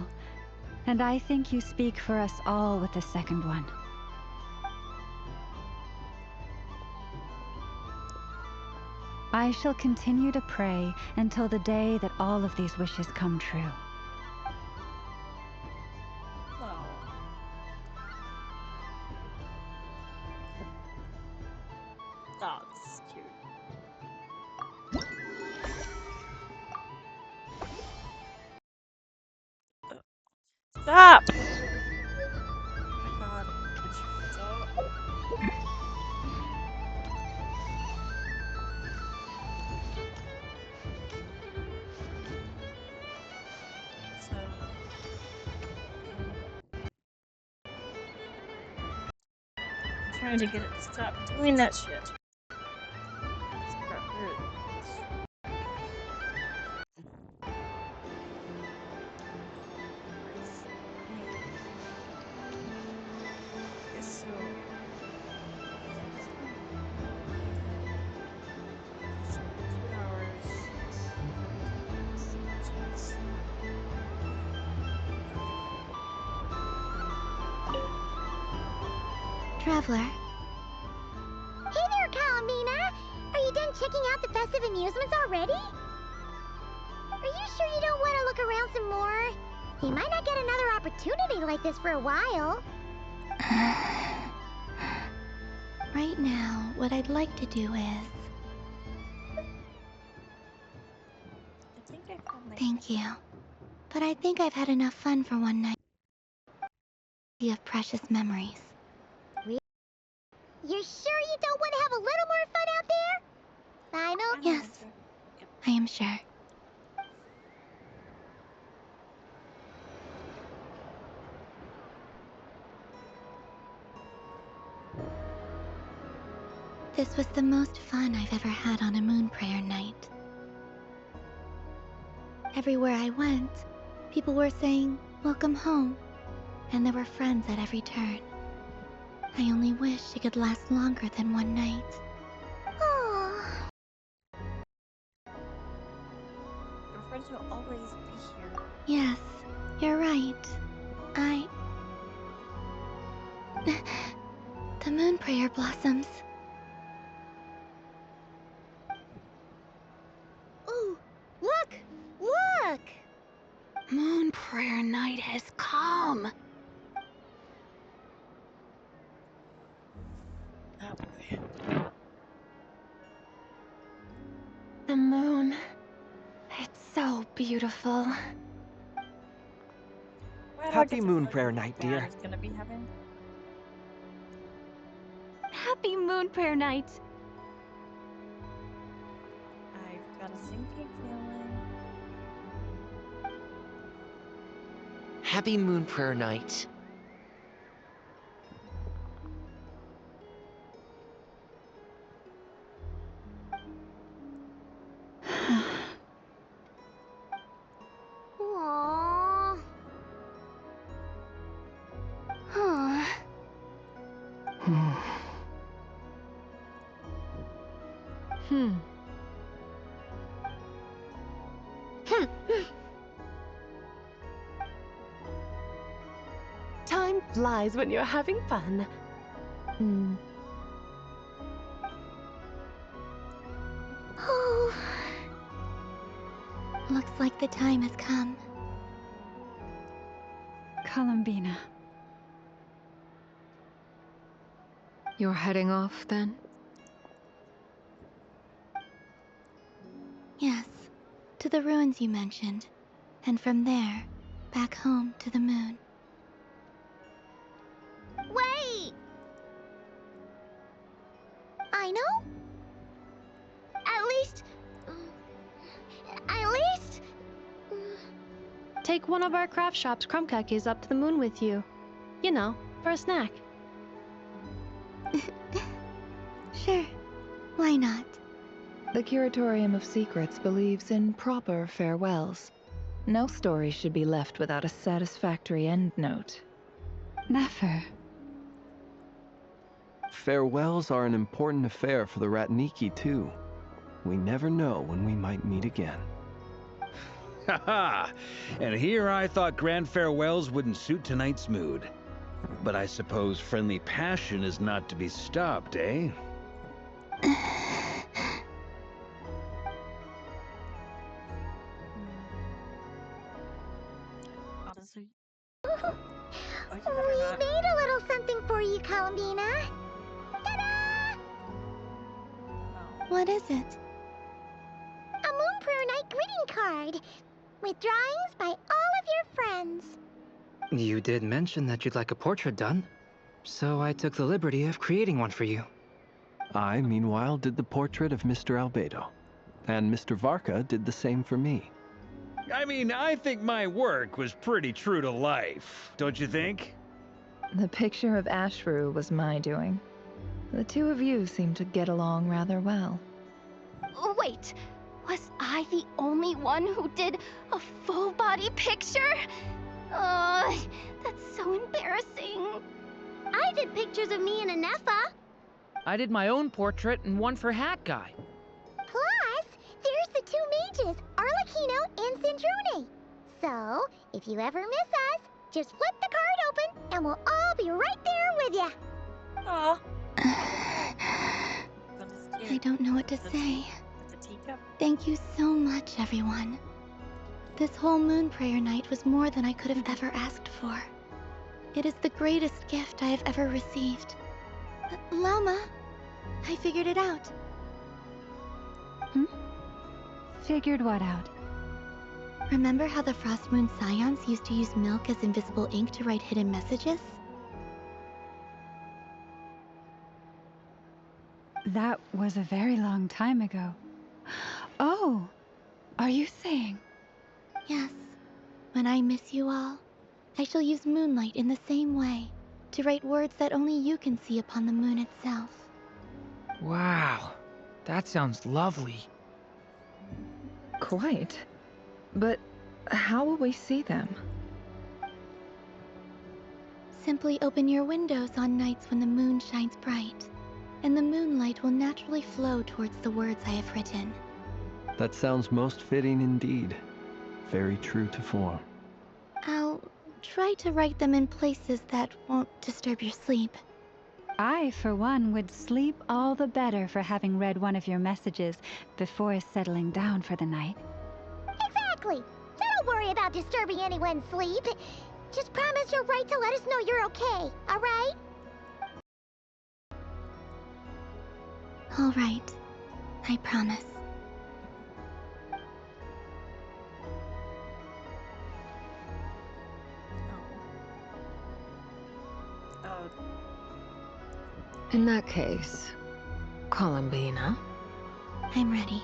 And I think you speak for us all with the second one. I shall continue to pray until the day that all of these wishes come true. Oh, this is cute. Stop! Oh my god. Would you stop? So... I'm trying to get it to stop doing that shit. It's got hurt. Okay, so... So 2 hours. Jeez. Traveler. Hey there, Kalamina! Are you done checking out the festive amusements already? Are you sure you don't want to look around some more? You might not get another opportunity like this for a while. Right now, what I'd like to do is... I think I found my... Thank you. But I think I've had enough fun for one night. You have precious memories. You're sure you don't want to have a little more fun out there? Final? Yes, I am sure. This was the most fun I've ever had on a moon prayer night. Everywhere I went, people were saying, "Welcome home," and there were friends at every turn. I only wish it could last longer than one night. Oh. Your friends will always be here. Yes, you're right. The moon prayer blossoms. Ooh, look! Look! Moon prayer night has come. Oh boy. The moon. It's so beautiful. Why do I Happy get to Moon feel Prayer like Night, Dad dear. is gonna be having? Happy Moon Prayer Night! I've got a sinking feeling. Happy Moon Prayer Night. Aww. Huh. Time flies when you're having fun. Oh. Looks like the time has come. Columbina. You're heading off then? Yes, to the ruins you mentioned. And from there, back home to the moon. take one of our craft shop's crumb cookies up to the moon with you. You know, for a snack. Sure. Why not? The Curatorium of Secrets believes in proper farewells. No story should be left without a satisfactory endnote. Never. Farewells are an important affair for the Ratniki, too. We never know when we might meet again. Haha! And here I thought grand farewells wouldn't suit tonight's mood. But I suppose friendly passion is not to be stopped, eh? Honestly. We made a little something for you, Columbina. Ta-da! What is it? A Moonprayer Night greeting card with drawings by all of your friends. You did mention that you'd like a portrait done, so I took the liberty of creating one for you. I, meanwhile, did the portrait of Mr. Albedo, and Mr. Varka did the same for me. I mean, I think my work was pretty true to life, don't you think? The picture of Ashru was my doing. The two of you seem to get along rather well. Wait, was I the only one who did a full body picture? That's so embarrassing. I did pictures of me and Anefa. I did my own portrait and one for Hat Guy. Plus, there's the two mages, Arlecchino and Sandrone. So, if you ever miss us, just flip the card open and we'll all be right there with you. Aw. I don't know what to say. Thank you so much, everyone. This whole Moonprayer Night was more than I could have ever asked for. It is the greatest gift I have ever received. Lauma, I figured it out. Figured what out? Remember how the Frost Moon Scions used to use milk as invisible ink to write hidden messages? That was a very long time ago. Oh, are you saying? Yes. When I miss you all, I shall use moonlight in the same way, to write words that only you can see upon the moon itself. Wow, that sounds lovely. Quite. But how will we see them? Simply open your windows on nights when the moon shines bright, and the moonlight will naturally flow towards the words I have written. That sounds most fitting indeed. Very true to form. I'll try to write them in places that won't disturb your sleep. I, for one, would sleep all the better for having read one of your messages before settling down for the night. Exactly. So don't worry about disturbing anyone's sleep. Just promise you'll write to let us know you're okay, all right? All right. I promise. In that case, Columbina. I'm ready.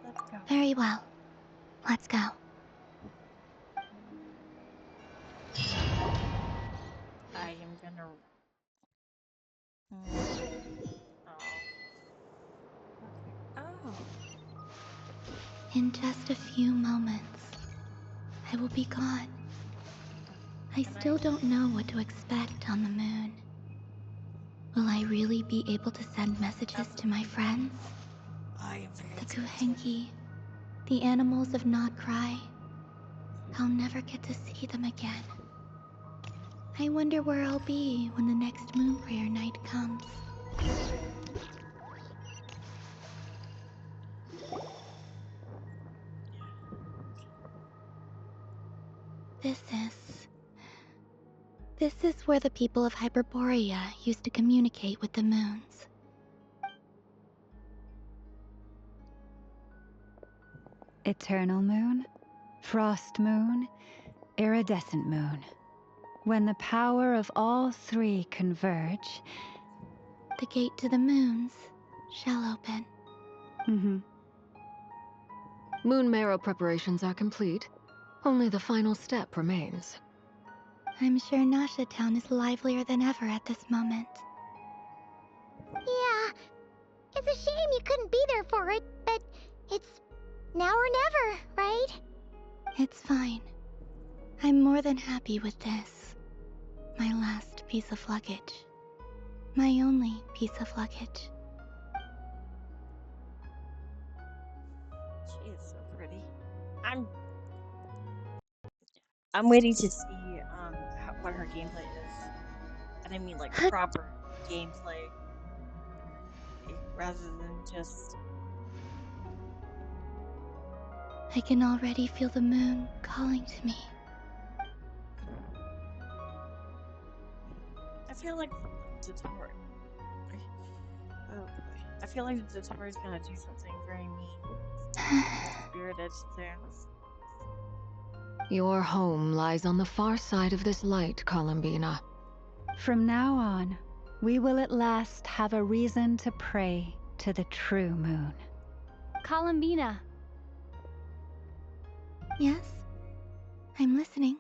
Let's go. Very well. Let's go. I am gonna. Oh. In just a few moments, I will be gone. I still don't know what to expect on the moon. Will I really be able to send messages to my friends? The Kuhenki, the animals of Nod Cry. I'll never get to see them again. I wonder where I'll be when the next Moonprayer Night comes. This is where the people of Hyperborea used to communicate with the moons. Eternal moon, frost moon, iridescent moon. When the power of all three converge, the gate to the moons shall open. Moon marrow preparations are complete. Only the final step remains. I'm sure Nasha Town is livelier than ever at this moment. Yeah, it's a shame you couldn't be there for it, but it's now or never, right? It's fine. I'm more than happy with this. My last piece of luggage. My only piece of luggage. She is so pretty. I'm waiting to see what her gameplay is, and I mean like proper gameplay, rather than just. I can already feel the moon calling to me. I feel like Dotori. Oh boy. I feel like Dotori's gonna do something very mean spirited soon. Your home lies on the far side of this light, Columbina. From now on, we will at last have a reason to pray to the true moon. Columbina. Yes? I'm listening.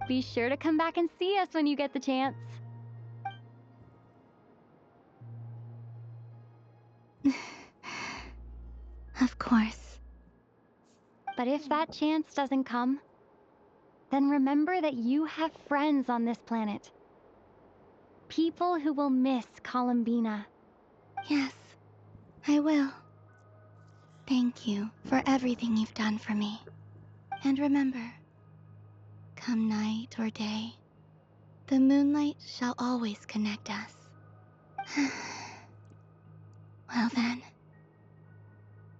Be sure to come back and see us when you get the chance. Of course. But if that chance doesn't come, then remember that you have friends on this planet. People who will miss Columbina. Yes, I will. Thank you for everything you've done for me. And remember, come night or day, the moonlight shall always connect us. Well then,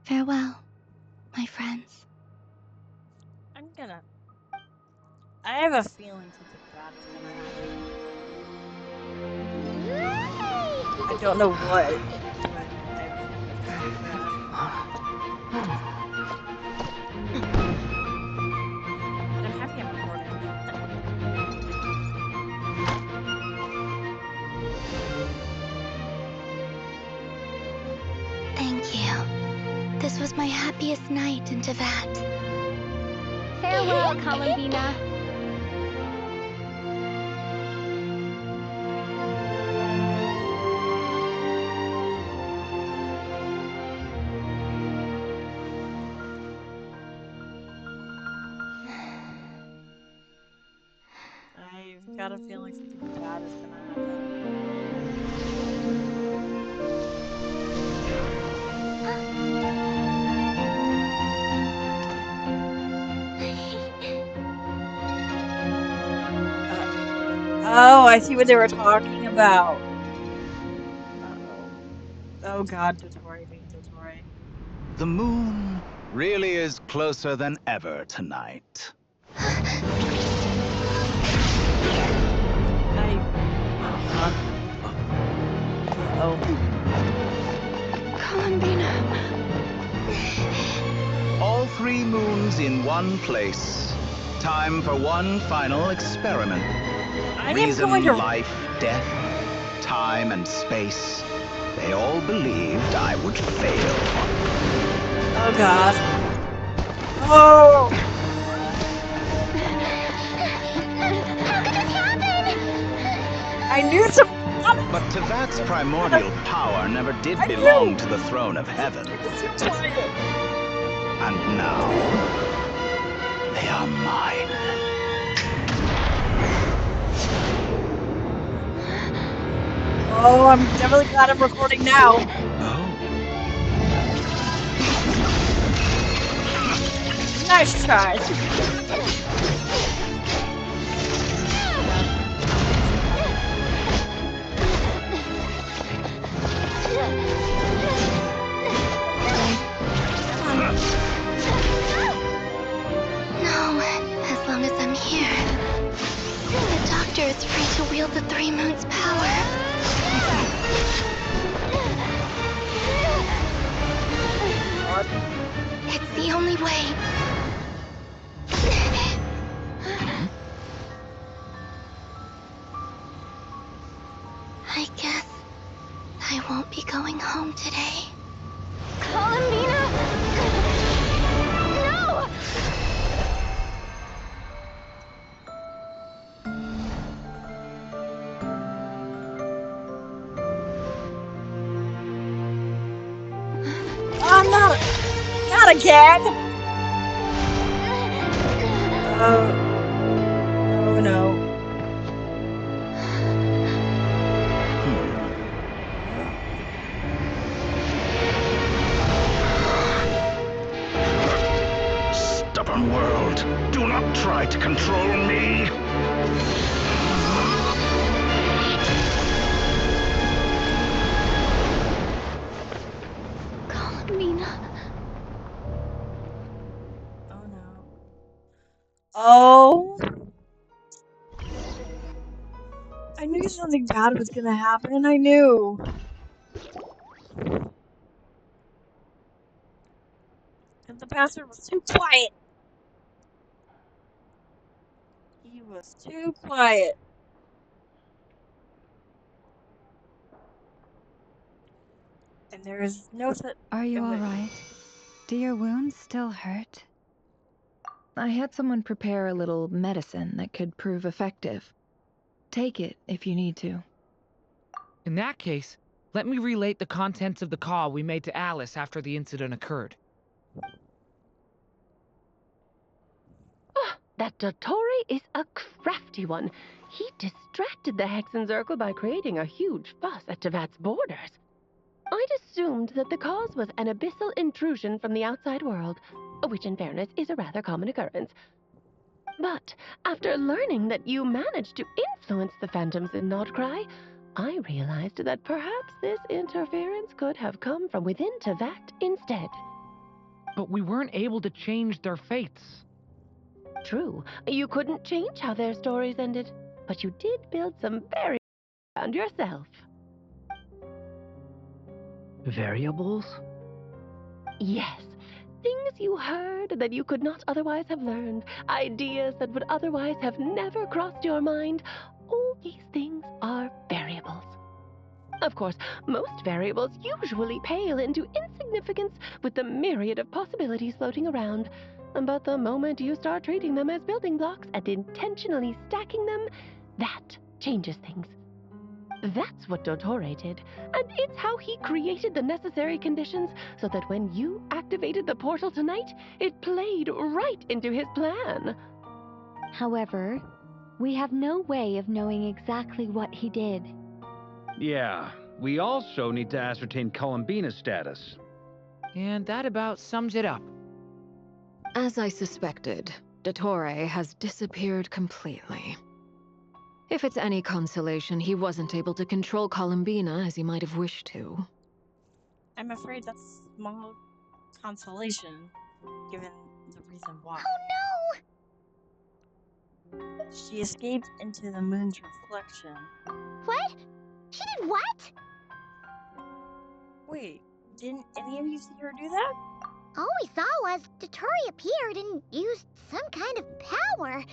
farewell, my friends. I have a feeling something bad is gonna happen. I don't know what, but I have a feeling it's something bad. But I'm happy I'm recording. Thank you. This was my happiest night in Teyvat. Farewell, Columbina. I've got a feeling something bad is gonna happen. Oh, I see what they were talking about. Uh-oh. Oh god, Dotori being Dotori. The moon really is closer than ever tonight. Columbina. All three moons in one place. Time for one final experiment. Reason, life, death, time, and space. They all believed I would fail. Oh god. Oh! I knew some. But Teyvat's primordial power never did belong to the throne of heaven. And now, they are mine. Oh, I'm definitely glad I'm recording now. Nice try. No, as long as I'm here. The Doctor is free to wield the Three Moons' power. It's the only way. I guess I won't be going home today. Columbina! Not again! Oh no. Stubborn world, do not try to control me. Columbina. Oh no. Oh. I knew something bad was gonna happen. I knew. And the bastard was too quiet. He was too quiet. And there is no such. Are you all right? Do your wounds still hurt? I had someone prepare a little medicine that could prove effective. Take it if you need to. In that case, let me relate the contents of the call we made to Alice after the incident occurred. That Dottore is a crafty one. He distracted the Hexenzirkel by creating a huge fuss at Tevat's borders. I'd assumed that the cause was an abyssal intrusion from the outside world, which in fairness is a rather common occurrence. But after learning that you managed to influence the phantoms in Nodcry, I realized that perhaps this interference could have come from within Tevat instead. But we weren't able to change their fates. True, you couldn't change how their stories ended, but you did build some very around yourself. Variables? Yes, things you heard that you could not otherwise have learned, ideas that would otherwise have never crossed your mind. All these things are variables. Of course, most variables usually pale into insignificance with the myriad of possibilities floating around. But the moment you start treating them as building blocks and intentionally stacking them, that changes things. That's what Dottore did, and it's how he created the necessary conditions so that when you activated the portal tonight, it played right into his plan. However, we have no way of knowing exactly what he did. Yeah, we also need to ascertain Columbina's status. And that about sums it up. As I suspected, Dottore has disappeared completely. If it's any consolation, he wasn't able to control Columbina as he might have wished to. I'm afraid that's small consolation, given the reason why. Oh She escaped into the moon's reflection. no! What? She did what? Wait, didn't any of you see her do that? All we saw was Dottore appeared and used some kind of power.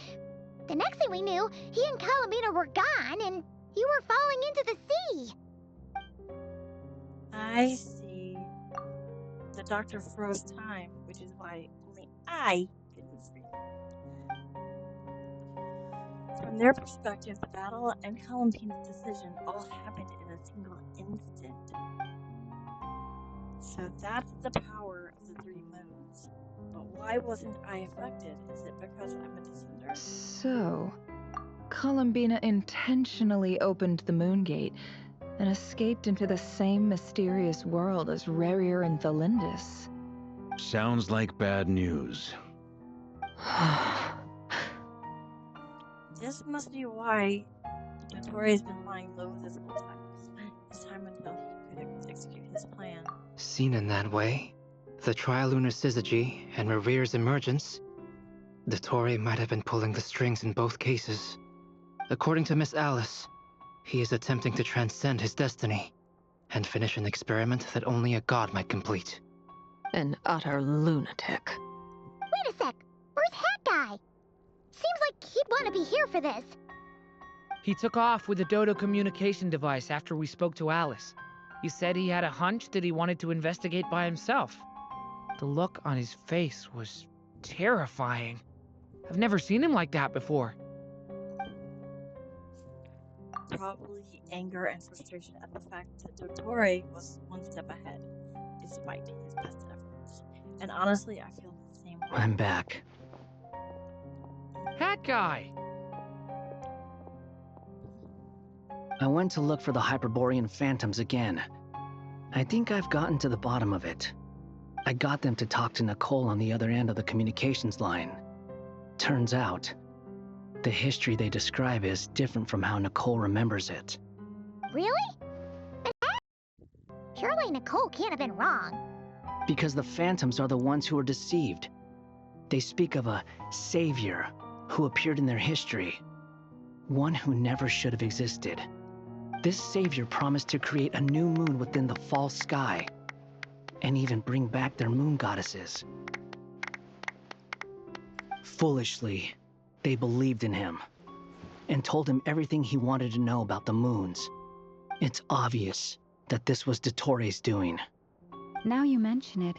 The next thing we knew, he and Columbina were gone, and you were falling into the sea. I see. The doctor froze time, which is why only I could move freely. From their perspective, the battle and Columbina's decision all happened in a single instant. So that's the power of the three moons. But why wasn't I affected? Is it because I'm a descender? So, Columbina intentionally opened the moon gate and escaped into the same mysterious world as Rerir and Thalindis. Sounds like bad news. This must be why Dottore's been lying low this whole time. This time until he could execute his plan. Seen in that way, the Trilunar Syzygy and Revere's emergence, Dottore might have been pulling the strings in both cases. According to Miss Alice, he is attempting to transcend his destiny and finish an experiment that only a god might complete. An utter lunatic. Wait a sec, where's Hat Guy? Seems like he'd want to be here for this. He took off with the Dodo communication device after we spoke to Alice. He said he had a hunch that he wanted to investigate by himself. The look on his face was terrifying. I've never seen him like that before. Probably anger and frustration at the fact that Dottore was one step ahead, despite his best efforts. And honestly, I feel the same way. I'm back. Hat guy! I went to look for the Hyperborean phantoms again. I think I've gotten to the bottom of it. I got them to talk to Nicole on the other end of the communications line. Turns out, the history they describe is different from how Nicole remembers it. Really? Surely Nicole can't have been wrong. Because the phantoms are the ones who were deceived. They speak of a savior who appeared in their history. One who never should have existed. This savior promised to create a new moon within the false sky, and even bring back their moon goddesses. Foolishly, they believed in him, and told him everything he wanted to know about the moons. It's obvious that this was Dottoro's doing. Now you mention it,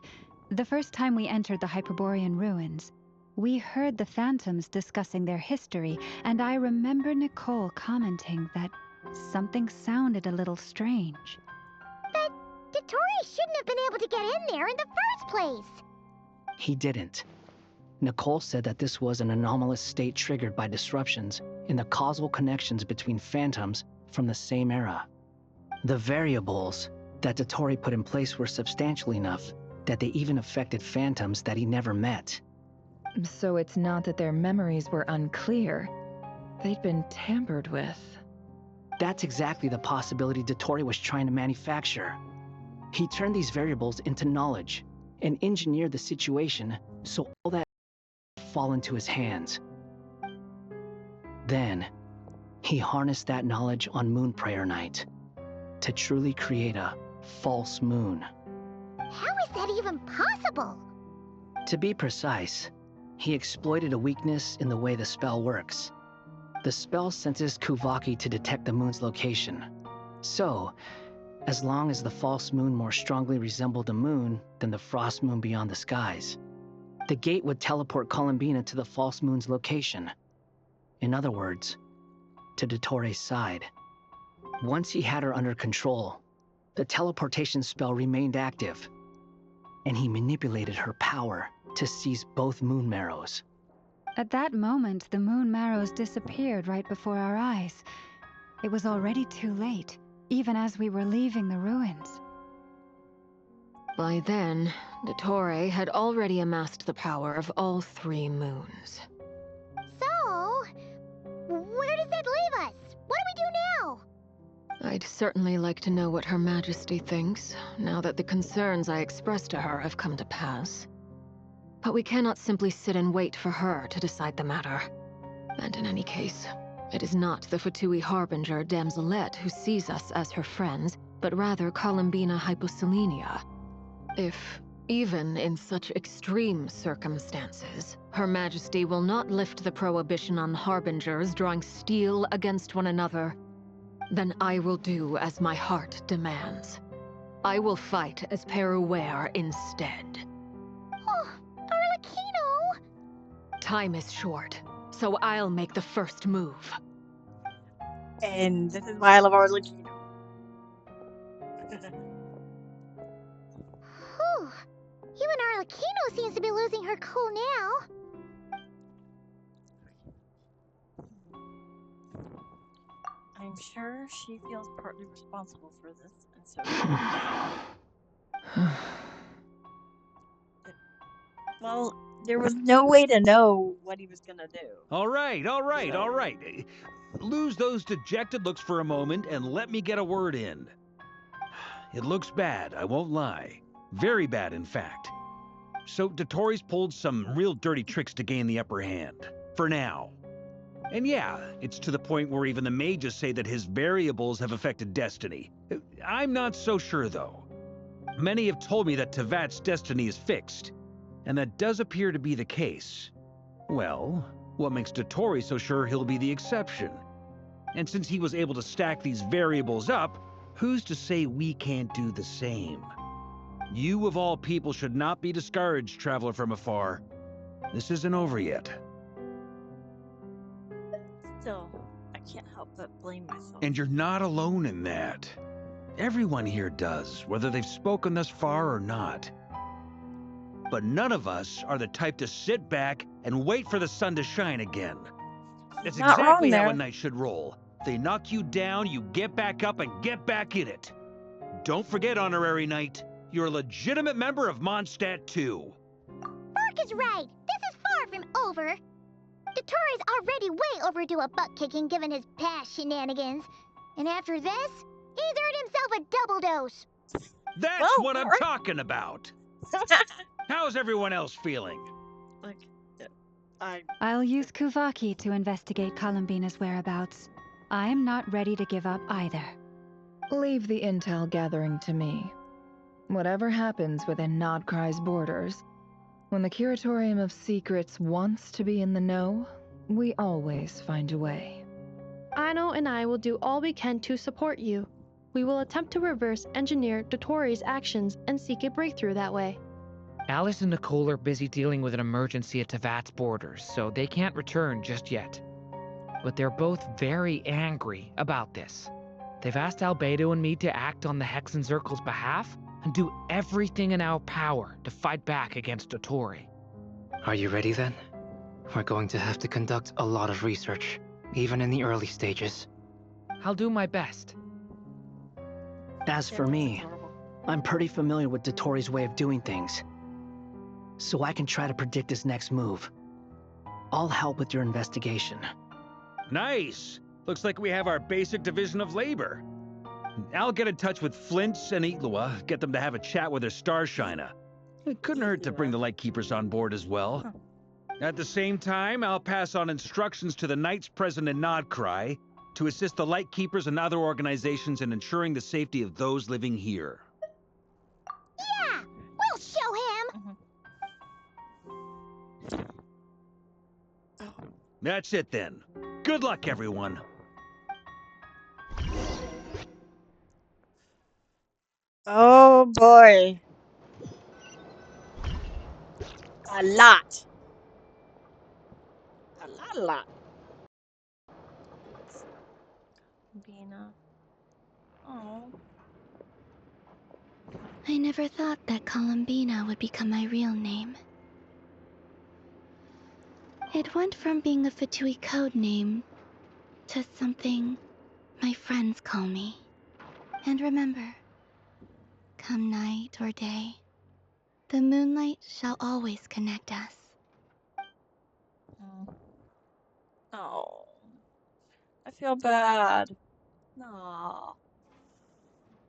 the first time we entered the Hyperborean ruins, we heard the phantoms discussing their history, and I remember Nicole commenting that something sounded a little strange. But Dottori shouldn't have been able to get in there in the first place. He didn't. Nicole said that this was an anomalous state triggered by disruptions in the causal connections between phantoms from the same era. The variables that Dottori put in place were substantial enough that they even affected phantoms that he never met. So it's not that their memories were unclear. They'd been tampered with. That's exactly the possibility Dottori was trying to manufacture. He turned these variables into knowledge and engineered the situation so all that fall into his hands. Then, he harnessed that knowledge on Moon Prayer Night to truly create a false moon. How is that even possible? To be precise, he exploited a weakness in the way the spell works. The spell senses Kuvaki to detect the moon's location. So, as long as the false moon more strongly resembled the moon than the frost moon beyond the skies, the gate would teleport Columbina to the false moon's location. In other words, to Dottoro's side. Once he had her under control, the teleportation spell remained active, and he manipulated her power to seize both moon marrows. At that moment, the moon marrows disappeared right before our eyes. It was already too late, even as we were leaving the ruins. By then, Dottore had already amassed the power of all 3 moons. So, where does that leave us? What do we do now? I'd certainly like to know what Her Majesty thinks, now that the concerns I expressed to her have come to pass. But we cannot simply sit and wait for her to decide the matter. And in any case, it is not the Fatui Harbinger Damselette who sees us as her friends, but rather Columbina Hyposelenia. If, even in such extreme circumstances, Her Majesty will not lift the prohibition on Harbingers drawing steel against one another, then I will do as my heart demands. I will fight as Peruware instead. Oh, Arlecchino! Time is short, so I'll make the first move. And this is why I love Arlecchino. Whew. Even Arlecchino seems to be losing her cool now. I'm sure she feels partly responsible for this, and so well, there was no way to know what he was gonna do. All right. Lose those dejected looks for a moment and let me get a word in. It looks bad, I won't lie. Very bad, in fact. So Dottori's pulled some real dirty tricks to gain the upper hand. For now. And yeah, it's to the point where even the mages say that his variables have affected destiny. I'm not so sure, though. Many have told me that Tevat's destiny is fixed, and that does appear to be the case. Well, what makes Dottori so sure he'll be the exception? And since he was able to stack these variables up, who's to say we can't do the same? You of all people should not be discouraged, traveler from afar. This isn't over yet. Still, I can't help but blame myself. And you're not alone in that. Everyone here does, whether they've spoken thus far or not. But none of us are the type to sit back and wait for the sun to shine again. That's Not wrong exactly how a there. knight should roll. They knock you down, you get back up and get back in it. Don't forget, Honorary Knight, you're a legitimate member of Mondstadt too. Burke is right. This is far from over. Dottoro's already way overdue a butt kicking given his past shenanigans. And after this, he's earned himself a double dose. That's what I'm talking about. How's everyone else feeling? I'll use Kuvaki to investigate Columbina's whereabouts. I'm not ready to give up either. Leave the intel gathering to me. Whatever happens within Nodcry's borders, when the Curatorium of Secrets wants to be in the know, we always find a way. Aino and I will do all we can to support you. We will attempt to reverse engineer Dotori's actions and seek a breakthrough that way. Alice and Nicole are busy dealing with an emergency at Tevat's borders, so they can't return just yet. But they're both very angry about this. They've asked Albedo and me to act on the Hexenzirkel's behalf and do everything in our power to fight back against Dottori. Are you ready then? We're going to have to conduct a lot of research, even in the early stages. I'll do my best. As for me, I'm pretty familiar with Dottori's way of doing things, so I can try to predict his next move. I'll help with your investigation. Nice! Looks like we have our basic division of labor. I'll get in touch with Flints and Itlua, get them to have a chat with their Starshiner. It couldn't hurt to bring the Lightkeepers on board as well. At the same time, I'll pass on instructions to the Knights present in Nodcry to assist the Lightkeepers and other organizations in ensuring the safety of those living here. Yeah, we'll show him. That's it then. Good luck, everyone. Oh boy. A lot. A lot. Bina. Oh. I never thought that Columbina would become my real name. It went from being a Fatui code name to something my friends call me. And remember, come night or day, the moonlight shall always connect us. Oh. I feel bad. No.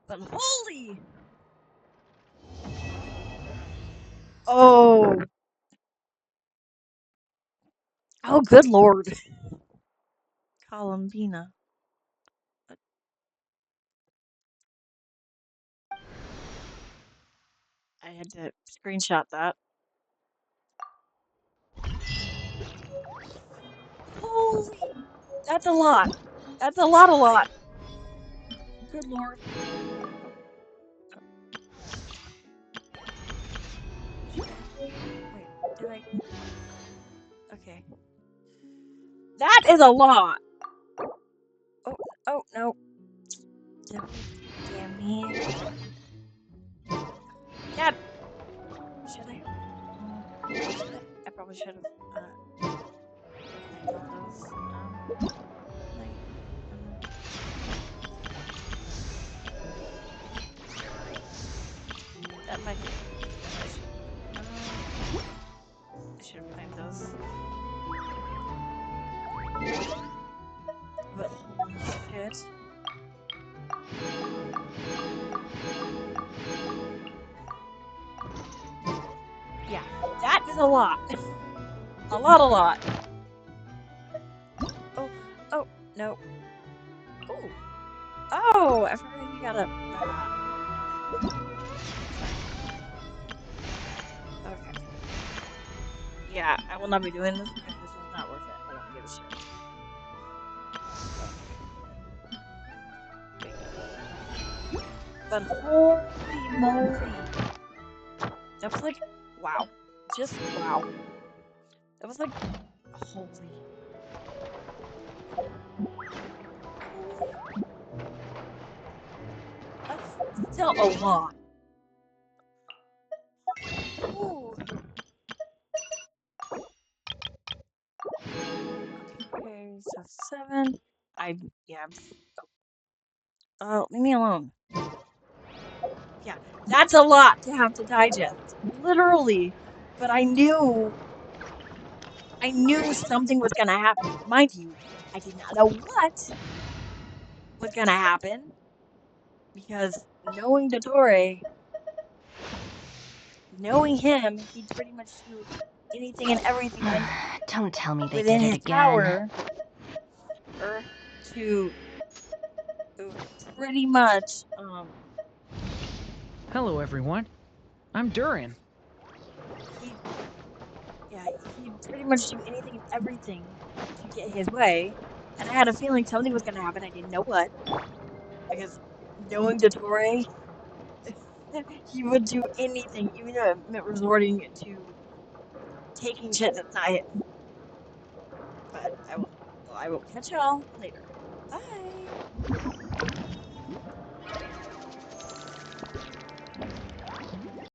But holy. Oh. Oh, good lord. Columbina. I had to screenshot that. Holy. That's a lot. That's a lot. Good lord. Wait, did I? Okay. That is a lot. Oh, no. Damn me. God. Should I? I probably should have. Connected all those. That might have. I should have planned those. But holy shit. Yeah, that is a lot. A lot. Oh, no. Oh, I forgot you gotta. Okay. Yeah, I will not be doing this because this is not worth it. I don't give a shit. But holy moly. That was like, wow. Just wow. That was like, holy. That's still a lot. Ooh. Okay, so 7. Oh, leave me alone. Yeah, that's a lot to have to digest. Literally. But I knew something was gonna happen. Mind you, I did not know what was gonna happen because knowing him, he'd pretty much do anything and everything Don't tell me they within did it his again. power to pretty much Hello, everyone. I'm Durin. he'd pretty much do anything and everything to get his way. And I had a feeling something was gonna happen. I didn't know what. Because knowing Dottore, he would do anything, even though it meant resorting to taking shit that's not his. But I will catch y'all later. Bye.